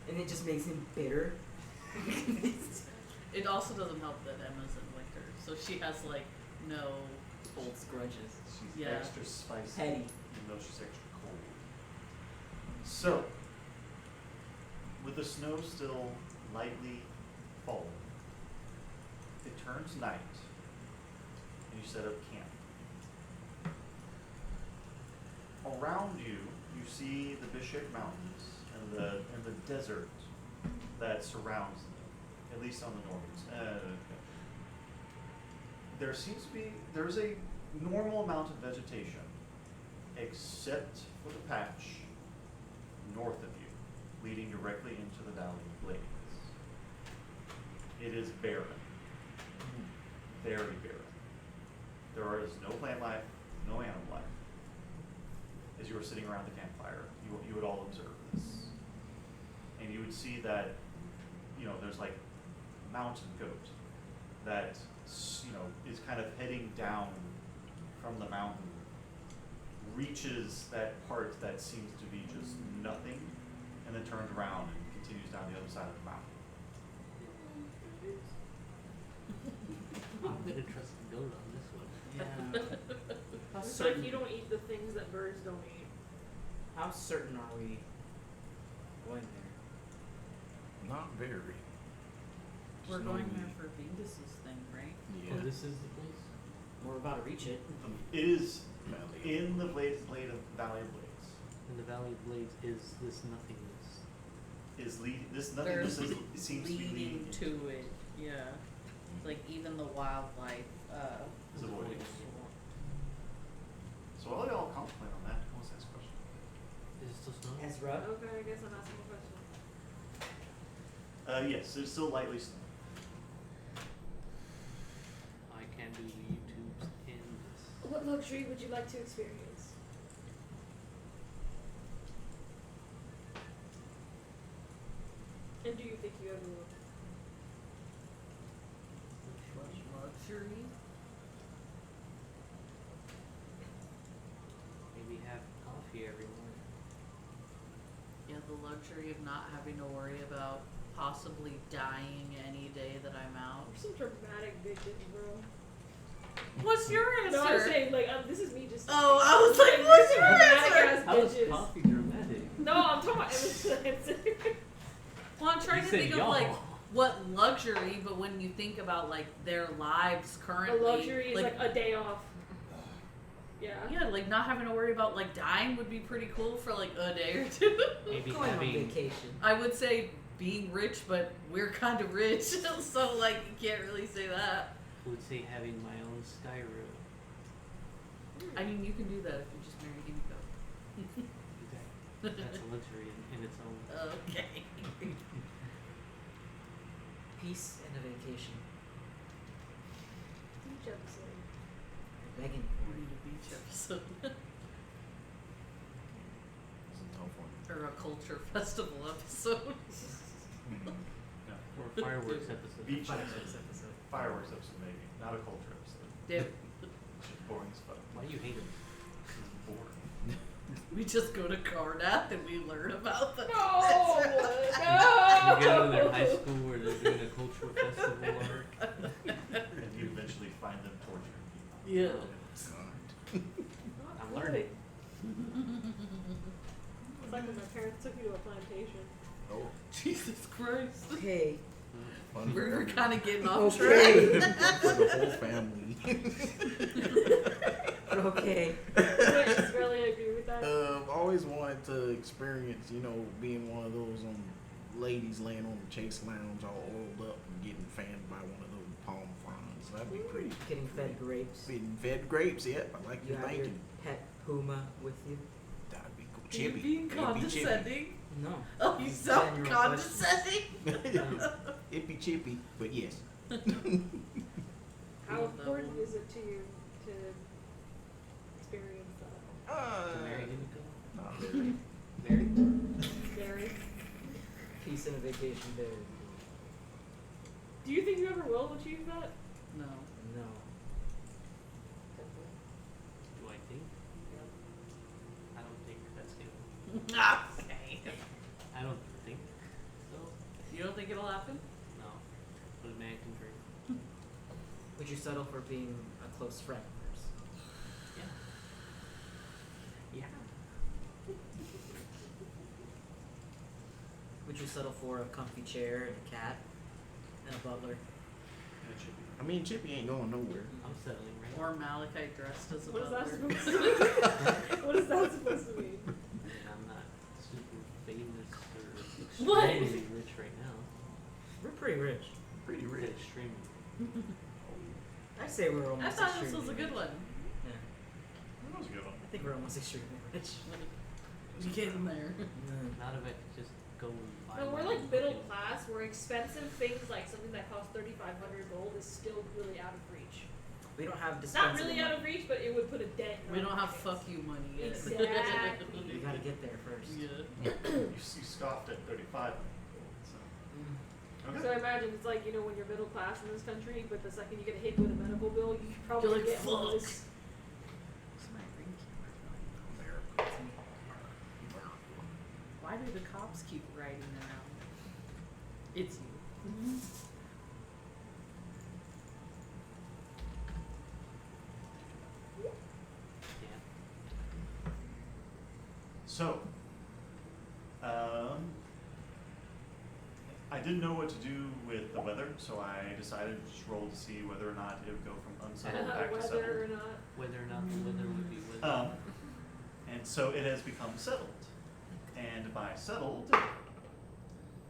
C: and it just makes him bitter.
D: It also doesn't help that Emma's in winter, so she has like no.
C: Holds grudges.
A: She's
D: Yeah.
A: extra spicy,
C: Petty.
A: even though she's extra cold. So, with the snow still lightly falling, it turns night, and you set up camp. Around you, you see the Bishop Mountains and the desert that surrounds them, at least on the north. There's a normal amount of vegetation, except for the patch north of you, leading directly into the Valley of Blades. It is barren, very barren. There is no plant life, no animal life. As you were sitting around the campfire, you would all observe this, and you would see that, there's like a mountain goat that is kind of heading down from the mountain, reaches that part that seems to be just nothing, and then turns around and continues down the other side of the mountain.
B: I'm gonna trust the goat on this one.
C: Yeah. How
E: It's
C: certain?
E: like you don't eat the things that birds don't eat.
C: How certain are we going there?
F: Not very.
D: We're
F: Just
D: going
F: know
D: there for Venus's thing, right?
F: Yeah.
B: Oh, this is the place.
C: We're about to reach it.
A: It is
F: Valley.
A: in the Valley of Blades.
B: In the Valley of Blades is this nothingness.
A: Nothingness
D: There's
A: seems to be leading
D: to it, yeah. Like even the wildlife,
A: is avoiding. So while y'all contemplate on that, who wants to ask a question?
B: Is it still snowing?
C: Ezra.
E: Okay, I guess I'm asking a question.
A: Yes, it's still lightly snowing.
B: I can do the YouTubes in this.
E: What luxury would you like to experience? And do you think you ever will?
D: luxury.
B: Maybe have coffee every morning.
D: Yeah, the luxury of not having to worry about possibly dying any day that I'm out.
E: You're some dramatic bitches, bro.
D: What's your answer?
E: No, I'm saying, like, this is me just.
D: Oh, I was like, what's your
E: dramatic
D: answer?
E: ass
B: How is
E: bitches.
B: coffee dramatic?
E: No, I'm talking about Emma's answer.
D: Well, I'm trying
B: You
D: to
B: said
D: think
B: y'all.
D: of like what luxury, but when you think about like their lives
E: The
D: currently,
E: luxury is like a day off. Yeah.
D: yeah, like not having to worry about like dying would be pretty cool for like a day or two.
B: Maybe
C: Going on
B: having
C: vacation.
D: I would say being rich, but we're kind of rich, so like you can't really say that.
B: would say having my own sky room.
D: I mean, you can do that if you just marry Himiko.
B: Exactly. That's a luxury in its own.
D: Okay.
C: Peace and a vacation.
E: episode.
C: Begging
D: We
C: for it.
D: need a beach episode.
F: It's a tough one.
D: Or a culture festival episode.
A: No.
B: Or a fireworks episode.
A: Beach
C: Fireworks
A: episode.
C: episode.
A: Fireworks episode, maybe. Not a culture episode.
D: Yep.
A: It's just boring as fuck.
B: Why do you hate him?
A: It's boring.
D: We just go to Carnath and we learn about the
E: No!
B: You go to their high school where they're doing a cultural festival arc.
A: And you eventually find them torturing people.
D: Yeah.
B: I'm learning.
E: It's like when my parents took me to a plantation.
F: Oh,
D: Jesus Christ.
C: Okay.
F: fun for
D: We're
F: everyone.
D: kind of getting off
C: Okay.
D: track.
F: For the whole family.
C: Okay.
E: Wait, does Australia agree with that?
F: I've always wanted to experience, being one of those ladies laying on the chase lounge all oiled up and getting fanned by one of those palm fronds. That'd be pretty.
C: Getting fed grapes.
F: Being fed grapes, yep. I like
C: You
F: your
C: have your
F: thinking.
C: pet puma with you.
F: That'd be cool.
D: You
F: Chippy.
D: being
F: It'd be chippy.
D: condescending?
C: No.
D: Oh, you
C: These
D: sound
C: general
D: condescending.
F: It'd be chippy, but yes.
E: How
D: Love that
E: important
D: one.
E: is it to you to experience that?
B: To marry him,
F: Not really.
B: Very.
E: Very.
C: Peace and a vacation there.
E: Do you think you ever will achieve that?
D: No.
C: No.
B: Do I think? I don't think that's him.
D: Okay.
B: I don't think so.
D: You don't think it'll happen?
B: No. But a man can dream.
C: Would you settle for being a close friend of hers?
B: Yeah.
C: Would you settle for a comfy chair and a cat and a butler?
A: And it should be.
F: I mean, Chippy ain't going nowhere.
B: I'm settling right
D: Or Malachi dressed as a
E: What is that
D: butler.
E: supposed to mean? What is that supposed to mean?
B: now. I'm not super famous or
D: What?
B: extremely rich right now.
C: We're pretty rich.
F: Pretty
B: Really
F: rich.
B: extremely.
C: I say we're almost
D: I thought this
C: extremely
D: was a good
C: rich.
D: one.
C: Yeah.
A: That was a good one.
C: I think we're almost extremely rich.
D: You getting there?
B: Not if I could just go and buy
E: No, we're
B: my
E: like
B: own
E: middle
B: fucking-
E: class where expensive things like something that costs 3,500 gold is still really out of reach.
C: We don't have
E: Not
C: dispensable
E: really out of reach, but it would put a dent in
D: We
E: our
D: don't have
E: pockets.
D: fuck you money yet.
E: Exactly.
C: We gotta get there first.
D: Yeah.
A: You scoffed at 35. So. Okay.
E: So I imagine it's like, when you're middle class in this country, but the second you get hit with a medical bill, you could probably
D: You're like,
E: get one of
D: "Fuck."
E: this.
D: Why do the cops keep riding around? It's you.
B: Yeah.
A: So, I didn't know what to do with the weather, so I decided to just roll to see whether or not it would go from unsettled back to
E: Whether
A: settled.
E: or not.
B: Whether or not the weather would be weather.
A: And so it has become settled. And by settled,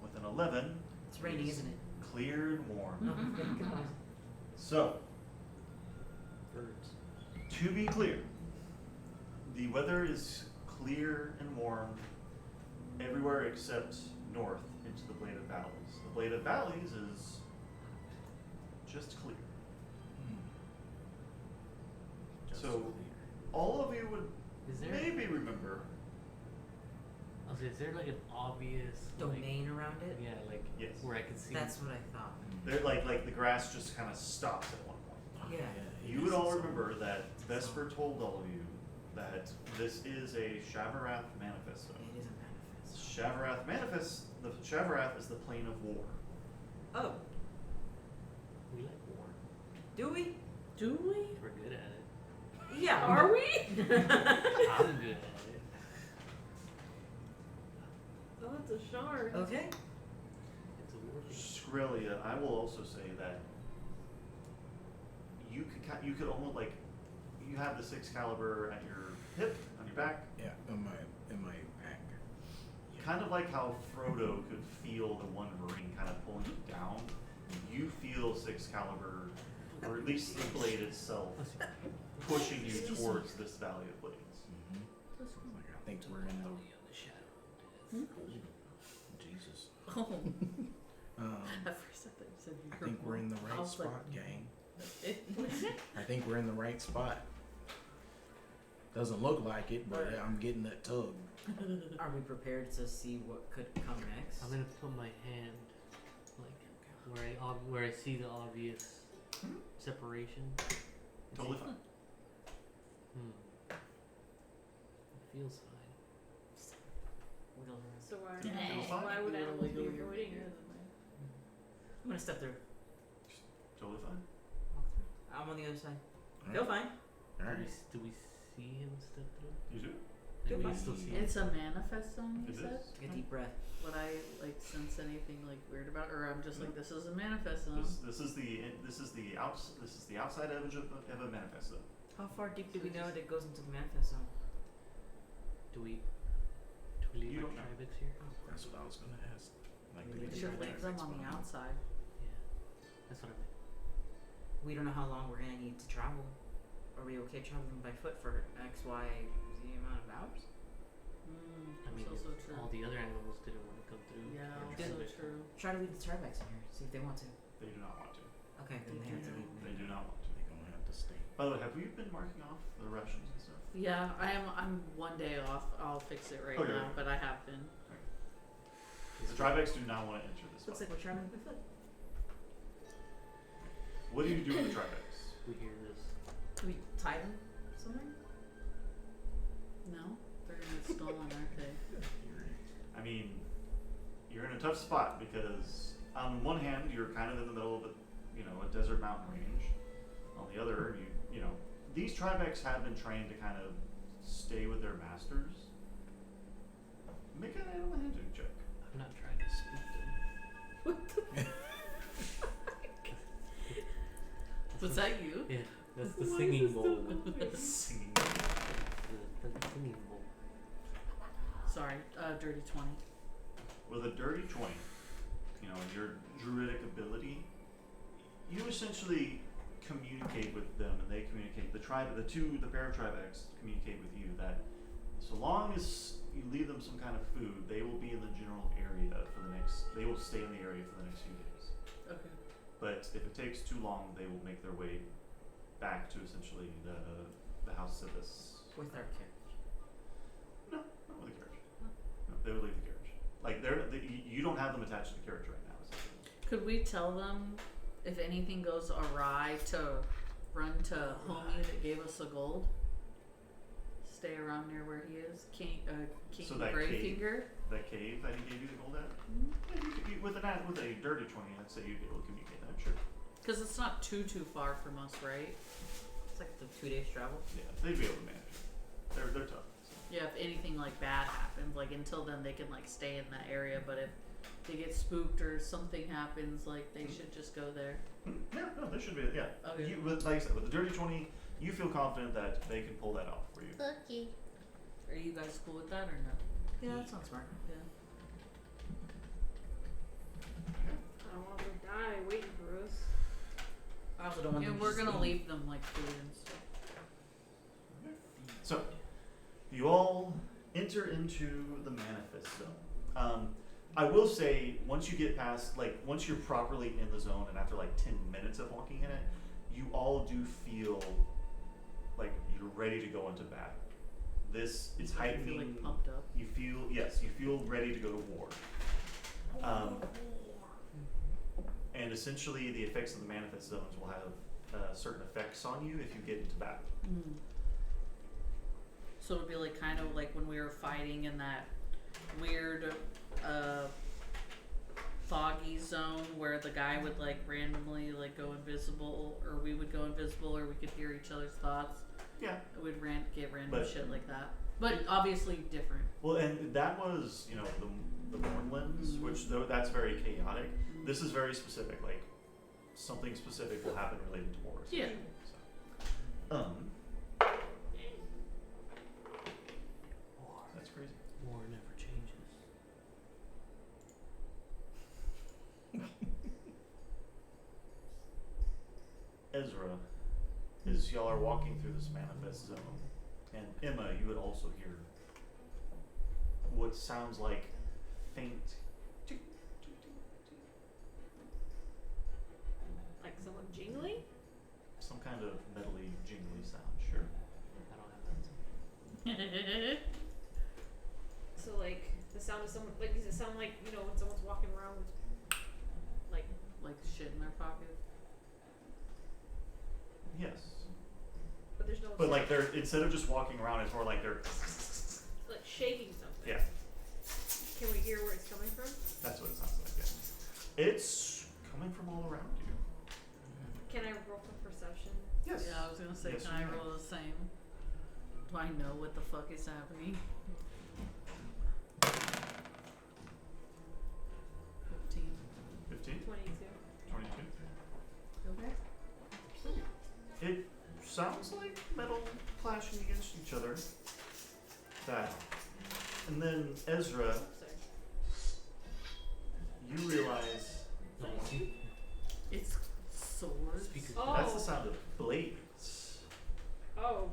A: with an 11,
C: It's raining,
A: is
C: isn't it?
A: clear and warm.
C: Oh, thank God.
A: So,
B: Birds.
A: to be clear, the weather is clear and warm everywhere except north into the Bladed Valleys. The Bladed Valleys is just clear.
F: Just
A: So,
F: clear.
A: all of you would
B: Is there?
A: maybe remember,
B: I was like, is there like an obvious
C: Domain around it?
B: Like, yeah, like
A: Yes.
B: where I could see.
C: That's what I thought.
A: there like the grass just kind of stops at one point.
C: Yeah.
A: You would all remember that Vesper told all of you that this is a Shavarath manifesto.
C: It is a manifest.
A: Shavarath manifest. The Shavarath is the plane of war.
C: Oh,
B: We like war.
C: do we?
D: Do we?
B: We're good at it.
C: Yeah.
E: Are we?
B: I'm good at it.
E: Oh, it's a shard.
C: Okay.
B: It's a war thing.
A: Skrilla, I will also say that you could almost like you have the 6 caliber at your hip on your back,
F: Yeah, in my back.
A: kind of like how Frodo could feel the one ring kind of pulling you down. You feel 6 caliber, or at least the blade itself, pushing you towards this Valley of Blades.
F: Like, I think we're in the. Jesus.
D: Oh.
F: Um,
D: At first I thought you said you
F: I
D: were
F: think we're in the
D: I
F: right
D: was like,
F: spot, gang. I think we're in the right spot. Doesn't look like it, but I'm getting that tug.
C: Are we prepared to see what could come next?
B: I'm gonna put my hand like where I see the obvious separation.
A: Totally fine.
B: It feels fine.
C: Wiggle around.
E: So
A: Feels fine.
E: why would animals be
D: Wiggle your
E: avoiding
D: hand
E: it?
C: I'm gonna step through.
A: Totally fine.
C: I'm on the other side.
F: All
C: Feel
F: right.
C: fine.
F: All right.
B: Do we see him step through?
A: You do?
C: Feel
B: Like, we
C: fine.
B: still see him?
D: It's a manifest zone, you
A: It
D: said?
A: is.
C: Take a deep breath.
D: Would I like sense anything like weird about, or I'm just like, this is a manifest zone?
A: This is the outside edge of a manifesto.
C: How far deep do we know that it goes into the manifest zone?
B: Do we leave
A: You
B: our
A: don't know.
B: Tribex here?
F: That's what I was gonna ask. Like, do
C: We
F: we
C: should
D: Should
F: leave
D: leave
F: our
D: them
F: Tribex
D: on the
F: behind?
D: outside.
B: Yeah. That's what I meant.
C: We don't know how long we're gonna need to travel. Are we okay traveling by foot for X, Y, Z amount of hours?
B: I mean,
D: so true.
B: all the other animals didn't want to come through.
D: Yeah,
B: our
C: Good.
D: so
B: Tribex.
D: true.
C: Try to leave the Tribex in here. See if they want to.
A: They do not want to.
C: Okay, then they have to leave.
A: They do not want to.
F: They're gonna have to stay.
A: By the way, have we been marking off the rations and stuff?
D: Yeah, I'm 1 day off. I'll fix it right
A: Okay.
D: now, but I have been.
A: The Tribex do not want to enter this
C: Looks
A: spot.
C: like we're traveling by foot.
A: What do you do with the Tribex?
B: We hear this.
C: Do we tie them somewhere?
D: No, they're gonna get stolen, aren't they?
A: I mean, you're in a tough spot because on one hand you're kind of in the middle of a desert mountain range. On the other, you know these Tribex have been trained to kind of stay with their masters. Make an animal handling check.
B: I'm not trying to spook them.
D: Was that you?
B: Yeah, that's the
D: Why is
B: singing
D: this so
B: bowl.
D: quiet?
A: Singing.
B: The singing bowl.
D: Sorry, dirty 20.
A: With a dirty 20, your druidic ability, you essentially communicate with them, and they communicate. The pair of Tribex communicate with you that so long as you leave them some kind of food, they will be in the general area they will stay in the area for the next few days.
D: Okay.
A: But if it takes too long, they will make their way back to essentially the house of this.
C: With our carriage.
A: No, not with the carriage. No, they would leave the carriage. Like you don't have them attached to the carriage right now. Essentially.
D: Could we tell them if anything goes awry to run to homie that gave us the gold? Stay around near where he is, King
A: So that
D: Greyfinger.
A: That cave that he gave you the gold at? Yeah, with a dirty 20, I'd say you'd be able to communicate that, sure.
D: Because it's not too far from us, right?
C: It's like the 2 days travel.
A: Yeah, they'd be able to manage it. They're tough. So.
D: Yeah, if anything like bad happens, like until then they can like stay in that area. But if they get spooked or something happens, like they should just go there.
A: Yeah, no, they should be. Yeah.
D: Okay.
A: Like I said, with the dirty 20, you feel confident that they can pull that off for you.
D: Okay. Are you guys cool with that or no?
C: Yeah, that sounds smart.
D: Yeah.
E: I don't want them to die waiting for us.
C: I also don't want
D: Yeah,
C: them to
D: we're
C: just
D: gonna leave them like food and stuff.
A: So, you all enter into the manifest zone. I will say, once you get past, once you're properly in the zone, and after 10 minutes of walking in it, you all do feel like you're ready to go into battle. It's
D: You
A: heightening.
D: feel like pumped up.
A: You feel ready to go to war. And essentially, the effects of the manifest zones will have certain effects on you if you get into battle.
D: Mm. So it'd be like kind of like when we were fighting in that weird foggy zone where the guy would randomly go invisible, or we would go invisible, or we could hear each other's thoughts.
A: Yeah.
D: We'd get random
A: But-
D: shit like that. But obviously different.
A: Well, and that was, the Mornlands, which that's very chaotic. This is very specific. Something specific will happen related to war.
D: Yeah.
A: So, that's crazy.
B: War never changes.
A: Ezra, as y'all are walking through this manifest zone, and Emma, you would also hear what sounds like faint.
E: Like someone jingling? So like the sound of someone, like does it sound like, you know, when someone's walking around with like
D: Like shit in their pocket.
A: Yes.
E: but there's no
A: But like they're, instead of just walking around, it's more like they're,
E: like shaking something.
A: yeah,
E: Can we hear where it's coming from?
A: that's what it sounds like, yeah. It's coming from all around you.
E: Can I roll for perception?
A: Yes.
D: Yeah, I was gonna say,
A: Yes,
D: can
A: you
D: I
A: may.
D: roll the same? Do I know what the fuck is happening? 15.
A: 15?
E: 22.
A: 22?
D: Okay.
A: It sounds like metal clashing against each other. That. And then Ezra,
E: Sorry.
A: you realize
E: 22?
B: It's swords.
H: Speakers.
E: Oh.
A: that's the sound of blades.
E: Oh.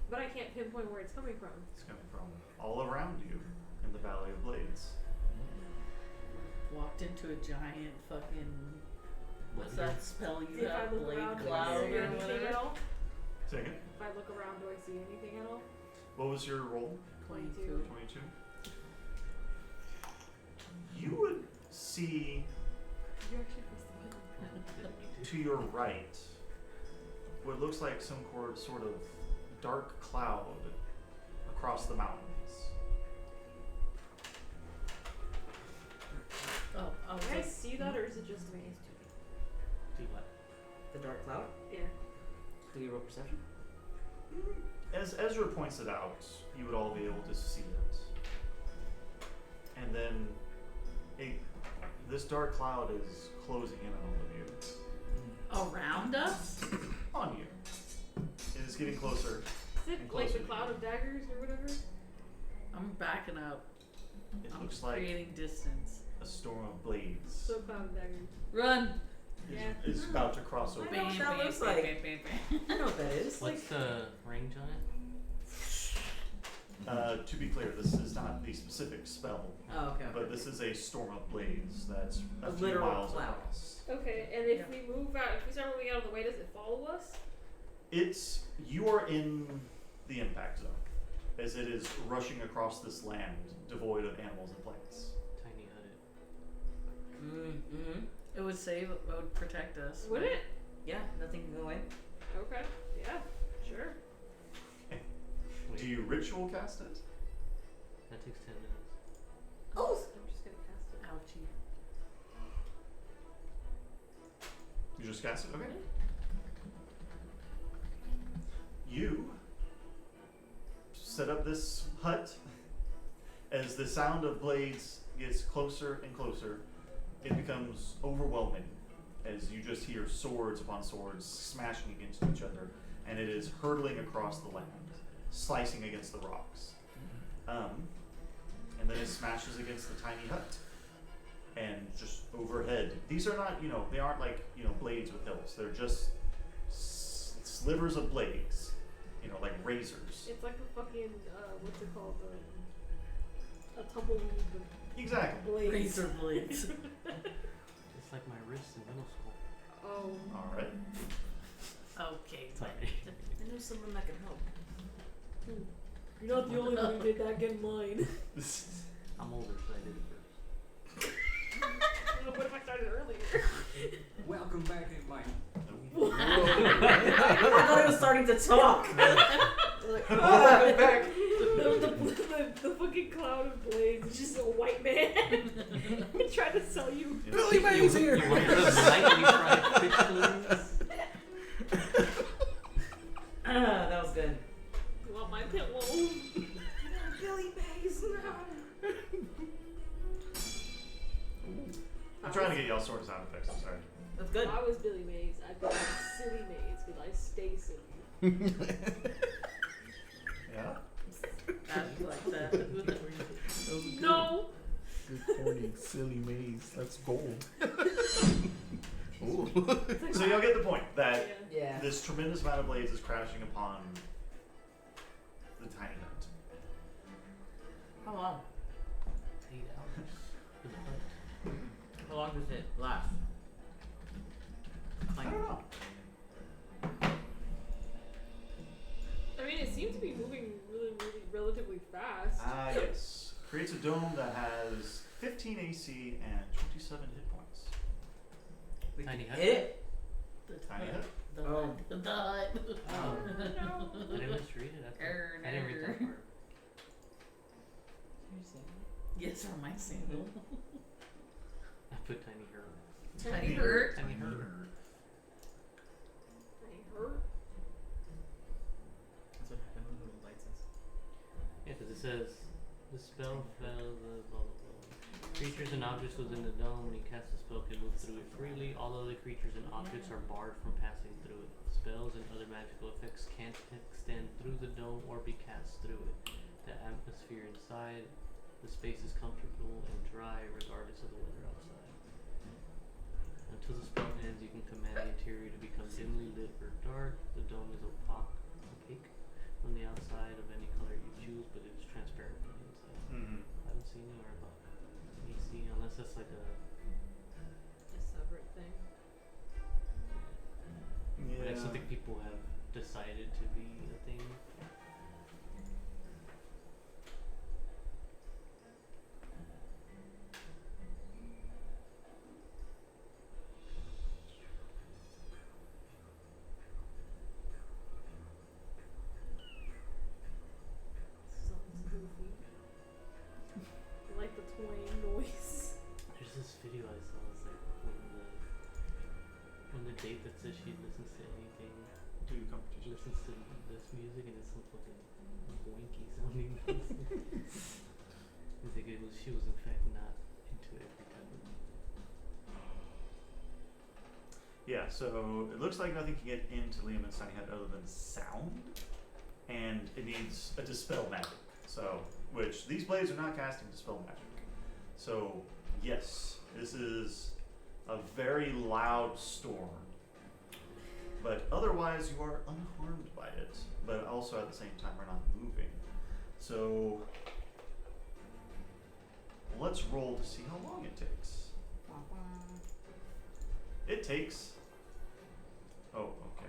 E: But I can't pinpoint where it's coming from.
A: It's coming from all around you in the Valley of Blades.
D: Walked into a giant fucking. What's
H: Blender.
D: that spell you
E: If I
D: have?
E: look
D: Blade
E: around, do I
D: cloud
E: see
D: or
E: anything at
D: whatever?
E: all?
A: Second,
E: If I look around, do I see anything at all?
A: what was your roll?
D: 22.
A: 22? You would see
E: You actually pressed the button.
A: to your right what looks like some sort of dark cloud across the mountains.
D: Oh, I was
E: Can I
D: like,
E: see that, or is it just me?
H: See what?
C: The dark cloud.
E: Yeah.
C: Do you roll perception?
A: As Ezra points it out, you would all be able to see it. And then this dark cloud is closing in on all of you.
D: around us?
A: On you. It is getting closer.
E: Is it
A: And
E: like
A: closer
E: the
A: to
E: cloud
A: you.
E: of daggers or whatever?
D: I'm backing up.
A: It
D: I'm
A: looks like
D: creating distance.
A: a storm of blades
E: So cloud of daggers.
D: Run!
A: is about to cross over.
C: I know what that looks like. I know what that is.
H: What's the range on it?
A: To be clear, this is not the specific spell,
C: Oh, okay.
A: but this is a storm of blades that's a
C: A
A: few
C: literal
A: miles
C: cloud.
A: across.
E: Okay, and if we move out, if we start moving out of the way, does it follow us?
A: You are in the impact zone, as it is rushing across this land devoid of animals and plants.
H: Tiny hut.
C: Mm-hmm.
D: It would save, it would protect us.
E: Would
D: right?
E: it?
C: Yeah, nothing can go in.
E: Okay. Yeah. Sure.
A: Do you ritual cast it?
H: That takes 10 minutes.
C: Oh!
E: I'm just gonna cast it.
D: Ouchie.
A: You just cast it? Okay. You set up this hut. As the sound of blades gets closer and closer, it becomes overwhelming as you just hear swords upon swords smashing against each other, and it is hurtling across the land, slicing against the rocks. And then it smashes against the tiny hut. And just overhead. These are not, they aren't like, blades with hills. They're just slivers of blades, like razors.
E: It's like a fucking what's it called? A tumbleweed with
A: Exactly.
E: blades.
D: Razor blades.
H: It's like my wrist in middle school.
E: Oh.
A: All right.
D: Okay.
H: Sorry.
C: I know someone that can help.
E: You're not the only one who did that. Get in line.
H: I'm older, so I did it first.
E: What if I started earlier?
I: Welcome back in my.
C: I thought it was starting to talk.
A: Welcome back.
E: The fucking cloud of blades is just a white man trying to sell you.
F: Billy Mays here.
H: You want the nightly fried fish fillets?
C: That was good.
E: You want my pillow? Billy Mays, no.
A: I'm trying to get y'all sort of sound effects. I'm sorry.
C: That's good.
E: If I was Billy Mays, I'd be like Silly Mays because I stay silly.
A: Yeah.
D: I like that.
E: No.
F: Good corny, silly maze. That's gold. Ooh.
A: So y'all get the point that
C: Yeah.
A: this tremendous amount of blades is crashing upon the tiny hut.
D: How long?
H: 8 hours. For the hut.
C: How long does it last?
A: I don't know.
E: I mean, it seemed to be moving cast.
A: Yes. Creates a dome that has 15 AC and 27 hit points.
C: We
B: Tiny
C: can
B: hut?
C: hit it.
D: The
A: Tiny
D: hut.
A: hut?
D: The
C: Oh.
D: hut. The hut.
C: Oh.
B: I didn't misread it. I didn't read that part.
D: Yes, on my sandal.
B: I put tiny hurt.
D: Tiny hurt.
B: Tiny hurt.
E: They hurt.
C: That's what happened when the lights us.
B: Yeah, because it says the spell fell the blah blah blah. Creatures and objects within the dome, when you cast a spell, can move through it freely. All other creatures and objects are barred from passing through it. Spells and other magical effects can't extend through the dome or be cast through it. The atmosphere inside the space is comfortable and dry regardless of the weather outside. Until the spell ends, you can command the interior to become dimly lit or dark. The dome is opaque from the outside of any color you choose, but it is transparent from the inside.
A: Mm-hmm.
B: I don't see anywhere about AC unless that's like a.
E: A separate thing.
B: Like something people have decided to be a thing.
E: Sounds goofy. I like the twang noise.
B: There's this video I saw. It's like when the date that says she listens to anything,
A: Do competition.
B: listens to this music, and it's some fucking wanky sounding music. It's like she was in fact not into every type of.
A: Yeah, so it looks like nothing can get into Liam's tiny hut other than sound, and it needs a dispel magic. So, which these blades are not casting dispel magic. So, yes, this is a very loud storm, but otherwise you are unharmed by it. But also at the same time, we're not moving. So, let's roll to see how long it takes. It takes. Oh, okay.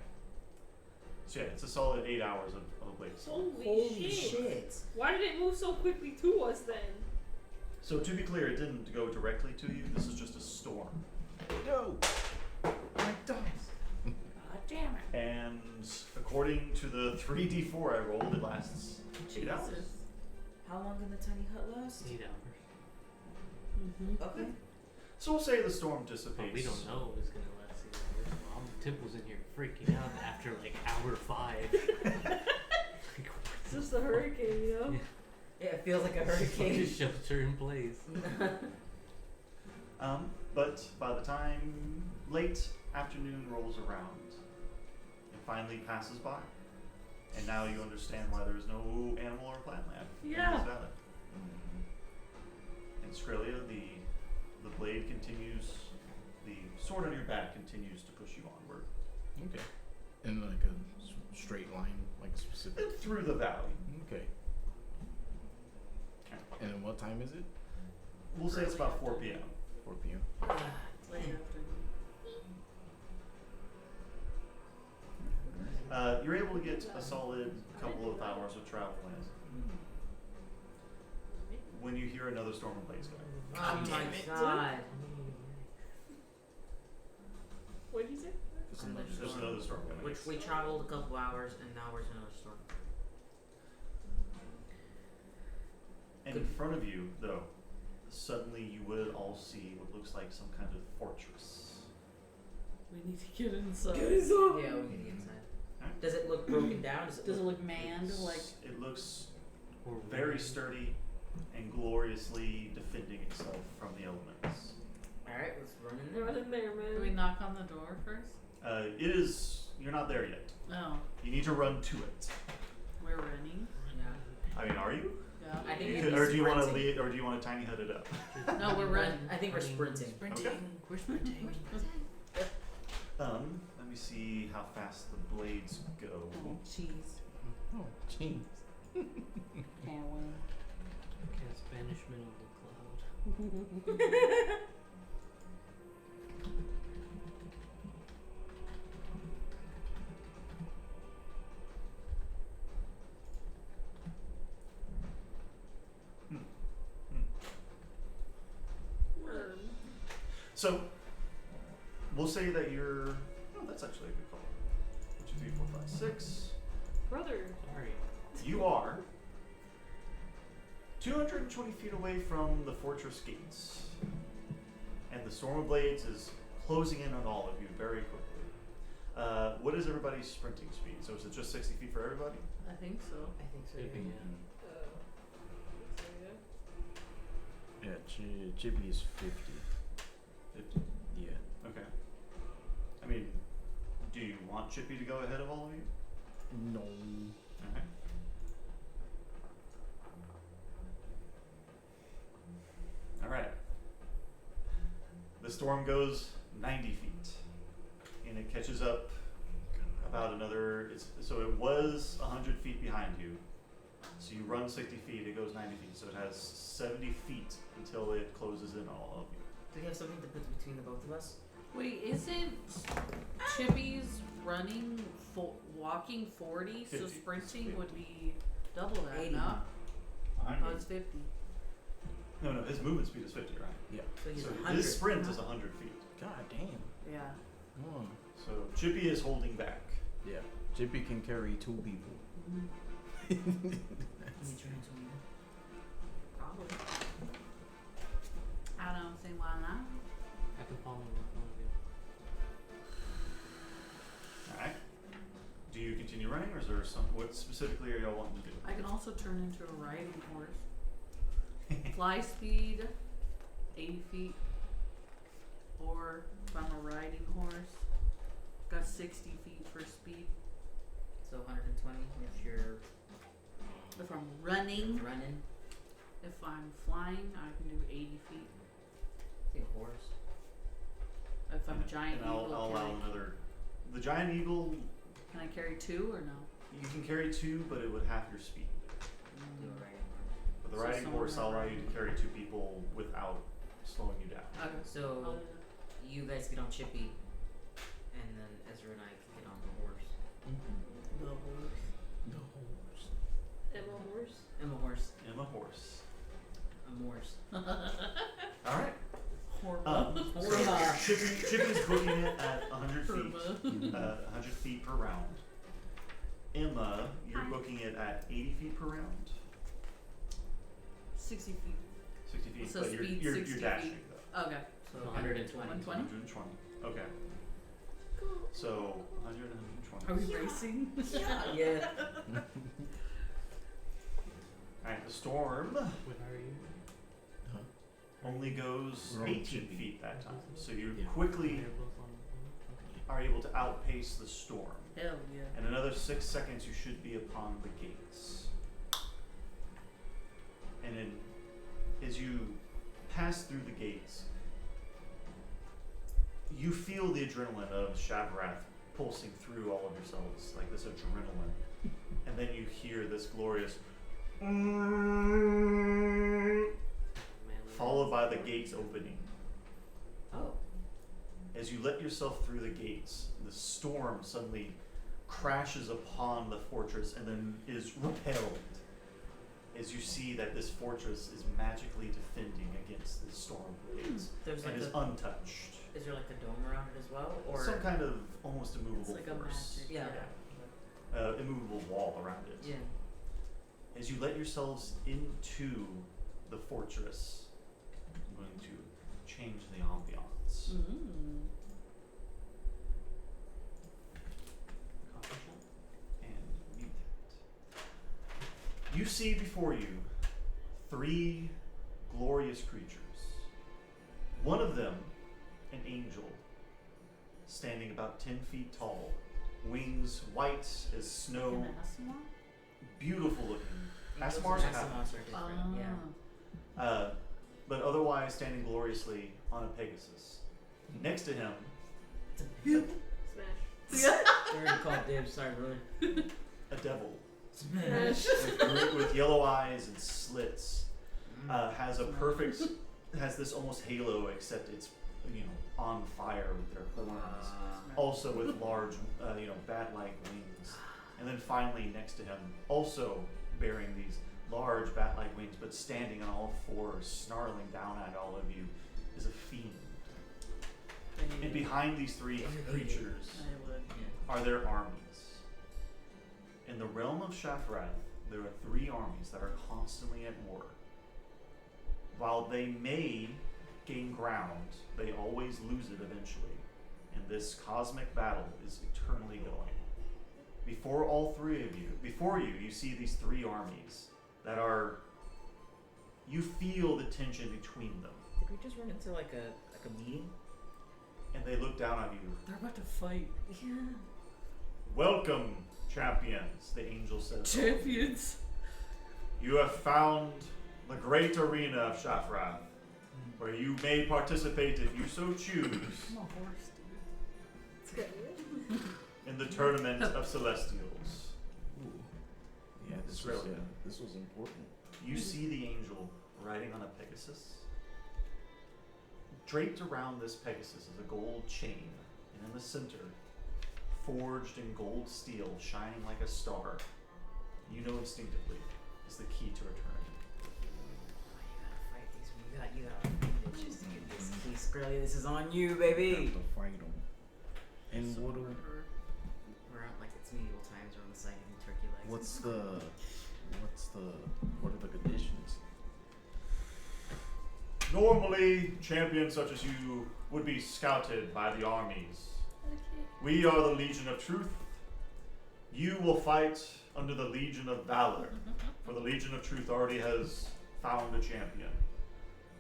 A: So yeah, it's a solid 8 hours of a blade storm.
E: Holy shit. Why did it move so quickly to us then?
A: So to be clear, it didn't go directly to you. This is just a storm.
F: No.
A: McDonald's.
D: God damn it.
A: And according to the 3d4 I rolled, it lasts 8 hours.
D: Jesus.
C: How long can the tiny hut last?
B: 8 hours.
D: Mm-hmm.
C: Okay.
A: So we'll say the storm dissipates.
B: But we don't know if it's gonna last 8 hours. Well, Temple's in here freaking out after like hour 5.
E: It's just a hurricane, you know?
B: Yeah.
C: Yeah, it feels like a hurricane.
B: Just shelter in place.
A: But by the time late afternoon rolls around, it finally passes by. And now you understand why there is no animal or plant life in
D: Yeah.
A: this valley. In Skrilla, the blade continues, the sword on your back continues to push you onward.
F: Okay. In like a straight line, like specific.
A: And through the valley.
F: Okay. And then what time is it?
A: We'll say it's about 4 p.m.
F: 4 p.m.
D: Late afternoon.
A: You're able to get a solid couple of hours of travel in when you hear another storm of blades coming.
C: Oh my god.
E: What did you say?
F: It's
C: Another
F: another
A: There's
C: storm.
A: another storm coming.
C: Which we traveled a couple hours and now we're in another storm.
A: And in front of you, though, suddenly you would all see what looks like some kind of fortress.
D: We need to get inside.
C: Yeah, we can get inside.
A: Alright.
C: Does it look broken down?
D: Does it look manned? Like
A: It looks
B: Or
A: very sturdy and gloriously defending itself from the elements.
C: Alright, let's run in there.
E: Run in there,
D: do we
E: man.
D: knock on the door first?
A: It is. You're not there yet.
D: No.
A: You need to run to it.
D: We're running.
C: Yeah.
A: I mean, are you?
D: Yeah.
C: I think
A: You
C: maybe
A: could- or do you want to
C: sprinting.
A: lead, or do you want to tiny hut it up?
D: No, we're running.
C: I think we're sprinting.
D: Sprinting.
A: Okay.
B: We're sprinting.
A: Let me see how fast the blades go.
D: Oh, cheese.
F: Oh, jeez.
D: Can't win.
B: Cast banishment of the cloud.
A: So, we'll say that you're. Oh, that's actually a good call. 1, 2, 3, 4, 5, 6.
E: Brother.
B: Sorry.
A: You are 220 feet away from the fortress gates. And the Storm of Blades is closing in on all of you very quickly. What is everybody's sprinting speed? So is it just 60 feet for everybody?
D: I think so.
C: I think so.
B: Could be,
C: Yeah.
B: yeah.
F: Yeah, Chippy is 50.
A: 50?
F: Yeah.
A: Okay. I mean, do you want Chippy to go ahead of all of you?
F: No.
A: Okay. Alright. The storm goes 90 feet. And it catches up about another. So it was 100 feet behind you. So you run 60 feet, it goes 90 feet. So it has 70 feet until it closes in all of you.
C: Do we have something to put between the both of us?
D: Wait, isn't Chippy's walking 40, so
A: 50.
D: sprinting would be double that,
C: 80.
D: no? Oh,
A: 100.
D: it's 50.
A: No, his movement speed is 50, right?
F: Yeah.
C: So he's
A: So
C: 100.
A: his sprint is 100 feet.
F: God damn.
D: Yeah.
F: Oh.
A: So Chippy is holding back.
F: Yeah. Chippy can carry 2 people.
C: Can you try to me?
D: Probably. I don't see why not.
B: I can follow one of you.
A: Alright. Do you continue running, or is there what specifically are y'all wanting to do?
D: I can also turn into a riding horse. Fly speed, 80 feet. Or if I'm a riding horse, got 60 feet for speed.
C: So 120 if you're
D: If I'm running,
C: running.
D: if I'm flying, I can do 80 feet.
C: I think a horse.
D: If I'm a giant
A: and I'll
D: eagle,
A: allow another. The giant eagle,
D: can I carry 2 or no?
A: you can carry 2, but it would half your speed.
C: Do a riding horse.
A: With the
D: So
A: riding
D: someone
A: horse, I'll allow you
D: riding.
A: to carry 2 people without slowing you down.
D: Okay.
C: So you guys get on Chippy, and then Ezra and I can get on the horse.
D: The horse.
F: The horse.
E: Emma horse.
C: I'm a horse.
A: And the horse.
C: I'm a horse.
A: Alright.
D: Horma.
A: So Chippy's booking it at 100 feet.
D: Horma.
A: 100 feet per round. Emma, you're
D: Hi.
A: booking it at 80 feet per round.
D: 60 feet.
A: 60 feet,
D: So
A: but
D: speed
A: you're
D: 60
A: dashing
D: feet.
A: though.
D: Okay.
C: So
B: So
C: 120.
D: 120?
A: 120. Okay. So 100 and 120.
D: Are we racing?
C: Yeah.
A: Alright, the storm
B: What are you?
A: only goes
F: We're on
A: 18
F: Chippy.
A: feet that time. So you
F: Yeah.
A: quickly
B: They're both on okay.
A: are able to outpace the storm.
D: Hell yeah.
A: In another 6 seconds, you should be upon the gates. And then, as you pass through the gates, you feel the adrenaline of Shavrath pulsing through all of yourselves, like this adrenaline. And then you hear this glorious followed by the gates opening.
C: Oh.
A: As you let yourself through the gates, the storm suddenly crashes upon the fortress and then is repelled. As you see that this fortress is magically defending against the storm blades
C: There's
A: and
C: like
A: is untouched.
C: is there like a dome around it as well, or
A: Some kind of almost
D: It's
A: immovable
D: like a
A: force.
D: magic.
C: yeah.
A: Immovable wall around it.
C: Yeah.
A: As you let yourselves into the fortress, I'm going to change the ambiance.
D: Mm.
A: Coffee shop and mute that. You see before you 3 glorious creatures. One of them, an angel, standing about 10 feet tall, wings white as snow,
D: An Asmar?
A: beautiful looking.
C: Angels
A: Asmars
C: and
A: have
C: Asmars are different. Yeah.
A: but otherwise standing gloriously on a Pegasus. Next to him,
E: Smash.
C: I already called dibs. Sorry, brother.
A: a devil
C: Smash.
A: with yellow eyes and slits. Has this almost halo, except it's on fire with their horns. Also with large bat-like wings. And then finally next to him, also bearing these large bat-like wings, but standing on all 4, snarling down at all of you, is a fiend. And behind these three creatures
D: I would.
A: are their armies. In the realm of Shafrath, there are three armies that are constantly at war. While they may gain ground, they always lose it eventually. And this cosmic battle is eternally going. Before all three of you, before you, you see these three armies that are, you feel the tension between them.
C: Did we just run into like a meeting?
A: And they look down on you.
D: They're about to fight.
C: Yeah.
A: Welcome, champions, the angel says.
D: Champions.
A: You have found the great arena of Shafrath, where you may participate if you so choose
D: I'm a horse, dude.
E: It's good.
A: in the tournament of Celestials.
F: Ooh. Yeah,
A: It's really-
F: this was important.
A: You see the angel riding on a Pegasus. Draped around this Pegasus is a gold chain, and in the center, forged in gold steel, shining like a star, you know instinctively is the key to returning.
C: You gotta fight these. You gotta to get this piece, girlie. This is on you, baby.
F: Have to fight them. And what do?
C: We're out like it's medieval times. We're on the side of turkey legs.
F: What are the conditions?
A: Normally, champions such as you would be scouted by the armies.
D: Okay.
A: We are the Legion of Truth. You will fight under the Legion of Valor, for the Legion of Truth already has found a champion.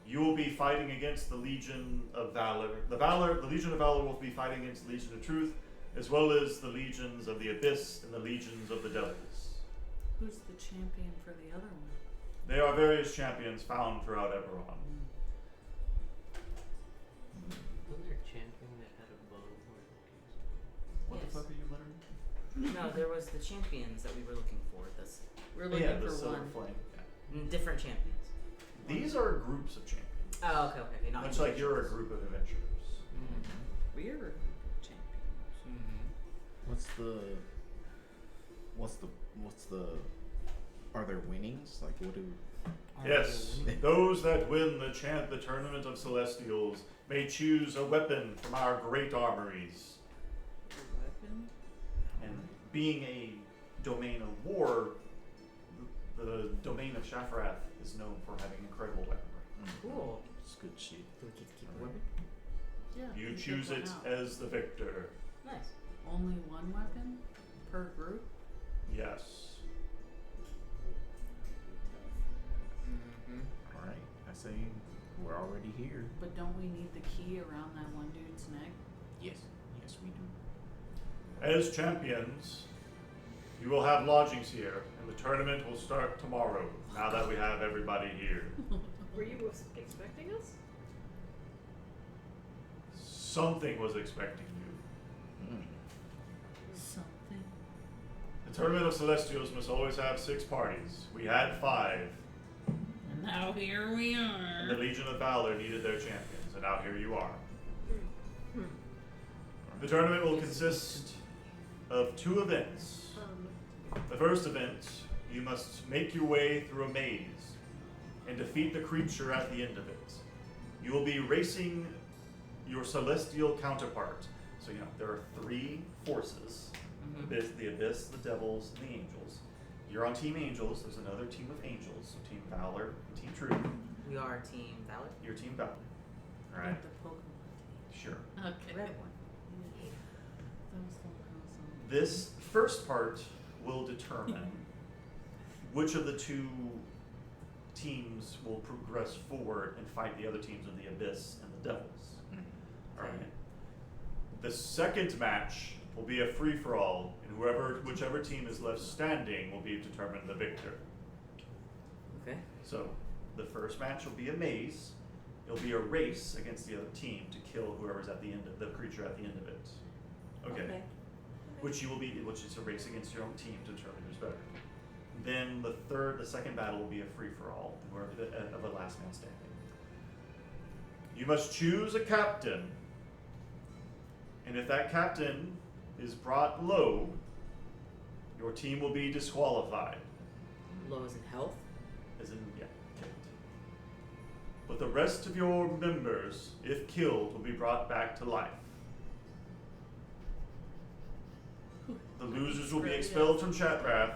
A: You will be fighting against the Legion of Valor. The Legion of Valor will be fighting against the Legion of Truth, as well as the legions of the Abyss and the legions of the Devils.
D: Who's the champion for the other one?
A: There are various champions found throughout Eberron.
B: Wasn't there a champion that had a bow?
A: What
C: Yes.
A: the fuck are you learning?
C: No, there was the champions that we were looking for. This
D: We're
A: Oh,
D: looking
A: yeah, the
D: for
A: Silver
D: one.
A: Flame. Yeah.
C: different champions.
A: These are groups of champions.
C: Oh, okay, not
A: Much like you're a
C: individuals.
A: group of adventurers.
C: Mm-hmm.
D: We're a group of champions.
C: Mm-hmm.
F: What's the are there winnings? Like what do
A: Yes, those that win the tournament of Celestials may choose a weapon from our great armories.
D: A weapon?
A: And being a domain of war, the domain of Shafrath is known for having incredible weaponry.
C: Cool.
F: It's good shit.
C: Do we get to keep the weapon?
D: Yeah.
A: You
D: pick
A: choose
D: one
A: it
D: out.
A: as the victor.
C: Nice.
D: Only one weapon per group?
A: Yes.
C: Mm-hmm.
F: Alright. I say we're already here.
D: But don't we need the key around that one dude's neck?
F: Yes. Yes we do.
A: As champions, you will have lodgings here, and the tournament will start tomorrow, now that we have everybody here.
E: Were you expecting us?
A: Something was expecting you.
D: Something.
A: The tournament of Celestials must always have 6 parties. We had 5,
D: And now here we
A: and the
D: are.
A: Legion of Valor needed their champions, and now here you are.
E: Hmm.
A: The tournament will consist of 2 events. The first event, you must make your way through a maze and defeat the creature at the end of it. You will be racing your celestial counterpart. So, there are 3 forces. The Abyss, the Devils, and the Angels. You're on Team Angels. There's another team of Angels. So Team Valor and Team Truth.
C: We are Team Valor.
A: You're Team Valor. Alright?
D: Like the Pokemon.
A: Sure.
D: Okay.
C: Red one.
D: That was so awesome.
A: This first part will determine which of the 2 teams will progress forward and fight the other teams of the Abyss and the Devils. Alright. The second match will be a free-for-all, and whichever team is left standing will be determined the victor.
C: Okay.
A: So, the first match will be a maze. It'll be a race against the other team to kill whoever's at the end of the creature at the end of it. Okay. Which is a race against your own team to determine who's better. Then the second battle will be a free-for-all, whoever of a last man standing. You must choose a captain, and if that captain is brought low, your team will be disqualified.
C: Low as in health.
A: As in, yeah, killed. But
G: the rest of your members, if killed, will be brought back to life. The losers will be expelled from Shatrath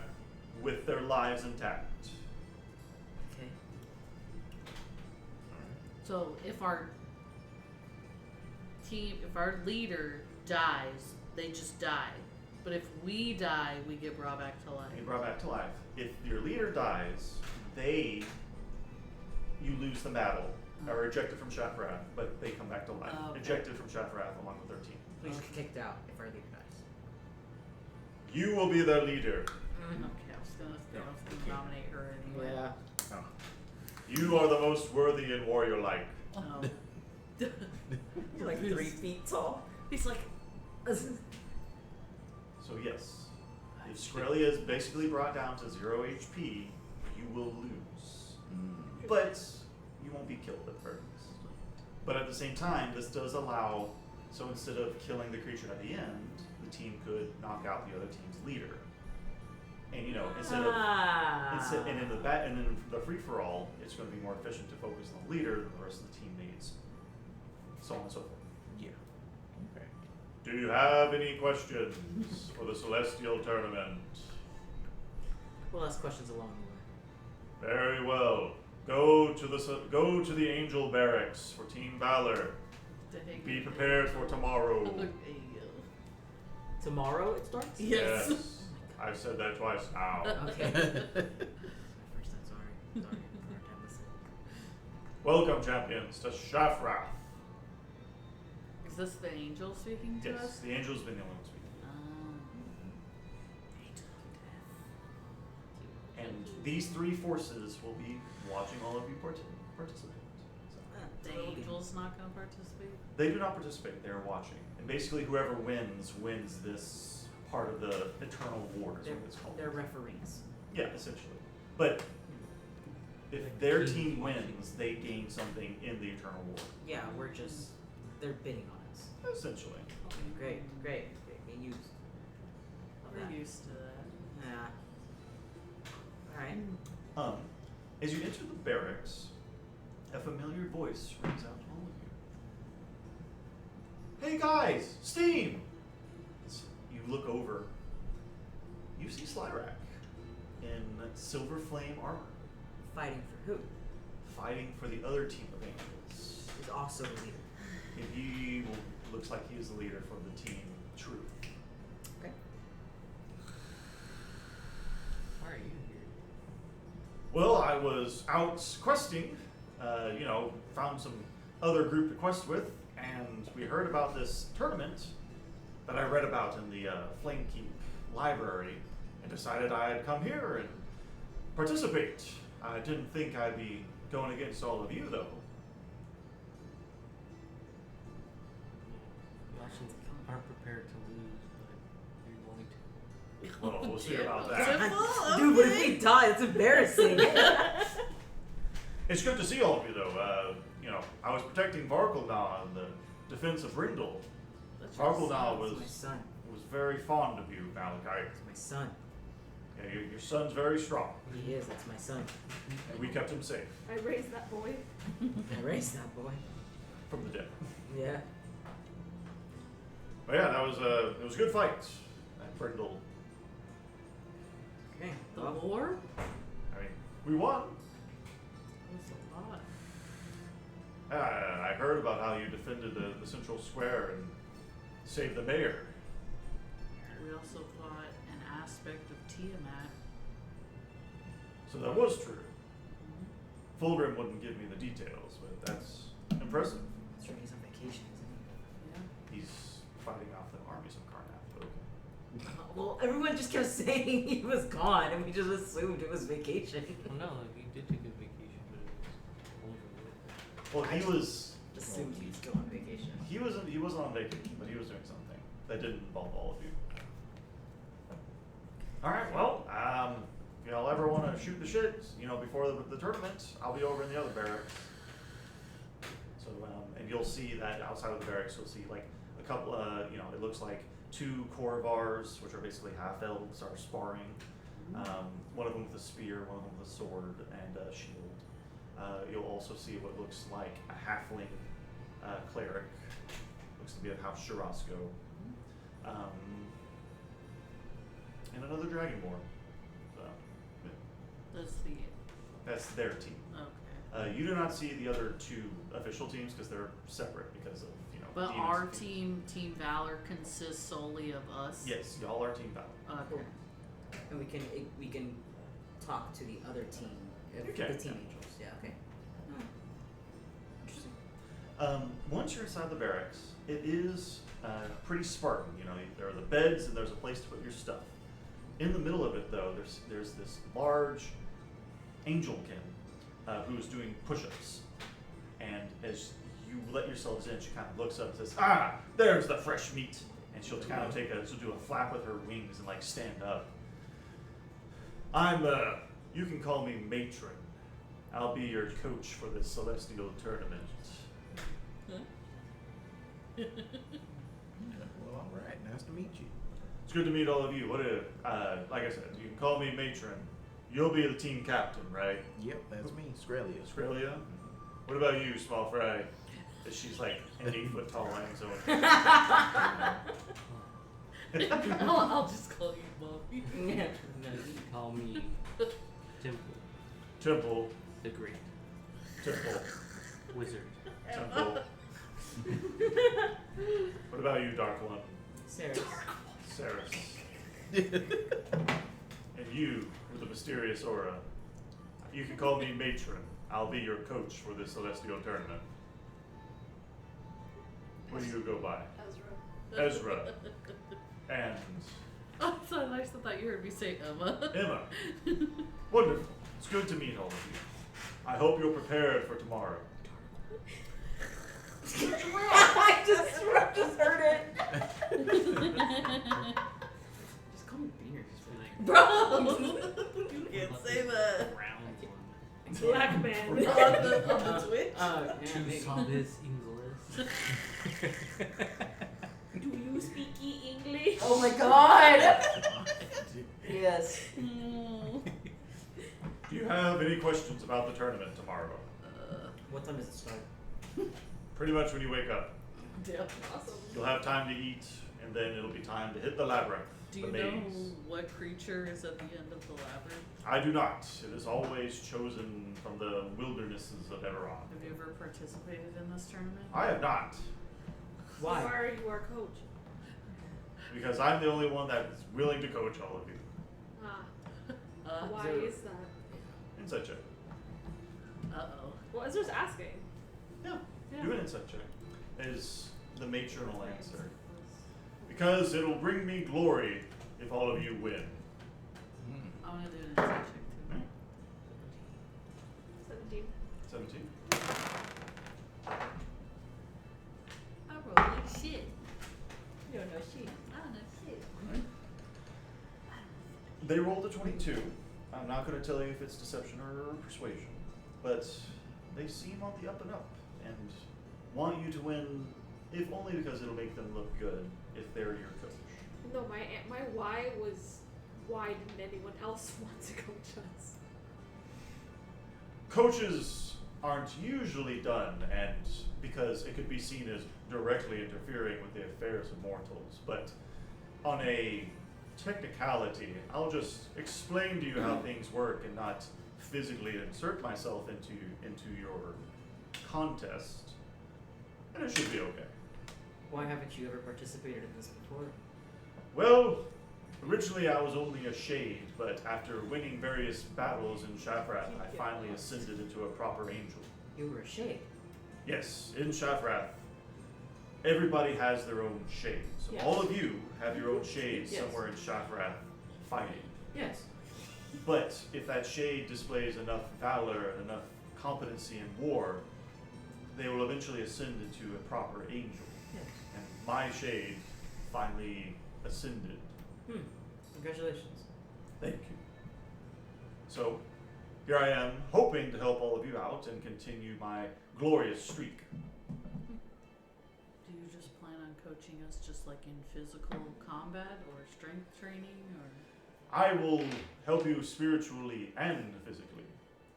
G: with their lives intact.
C: Okay.
D: So if our leader dies, they just die. But if we die, we get brought back to life.
A: They brought back to life. If your leader dies, you lose the battle, are ejected from Shatrath, but they come back to life.
D: Okay.
A: Ejected from Shatrath along with their team.
C: We just get kicked out if our leader dies.
G: You will be their leader.
D: Okay, I was gonna nominate her anyway.
C: Yeah.
F: Oh.
G: You are the most worthy and warrior-like.
D: Oh.
C: You're like 3 feet tall.
D: He's like,
A: So yes, if Skrelia is basically brought down to 0 HP, you will lose. But you won't be killed at first. But at the same time, this does allow, so instead of killing the creature at the end, the team could knock out the other team's leader. And and in the free for all, it's going to be more efficient to focus on the leader than the rest of the teammates, so on and so forth.
F: Yeah. Okay.
G: Do you have any questions for the Celestial Tournament?
C: We'll ask questions along the way.
G: Very well. Go to the Angel Barracks for Team Valor. Be prepared for tomorrow.
D: Okay.
C: Tomorrow it starts?
D: Yes.
G: I've said that twice now.
C: Okay. First time, sorry. Sorry. Hard time listening.
G: Welcome, champions, to Shafrath.
D: Is this the angel speaking to
A: Yes,
D: us?
A: the angel's been the only one speaking. And these 3 forces will be watching all of you participate. So,
D: The angel's not gonna participate?
A: they do not participate, they are watching. And basically whoever wins this part of the Eternal War is what it's called.
C: They're referees.
A: Yeah, essentially. But if their team wins, they gain something in the Eternal War.
C: Yeah, they're bidding on us.
A: Essentially.
C: Great. Get used. Love
D: We're
C: that.
D: used to that.
C: Yeah. Alright.
A: As you enter the barracks, a familiar voice rings out to all of you. Hey guys, Steam! As you look over, you see Slyrak in silver flame armor,
C: Fighting for who?
A: fighting for the other team of angels.
C: Who's also the leader.
A: And looks like he is the leader for the team Truth.
C: Okay.
B: Why are you here?
A: Well, I was out questing, found some other group to quest with, and we heard about this tournament that I read about in the Flamekeep library, and decided I'd come here and participate. I didn't think I'd be going against all of you, though.
B: Russians aren't prepared to lose, but you're going to.
A: Well, we'll see
D: Yeah.
A: about that.
D: Simple,
C: Dude, what if
D: okay.
C: we die? It's embarrassing.
A: It's good to see all of you, though. I was protecting Varkelna in the defense of Brindle.
D: That's
A: Varkelna
C: It's my son.
A: was very fond of you, Malachi.
C: It's my son.
A: Yeah, your son's very strong,
C: He is. That's my son.
A: and we kept him safe
E: I raised that boy.
C: I raised that boy.
A: from the dead.
C: Yeah.
A: But yeah, it was a good fight at Brindle.
C: Okay.
D: The
C: Well,
D: war?
A: I mean, we won.
D: That was a lot.
A: I heard about how you defended the central square and saved the mayor.
D: We also fought an aspect of Tiamat.
A: So that was true. Fulgrim wouldn't give me the details, but that's impressive.
C: that's right. He's on vacation, isn't
D: Yeah.
A: He's fighting off the armies of Karnath, but okay.
C: he? Well, everyone just kept saying he was gone, and we just assumed it was vacation.
B: Well, no, you did take a vacation, but it was over with.
A: Well, he was
C: Assumed he was going on vacation.
A: he wasn't on vacation, but he was doing something that didn't involve all of you. All right, well, if y'all ever want to shoot the shit, before the tournament, I'll be over in the other barracks. So, and you'll see that outside of the barracks, you'll see like a couple, it looks like 2 Korvars, which are basically half elves, are sparring. One of them with a spear, one of them with a sword and a shield. You'll also see what looks like a halfling cleric. Looks to be at House Shirasco. And another dragonborn. So, yeah. That's their team.
D: Okay.
A: You do not see the other two official teams because they're separate because of,
D: But
A: demons
D: our
A: and things.
D: Team Valor, consists solely of us.
A: Yes, y'all are Team Valor.
D: Okay.
C: And we can talk to the other team,
A: You
C: the
A: can,
C: team
A: yeah.
C: angels. Yeah. Okay. Interesting.
A: Once you're inside the barracks, it is pretty Spartan. There are the beds and there's a place to put your stuff. In the middle of it, though, there's this large angelkin who's doing push-ups, and as you let yourselves in, she kind of looks up and says, "Ah, there's the fresh meat," and she'll kind of she'll do a flap with her wings and like stand up. You can call me Matron. I'll be your coach for this celestial tournament.
F: Well, all right. Nice to meet you.
A: It's good to meet all of you. Like I said, you can call me Matron. You'll be the team captain, right?
F: Yep, that's me, Skrelia.
A: Australia? What about you, small fry? She's like an 8-foot tall Amazon.
D: I'll just call you Bobby.
B: No, you can call me Temple,
A: Temple.
B: the Great
A: Temple.
B: Wizard.
A: Temple. What about you, Dark One?
C: Saris.
A: Saris. And you, with the mysterious aura. You can call me Matron. I'll be your coach for this celestial tournament. What do you go by? Ezra. And
D: Oh, so nice. I thought you heard me say Emma.
A: Emma. Wonderful. It's good to meet all of you. I hope you're prepared for tomorrow.
C: I just heard it. Just call me Beaner.
D: Bro! You can't say that.
B: Round one.
E: Black man.
D: On the Twitch?
C: Yeah,
B: Tu
C: maybe.
B: sabes inglés?
E: Do you speak English?
C: Oh my god. Yes.
D: Mm.
A: Do you have any questions about the tournament tomorrow?
C: What time does it start?
A: Pretty much when you wake up.
D: Damn.
E: Awesome.
A: You'll have time to eat, and then it'll be time to hit the labyrinth.
D: Do
A: the
D: you know
A: maze.
D: what creature is at the end of the labyrinth?
A: I do not. It is always chosen from the wildernesses of Eberron.
D: Have you ever participated in this tournament?
A: I have not,
C: Why?
E: Why are you our coach?
A: because I'm the only one that is willing to coach all of you.
E: Why
C: Zero.
E: is that?
A: Insight check.
D: Uh-oh.
E: Well, Ezra's asking.
A: Yeah.
D: Yeah.
A: Do an insight check. Is the matronal answer. Because it'll bring me glory if all of you win.
D: I want to do an insight check too.
E: 17.
A: 17.
D: I rolled like shit.
C: You don't know shit.
D: I don't know shit.
A: They rolled a 22. I'm not going to tell you if it's deception or persuasion, but they seem on the up and up and want you to win, if only because it'll make them look good if they're your coach.
E: No, my why was, why didn't anyone else want to coach us?
A: Coaches aren't usually done, and because it could be seen as directly interfering with the affairs of mortals, but on a technicality, I'll just explain to you how things work and not physically insert myself into your contest, and it should be okay.
C: Why haven't you ever participated in this before?
A: Well, originally I was only a shade, but after winning various battles in Shafrath, I finally ascended into a proper angel.
C: You were a shade.
A: Yes, in Shafrath, everybody has their own shade. So
C: Yes.
A: all of you have your own shades
C: Yes.
A: somewhere in Shafrath fighting.
C: Yes.
A: But if that shade displays enough valor and enough competency in war, they will eventually ascend into a proper angel.
C: Yes.
A: And my shade finally ascended.
C: Congratulations.
A: Thank you. So, here I am, hoping to help all of you out and continue my glorious streak.
D: Do you just plan on coaching us just like in physical combat or strength training or?
A: I will help you spiritually and physically,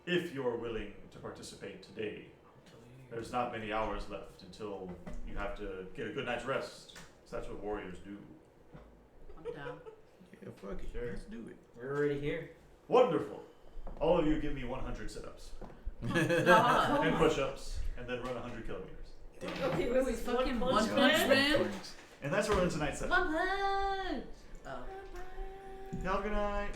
G: if you're willing to participate today. There's not many hours left until you have to get a good night's rest. 'Cause that's what warriors do.
D: I'm down.
F: Yeah, fuck it.
A: Sure.
F: Let's do it.
C: We're already here.
G: Wonderful. All of you give me 100 sit-ups
D: God.
G: and push-ups, and then run 100 kilometers.
E: Okay,
D: Wait,
E: this is
D: fucking
E: One
D: One
E: Punch
D: Punch
E: Man.
D: Man?
F: Thanks.
G: And that's where we're in tonight's session.
D: One punch. Oh.
G: Y'all have a good night.